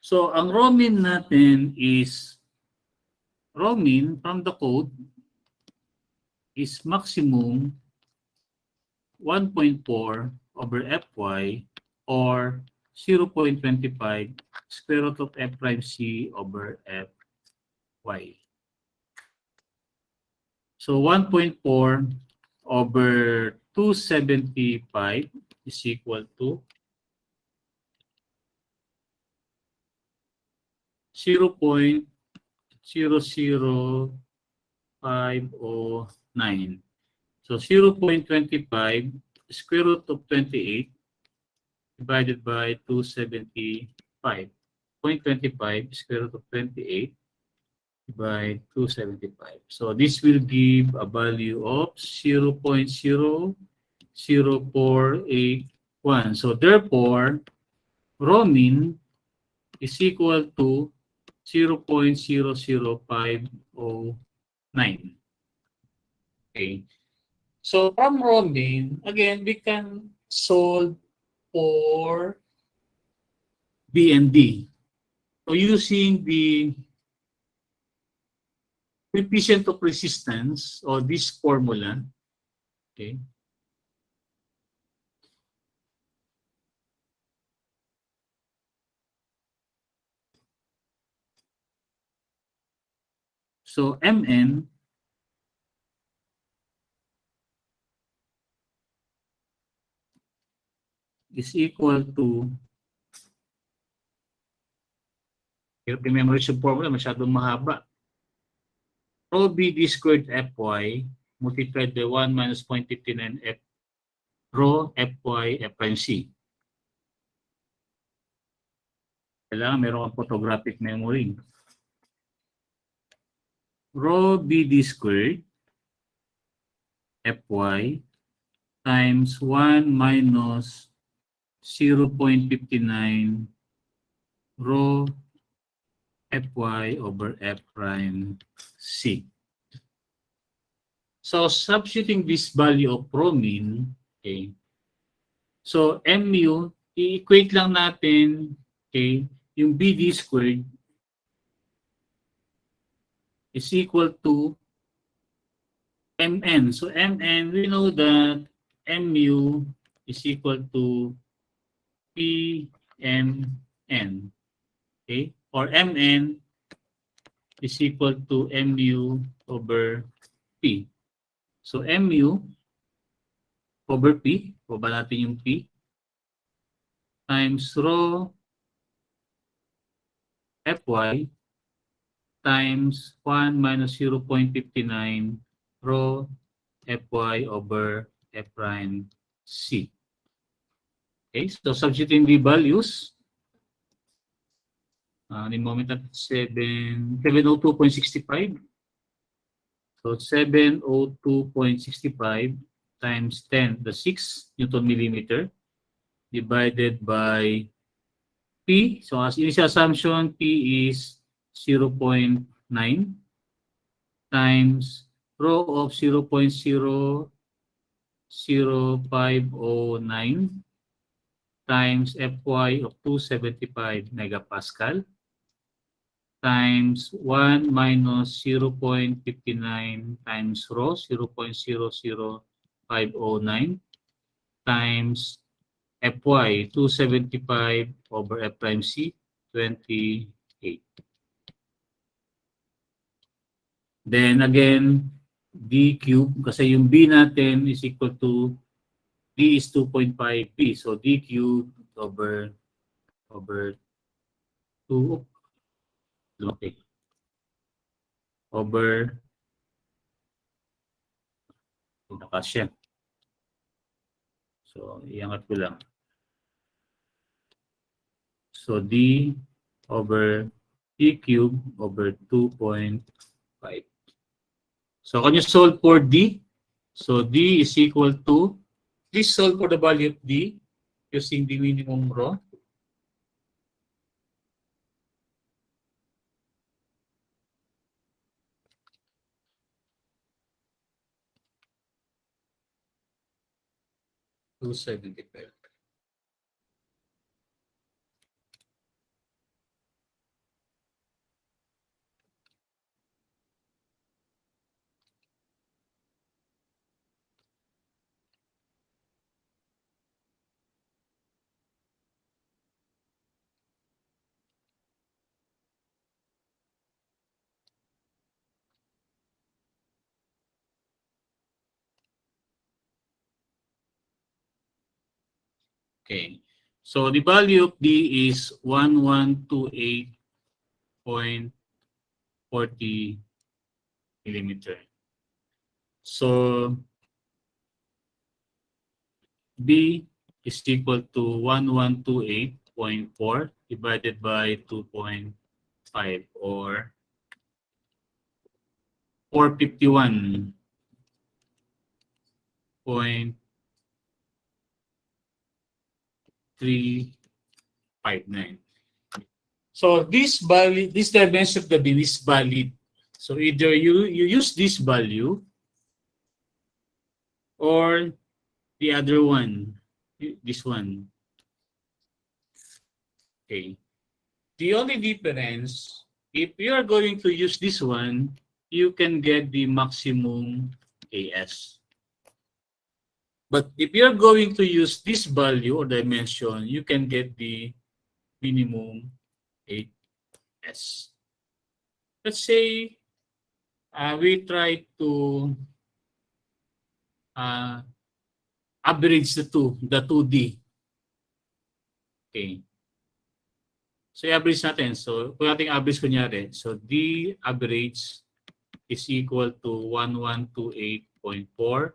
So ang raw mean natin is, raw mean from the code is maximum 1.4 over Fy or 0.25 square root of F prime C over Fy. So 1.4 over 275 is equal to 0.00509. So 0.25 square root of 28 divided by 275. 0.25 square root of 28 by 275. So this will give a value of 0.00481. So therefore, raw mean is equal to 0.00509. Okay. So from raw mean, again, we can solve for B and D. So using the coefficient of resistance or this formula, okay, so Mn is equal to, hirap i-memorize yung formula, masyadong mahaba. Rho B D squared Fy multiplied by 1 minus 0.59 F rho Fy F prime C. Kailangan meron kang photographic memory. Rho B D squared Fy times 1 minus 0.59 rho Fy over F prime C. So substituting this value of rho mean, okay, so mu, i-equate lang natin, okay, yung BD squared is equal to Mn. So Mn, we know that mu is equal to Pmn. Okay? Or Mn is equal to mu over P. So mu over P, baba natin yung P, times rho Fy times 1 minus 0.59 rho Fy over F prime C. Okay, so substituting the values, the moment at 702.65. So 702.65 times 10 to the 6 Newton millimeter divided by P. So as initial assumption, P is 0.9 times rho of 0.00509 times Fy of 275 megapascal times 1 minus 0.59 times rho 0.00509 times Fy 275 over F prime C 28. Then again, D cube kasi yung B natin is equal to D is 2.5B. So D cube over 2 lumaki. Over nakasya. So iangat ko lang. So D over D cube over 2.5. So can you solve for D? So D is equal to, please solve for the value of D using the minimum row. Two 75. Okay. So the value of D is 1128.40 millimeter. So B is equal to 1128.4 divided by 2.5 or 451.359. So this value, this dimension of the beam is valid. So either you use this value or the other one, this one. Okay. The only difference, if you are going to use this one, you can get the maximum AS. But if you are going to use this value or dimension, you can get the minimum AS. Let's say we try to average the 2D. Okay. So, i-average natin. So, kung natin average kunyari, so D average is equal to 1128.4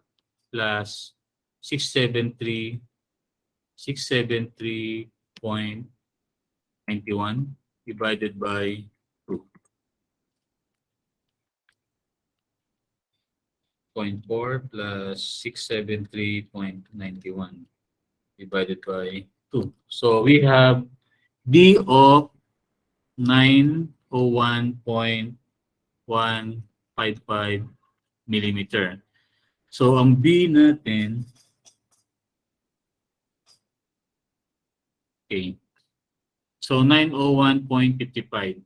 plus 673.91 divided by 2. 0.4 plus 673.91 divided by 2. So we have D of 901.155 millimeter. So ang B natin, okay, so 901.55.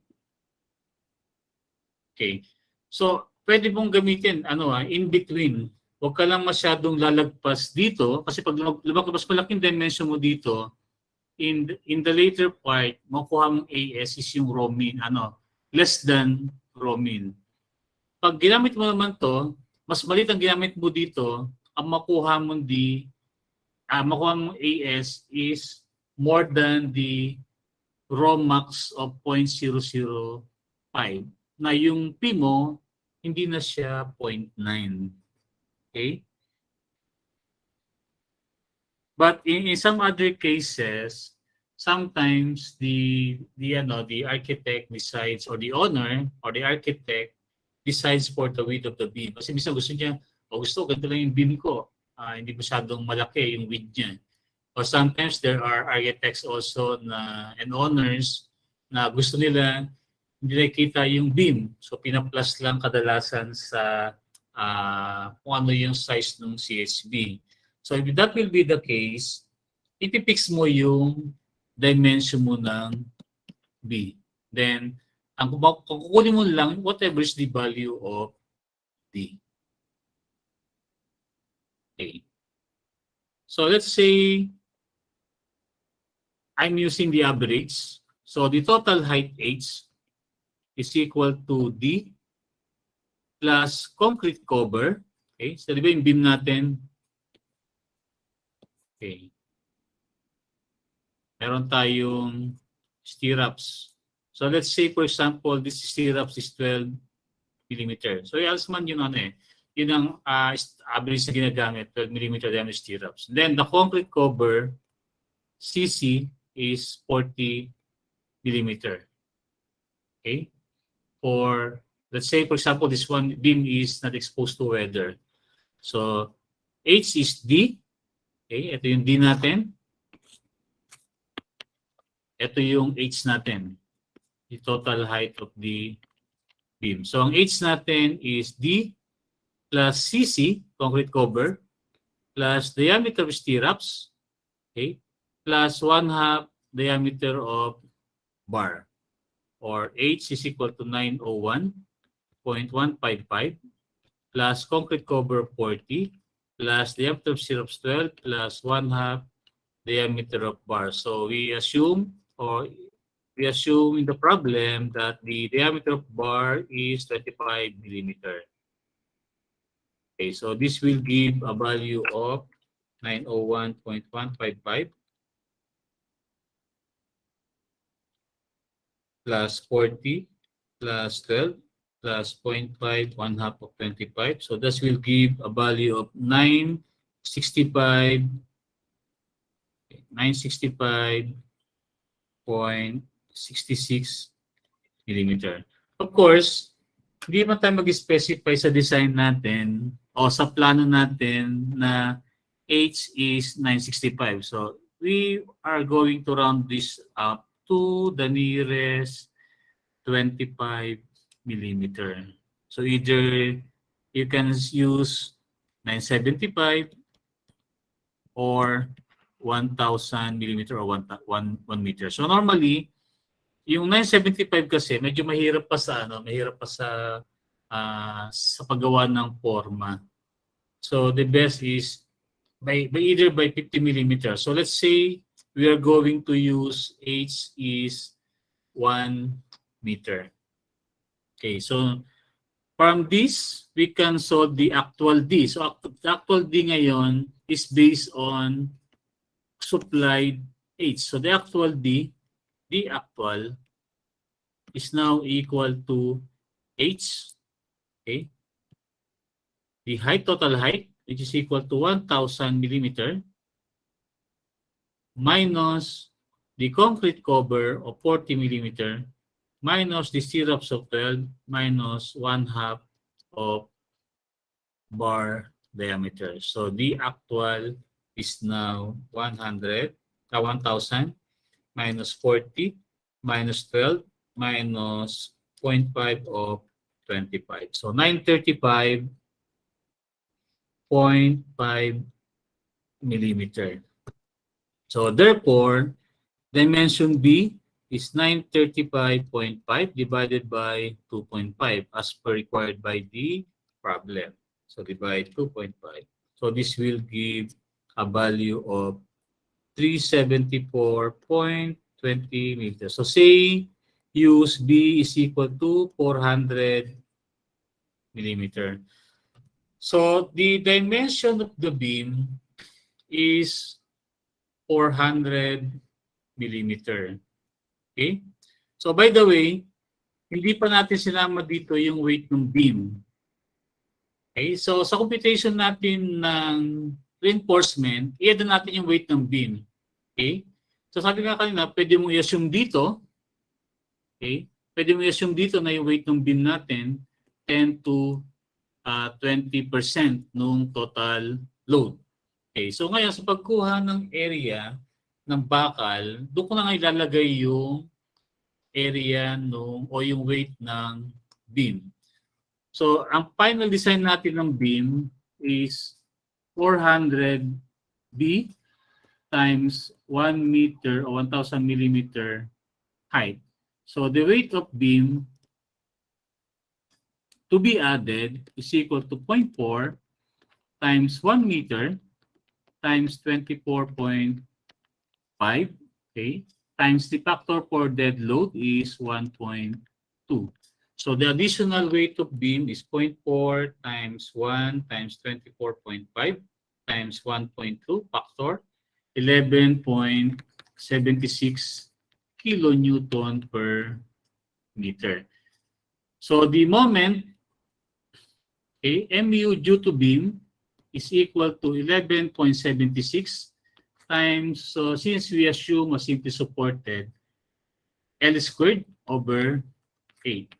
Okay. So pwede mong gamitin in between. Huwag ka lang masyadong lalagpas dito kasi pag lumagpas malaking dimension mo dito, in the later part, makuha mong AS is yung raw mean, less than raw mean. Pag ginamit mo naman to, mas maliit ang ginamit mo dito, ang makuha mong AS is more than the raw max of 0.005 na yung P mo, hindi na siya 0.9. Okay? But in some other cases, sometimes the architect decides, or the owner or the architect decides for the width of the beam. Kasi minsan gusto niya, gusto ganito lang yung beam ko. Hindi masyadong malaki yung width niya. Or sometimes there are architects also and owners na gusto nila hindi nakikita yung beam. So pinaplas lang kadalasan sa kung ano yung size ng CHB. So if that will be the case, ipipix mo yung dimension mo ng B. Then, ang kukunin mo lang whatever is the value of D. Okay. So let's say I'm using the average. So the total height H is equal to D plus concrete cover. Okay, so di ba yung beam natin? Okay. Meron tayong stirrups. So let's say for example, this stirrups is 12 millimeter. So Elsman yun ano eh. Yun ang average na ginagamit, 12 millimeter diameter stirrups. Then the concrete cover, CC, is 40 millimeter. Okay? For, let's say for example, this one beam is not exposed to weather. So H is D. Okay? Ito yung D natin. Ito yung H natin. The total height of the beam. So ang H natin is D plus CC, concrete cover, plus diameter of stirrups, okay, plus 1/2 diameter of bar, or H is equal to 901.155 plus concrete cover 40 plus diameter of stirrups 12 plus 1/2 diameter of bar. So we assume in the problem that the diameter of bar is 25 millimeter. Okay, so this will give a value of 901.155 plus 40 plus 12 plus 0.5, 1/2 of 25. So this will give a value of 965.66 millimeter. Of course, hindi man tayo mag-specify sa design natin o sa plano natin na H is 965. So we are going to round this up to the nearest 25 millimeter. So either you can use 975 or 1,000 millimeter or 1 meter. So normally, yung 975 kasi medyo mahirap pa sa paggawa ng forma. So the best is either by 50 millimeter. So let's say we are going to use H is 1 meter. Okay, so from this we can solve the actual D. So the actual D ngayon is based on supplied H. So the actual D actual is now equal to H, okay? The height, total height, which is equal to 1,000 millimeter minus the concrete cover of 40 millimeter minus the stirrups of 12 minus 1/2 of bar diameter. So the actual is now 1,000 minus 40 minus 12 minus 0.5 of 25. So 935.5 millimeter. So therefore, dimension B is 935.5 divided by 2.5 as per required by the problem. So divide 2.5. So this will give a value of 374.20 meters. So say use B is equal to 400 millimeter. So the dimension of the beam is 400 millimeter. Okay? So by the way, hindi pa natin sinama dito yung weight ng beam. Okay? So sa computation natin ng reinforcement, i-add natin yung weight ng beam. Okay? So sabi nga kanina, pwede mong i-assume dito, okay? Pwede mong i-assume dito na yung weight ng beam natin 10 to 20% nung total load. Okay, so ngayon sa pagkuha ng area ng bakal, doon ko na nga ilalagay yung area o yung weight ng beam. So ang final design natin ng beam is 400 B times 1 meter or 1,000 millimeter height. So the weight of beam to be added is equal to 0.4 times 1 meter times 24.5, okay, okay, times the factor for dead load is 1.2. So the additional weight of beam is 0.4 times 1 times 24.5 times 1.2 factor 11.76 kilonewton per meter. So the moment, okay, mu due to beam is equal to 11.76 times, so since we assume a simply supported, L squared over 8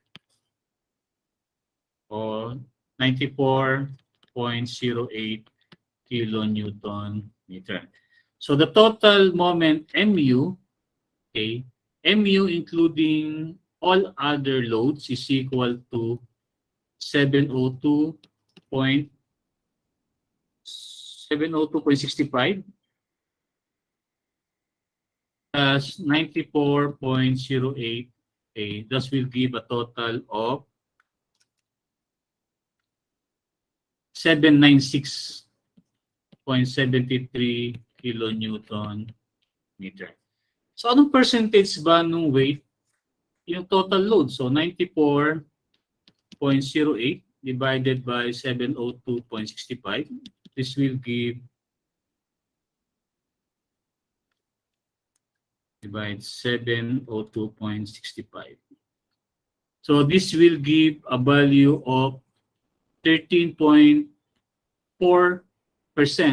or 94.08 kilonewton meter. So the total moment mu, okay, mu including all other loads is equal to 702.65 plus 94.08. Okay, thus will give a total of 796.73 kilonewton meter. So anong percentage ba nung weight? Yung total load. So 94.08 divided by 702.65. This will give divide 702.65. So this will give a value of 13.4%.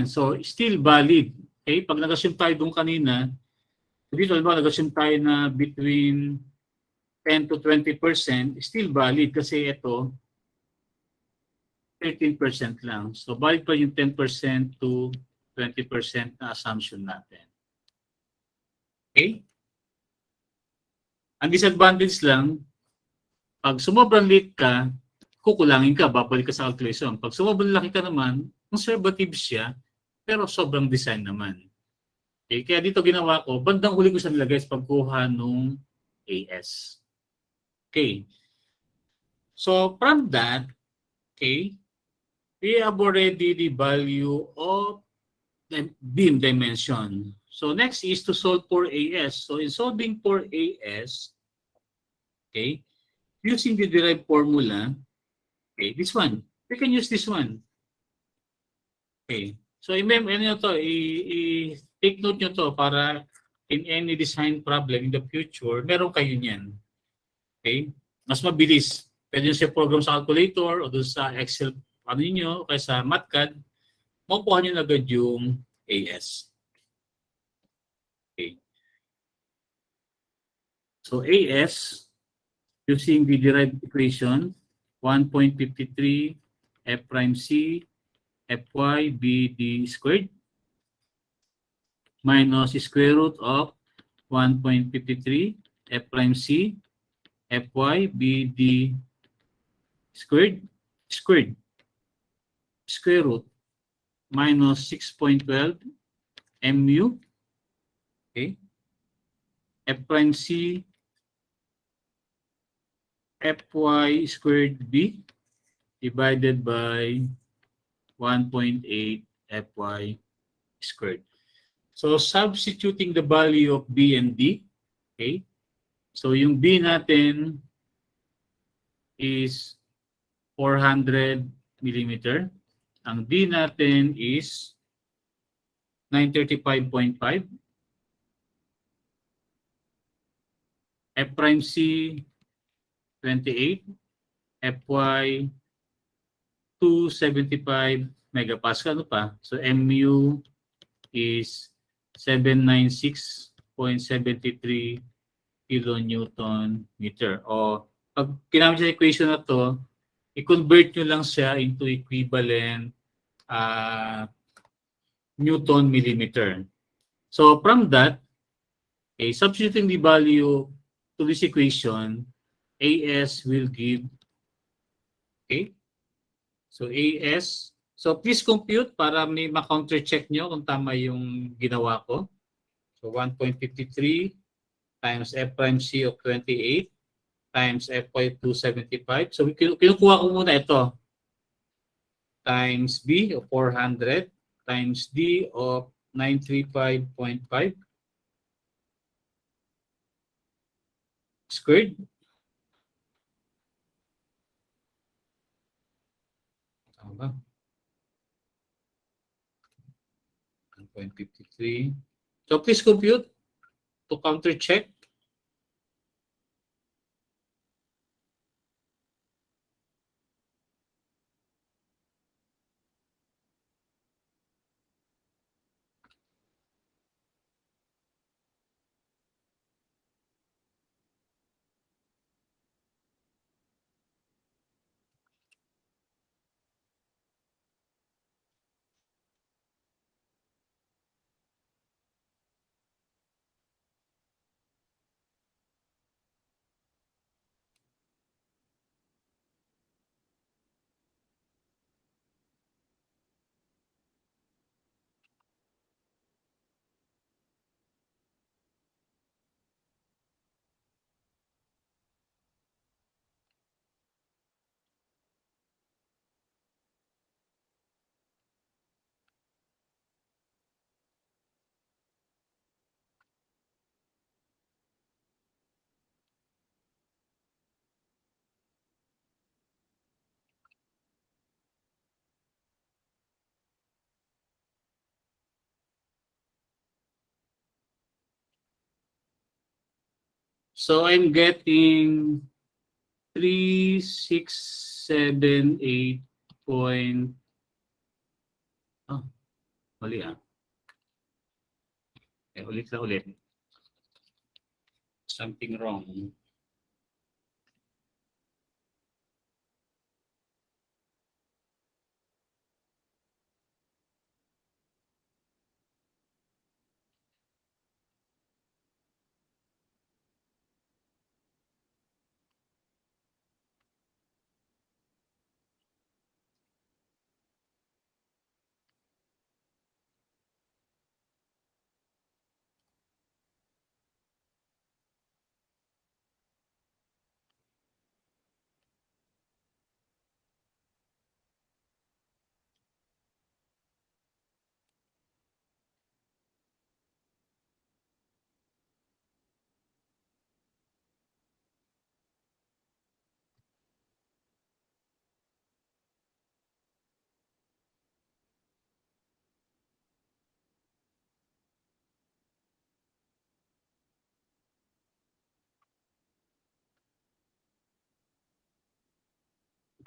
So still valid. Okay, pag nag-assume tayo doon kanina, dito nag-assume tayo na between 10 to 20%, still valid kasi ito 13% lang. So valid pa yung 10% to 20% na assumption natin. Okay? Ang disadvantage lang, pag sumobrang late ka, kukulangin ka, babalik ka sa calculation. Pag sumobrang laki ka naman, conservative siya, pero sobrang design naman. Okay? Kaya dito ginawa ko, bandang huli ko siya nilagay sa pagkuha nung AS. Okay. So from that, okay, we have already the value of the beam dimension. So next is to solve for AS. So in solving for AS, okay, using the derived formula, okay, this one, we can use this one. Okay, so take note nyo to para in any design problem in the future, meron kayo niyan. Okay, mas mabilis. Pwede nyo siya program sa calculator o doon sa Excel, ano nyo, kaya sa MATCAD, makukuha nyo na agad yung AS. Okay. So AS, using the derived equation, 1.53 F prime C Fy BD squared minus square root of 1.53 F prime C Fy BD squared square root minus 6.12 mu, okay, F prime C Fy squared B divided by 1.8 Fy squared. So substituting the value of B and D, okay, so yung B natin is 400 millimeter. Ang D natin is 935.5. F prime C 28. Fy 275 megapascal. Ano pa? So mu is 796.73 kilonewton meter. O pag kinamit sa equation na to, i-convert nyo lang siya into equivalent Newton millimeter. So from that, okay, substituting the value to this equation, AS will give, okay, so AS, so please compute para may ma-counter check nyo kung tama yung ginawa ko. So 1.53 times F prime C of 28 times Fy 275. So kinukuha ko muna ito. Times B of 400 times D of 935.5 squared. Tama ba? 1.53. So please compute to counter check. So I'm getting 3678 point. Oh, mali ah. Ulit na ulit. Something wrong.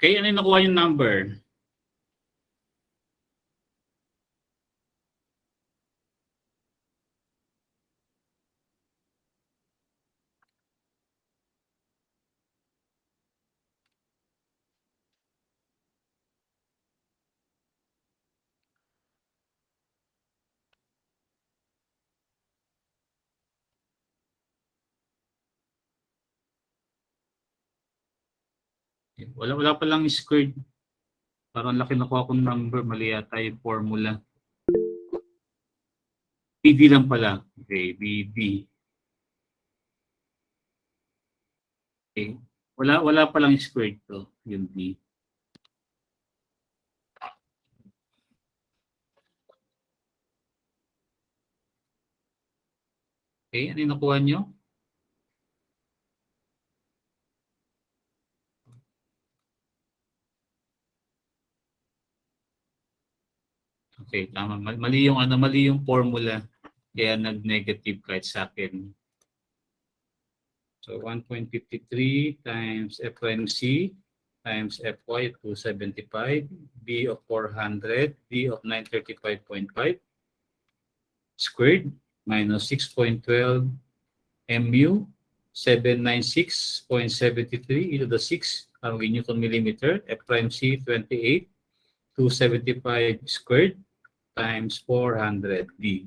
Okay, ano yung nakuha yung number? Wala pa lang squared. Parang laki nakuha kong number. Mali yata yung formula. BD lang pala. Okay, BD. Okay. Wala pa lang squared to. Yung D. Okay, ano yung nakuha nyo? Okay, tama. Mali yung mali yung formula. Kaya nag-negative kahit sa akin. So 1.53 times FMC times FY 275, B of 400, D of 935.5 squared minus 6.12 mu 796.73 into the 6 Newton millimeter, F prime C 28, 275 squared times 400 D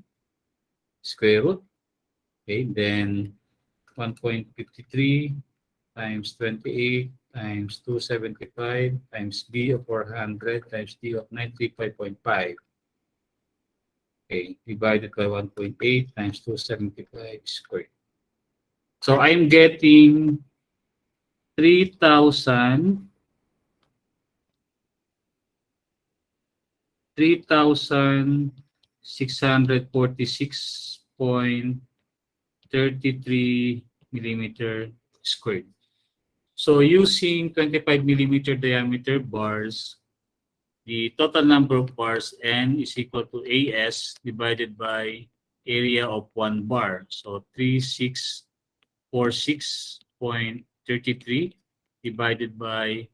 square root. Okay, then 1.53 times 28 times 275 times B of 400 times D of 935.5. Okay, divided by 1.8 times 275 squared. So I'm getting 3,646.33 millimeter squared. So using 25 millimeter diameter bars, the total number of bars N is equal to AS divided by area of one bar. So 3646.33 divided by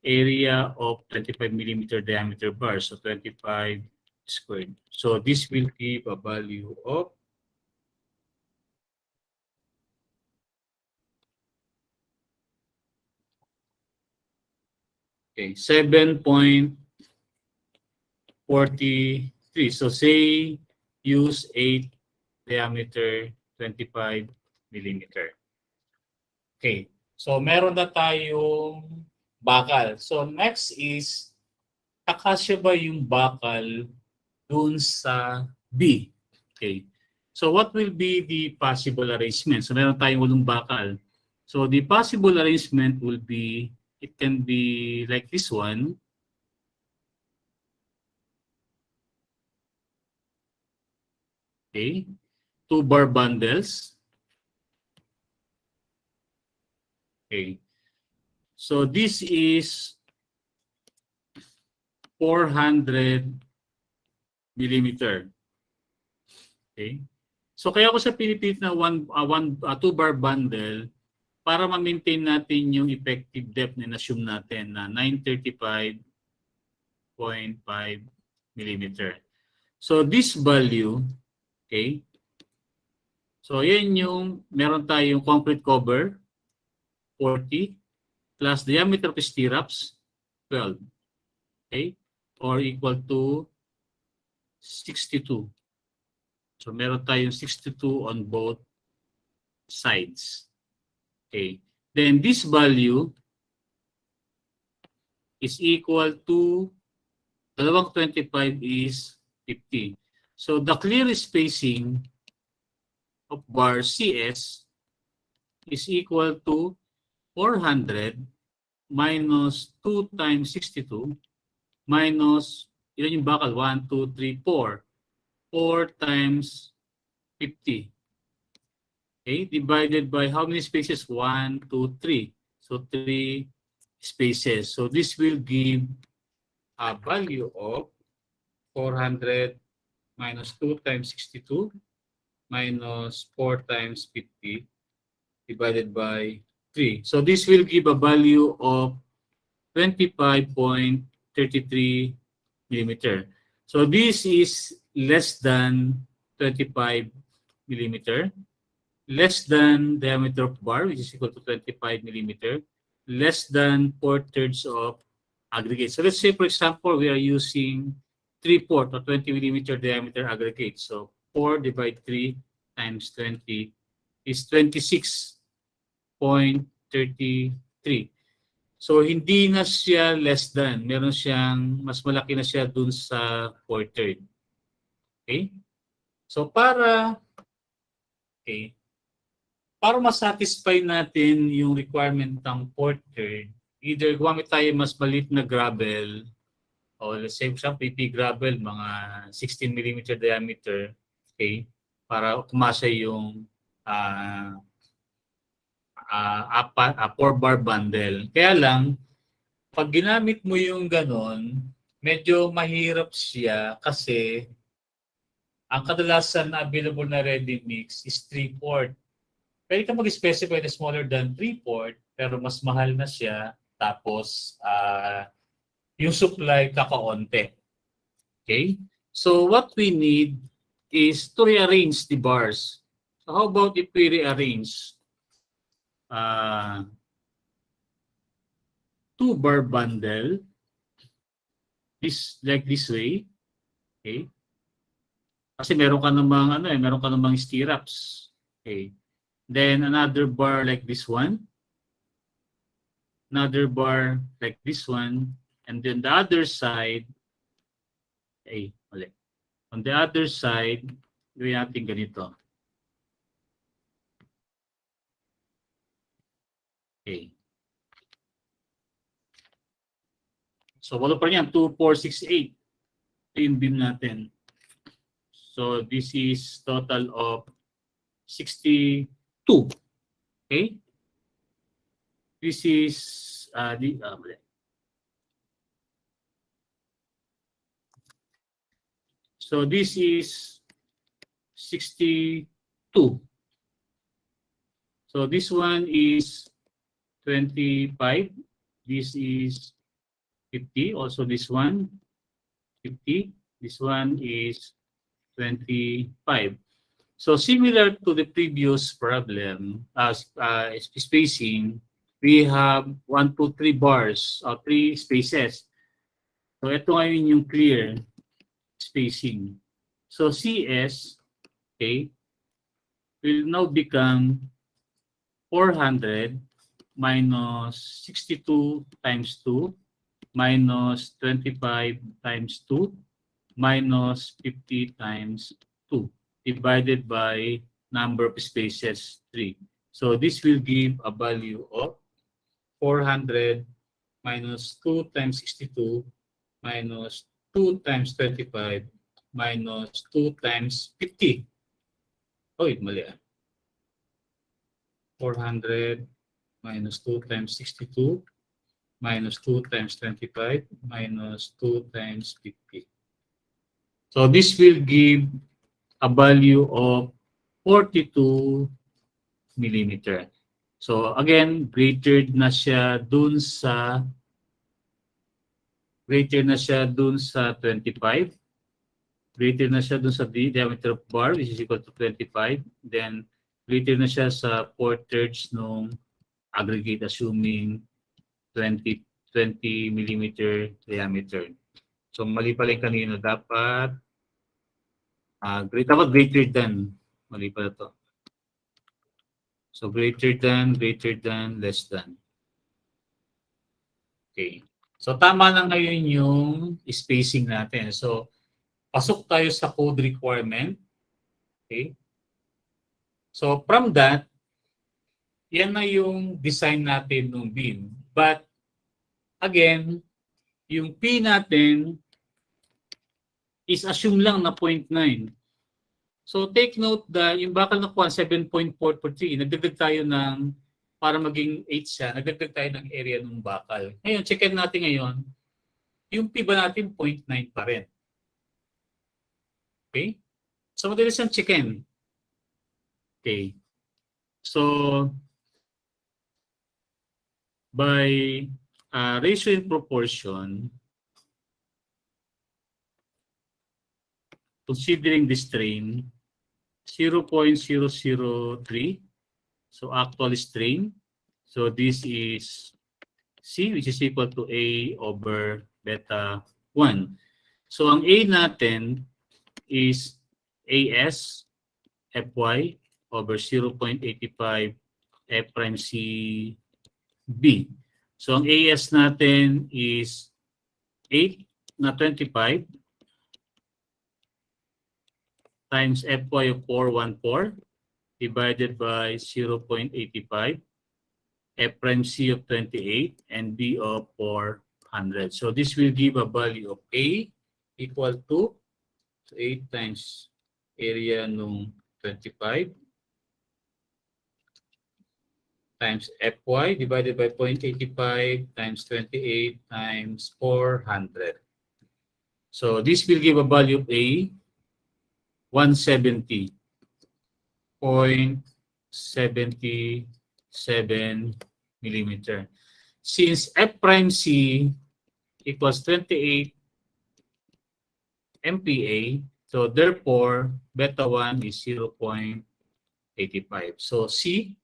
area of 25 millimeter diameter bar. So 25 squared. So this will give a value of 7.43. So say use 8 diameter 25 millimeter. Okay. So meron na tayong bakal. So next is kakasya ba yung bakal dun sa B? Okay. So what will be the possible arrangement? So meron tayong 8 bakal. So the possible arrangement will be, it can be like this one. Okay. 2 bar bundles. Okay. So this is 400 millimeter. Okay. So kaya ako sa pinipilit na 2 bar bundle para ma-maintain natin yung effective depth na assume natin na 935.5 millimeter. So this value, okay. So yan yung meron tayong concrete cover 40 plus diameter of stirrups 12. Okay? Or equal to 62. So meron tayong 62 on both sides. Okay. Then this value is equal to dalawang 25 is 50. So the clear spacing of bar CS is equal to 400 minus 2 times 62 minus, ilan yung bakal? 1, 2, 3, 4. 4 times 50. Okay, divided by how many spaces? 1, 2, 3. So 3 spaces. So this will give a value of 400 minus 2 times 62 minus 4 times 50 divided by 3. So this will give a value of 25.33 millimeter. So this is less than 25 millimeter, less than diameter of bar, which is equal to 25 millimeter, less than 4/3 of aggregate. So let's say, for example, we are using 3/4 or 20 millimeter diameter aggregate. So 4 divided 3 times 20 is 26.33. So hindi na siya less than. Meron siyang, mas malaki na siya dun sa 4/3. Okay? So para ma-satisfy natin yung requirement ng 4/3, either gumamit tayo mas maliit na gravel o let's say sa PP gravel, mga 16 mm diameter, okay, para kumasa yung 4 bar bundle. Kaya lang, pag ginamit mo yung ganon, medyo mahirap siya kasi ang kadalasan na available na ready mix is 3/4. Pwede ka mag-specify na smaller than 3/4 pero mas mahal na siya. Tapos, yung supply kakaonte. Okay? So, what we need is to rearrange the bars. So, how about if we rearrange 2 bar bundle like this way? Okay? Kasi meron ka namang stirrups. Okay? Then another bar like this one. Another bar like this one. And then the other side, on the other side, gawin natin ganito. Okay. So, wala pa rin yan. 2, 4, 6, 8. Ito yung beam natin. So, this is total of 62. Okay? This is so this is 62. So this one is 25. This is 50. Also this one 50. This one is 25. So similar to the previous problem, spacing, we have 1, 2, 3 bars or 3 spaces. So ito ngayon yung clear spacing. So CS, okay, will now become 400 minus 62 times 2 minus 25 times 2 minus 50 times 2 divided by number of spaces 3. So this will give a value of 400 minus 2 times 62 minus 2 times 25 minus 2 times 50. Oh, mali. 400 minus 2 times 62 minus 2 times 25 minus 2 times 50. So this will give a value of 42 millimeter. So again, greater na siya dun sa 25. Greater na siya dun sa diameter of bar, which is equal to 25. Then greater na siya sa 4/3 nung aggregate, assuming 20 millimeter diameter. So mali pala yung kanino. Dapat greater than. Mali pala to. So greater than, less than. Okay. So tama lang ngayon yung spacing natin. So pasok tayo sa code requirement. Okay. So from that, yan na yung design natin ng beam. But again, yung P natin is assume lang na 0.9. So take note that yung bakal na kuha 7.443, nagdagdag tayo ng, para maging 8 siya, nagdagdag tayo ng area ng bakal. Ngayon, checkin natin ngayon, yung P ba natin 0.9 pa rin. Okay? So madalas ang checkin. Okay. So, by ratio in proportion, considering the strain, 0.003, so actual strain. So this is C, which is equal to A over beta 1. So ang A natin is AS Fy over 0.85 F prime C B. So ang AS natin is 8 na 25 times Fy of 414 divided by 0.85, F prime C of 28, and B of 400. So this will give a value of A equal to 8 times area nung 25 times Fy divided by 0.85 times 28 times 400. So this will give a value of A 170.77 millimeter. Since F prime C equals 28 MPa, so therefore beta 1 is 0.85. So C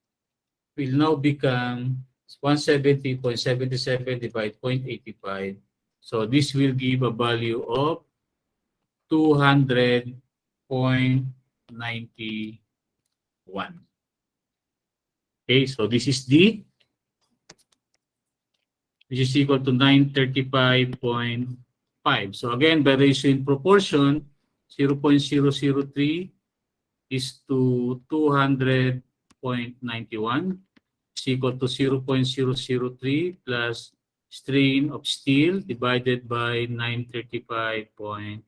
will now become 170.77 divided by 0.85. So this will give a value of 200.91, okay, so this is D, which is equal to 935.5. So again, by ratio in proportion, 0.003 is to 200.91 is equal to 0.003 plus strain of steel divided by 935.5.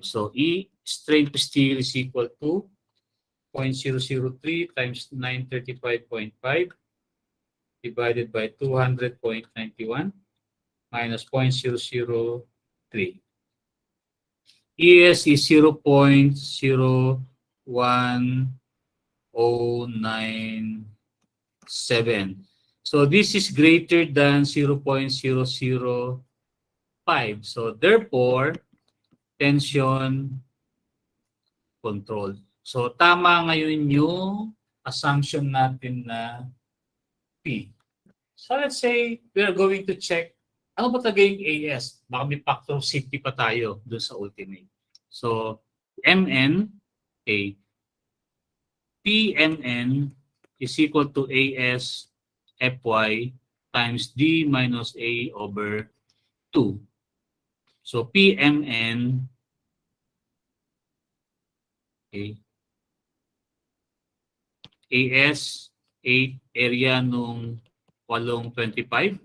So E strain of steel is equal to 0.003 times 935.5 divided by 200.91 minus 0.003. ES is 0.01097. So this is greater than 0.005. So therefore, tension control. So tama ngayon yung assumption natin na P. So let's say we are going to check ano ba talaga yung AS? Baka may factor of safety pa tayo doon sa ultimate. So MN, okay, PMN is equal to AS FY times D minus A over 2. So PMN, okay, AS 8 area nung 825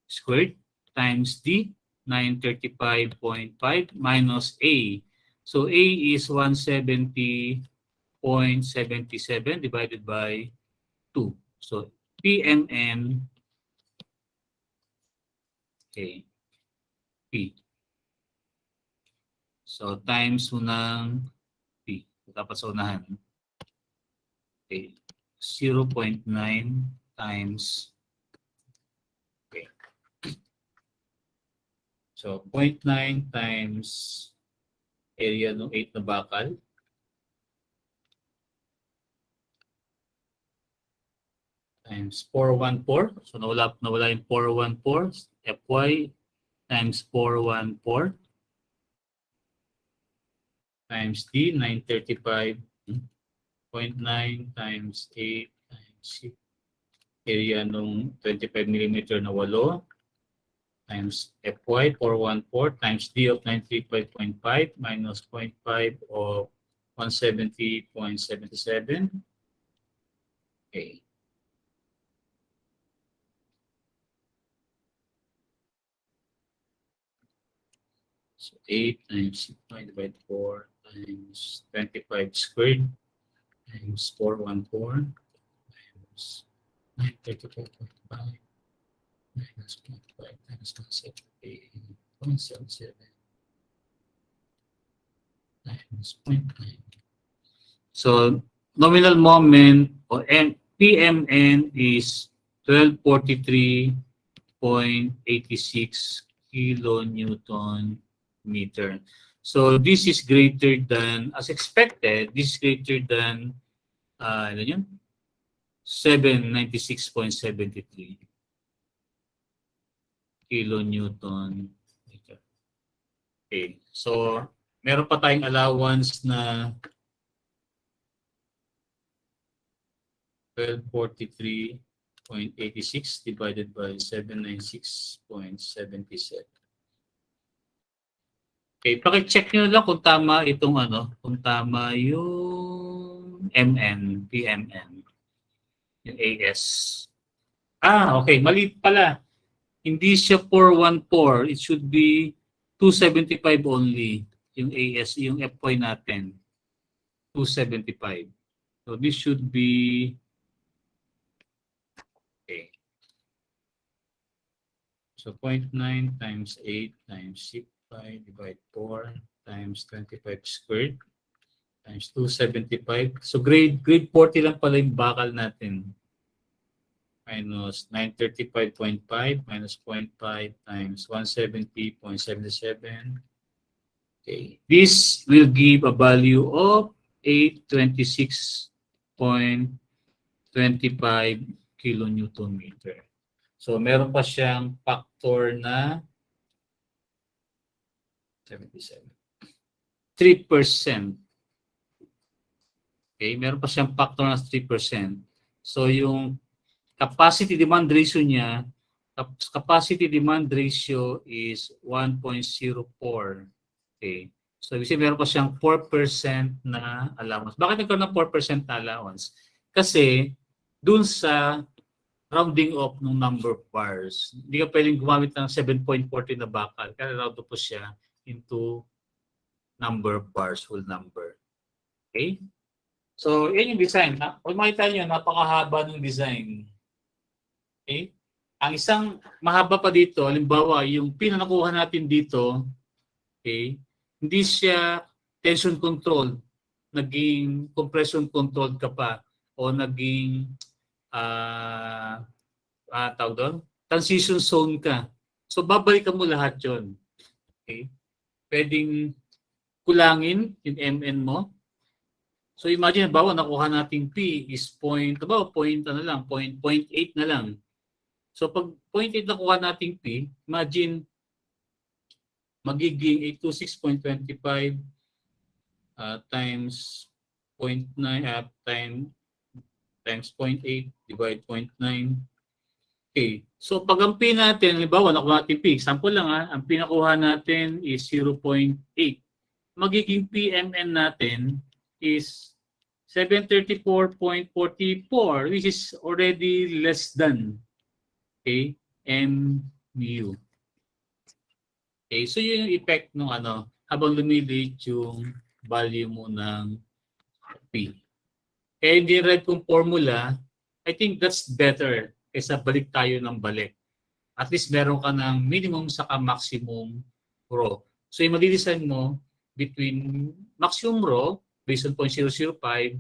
squared times D 935.5 minus A. So A is 170.77 divided by 2. So PMN, okay, P. So times unang P. Dapat sa unahan. Okay. 0.9 times, okay. So 0.9 times area ng 8 na bakal times 414. So nawala yung 414. FY times 414 times D 935.9 times 8 times area nung 25 mm na 8 times FY 414 times D of 935.5 minus 0.5 of 170.77. Okay. So 8 times 6 divided by 4 times 25 squared times 414 times 935.5 minus 0.5 times 170.77 times 0.9. So nominal moment or PMN is 1243.86 kilonewton meter. So this is greater than, as expected, this is greater than 796.73 kilonewton meter. Okay. So meron pa tayong allowance na 1243.86 divided by 796.77. Okay, paki-check niyo lang kung tama itong kung tama yung MN, PMN, yung AS. Okay, mali pala. Hindi siya 414, it should be 275 only yung AS, yung FY natin. 275. So this should be, okay. So 0.9 times 8 times 6 divide 4 times 25 squared times 275. So grade 40 lang pala yung bakal natin. Minus 935.5 minus 0.5 times 170.77. Okay. This will give a value of 826.25 kilonewton meter. So meron pa siyang factor na 77. 3%. Okay, meron pa siyang factor na 3%. So yung capacity demand ratio niya, is 1.04. Okay. So ibig sabihin meron pa siyang 4% na allowance. Bakit nagkaroon ng 4% na allowance? Kasi dun sa rounding off ng number of bars, hindi ka pwedeng gumamit ng 7.40 na bakal. Kaya round off po siya into number of bars, whole number. Okay? So, yan yung design. Kung makita nyo, napakahaba ng design. Okay? Ang isang mahaba pa dito, halimbawa, yung P na nakuha natin dito, okay, hindi siya tension control, naging compression control ka pa, o naging tawag doon, transition zone ka. So, babalikan mo lahat yon. Okay? Pwedeng kulangin yung MN mo. So, imagine, bawa nakuha nating P is point, point, ano lang, point 8 na lang. So, pag 0.8 nakuha nating P, imagine, magiging 826.25 times 0.9 times 0.8 divide 0.9. Okay. So pag ang P natin, halimbawa nakuha natin P, example lang ang pinakuha natin is 0.8. Magiging PMN natin is 734.44, which is already less than, okay, MU. Okay, so yun yung effect ng habang lumiliit yung value mo ng P. Kaya yung derive kong formula, I think that's better kaysa balik tayo ng balik. At least meron ka ng minimum saka maximum row. So yung madidesign mo between maximum row based on 0.005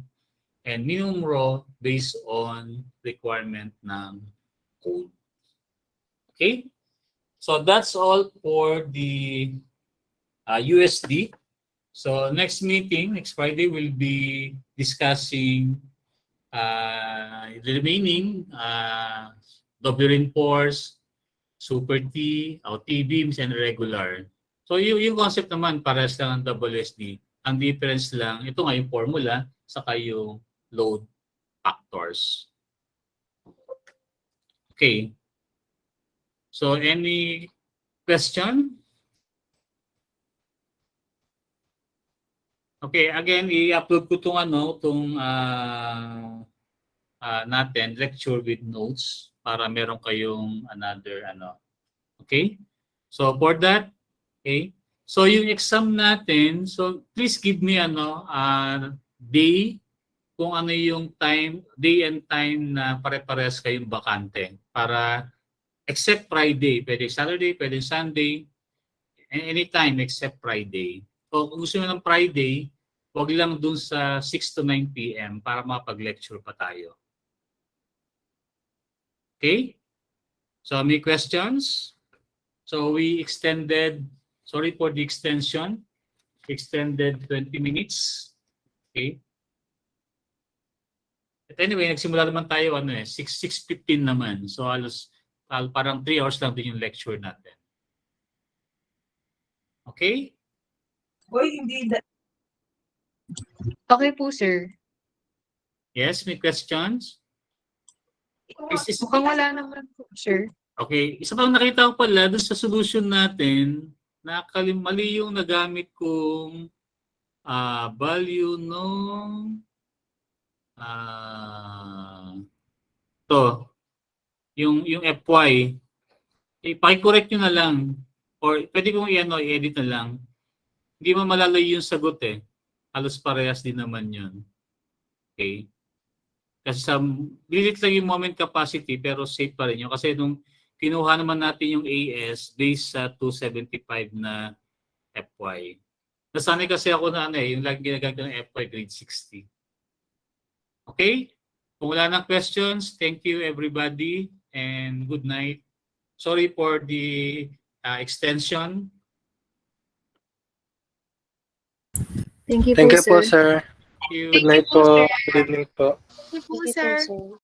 and minimum row based on requirement ng code. Okay? So that's all for the USD. So next meeting, next Friday, we'll be discussing the remaining double reinforced, super T, T-beams, and regular. So yung concept naman, parehas lang ang WSD. Ang difference lang, ito nga yung formula, saka yung load factors. Okay. So any question? Okay, again, i-upload ko itong natin, lecture with notes para meron kayong another Okay? So for that, okay? So yung exam natin, so please give me day, kung ano yung time, day and time na pare-pares kayong bakante para except Friday, pwede Saturday, pwede Sunday, anytime except Friday. So kung gusto nyo ng Friday, wag lang dun sa 6 to 9 p.m. para mapag-lecture pa tayo. Okay? So may questions? So we extended, sorry for the extension, extended 20 minutes. Okay? But anyway, nagsimula naman tayo 6:15 naman. So halos parang 3 hours lang din yung lecture natin. Okay? Okay po, sir. Yes, may questions? Mukhang wala naman po, sir. Okay, isa pang nakita ko pala doon sa solution natin, mali yung nagamit kong value nung yung FY. Paki-correct nyo na lang or pwede kong i-edit na lang. Hindi mo malalay yung sagot Halos parehas din naman yun. Okay? Kasi delete lang yung moment capacity pero safe pa rin yun. Kasi nung kinuha naman natin yung AS based sa 275 na FY. Nasanay kasi ako na yung lagi ginagamit ng FY grade 60. Okay? Kung wala nang questions, thank you everybody and good night. Sorry for the extension. Thank you Thank po, you po, sir. sir. Thank you. Good night po. Good evening po. Thank you po, Thank you po, sir. sir.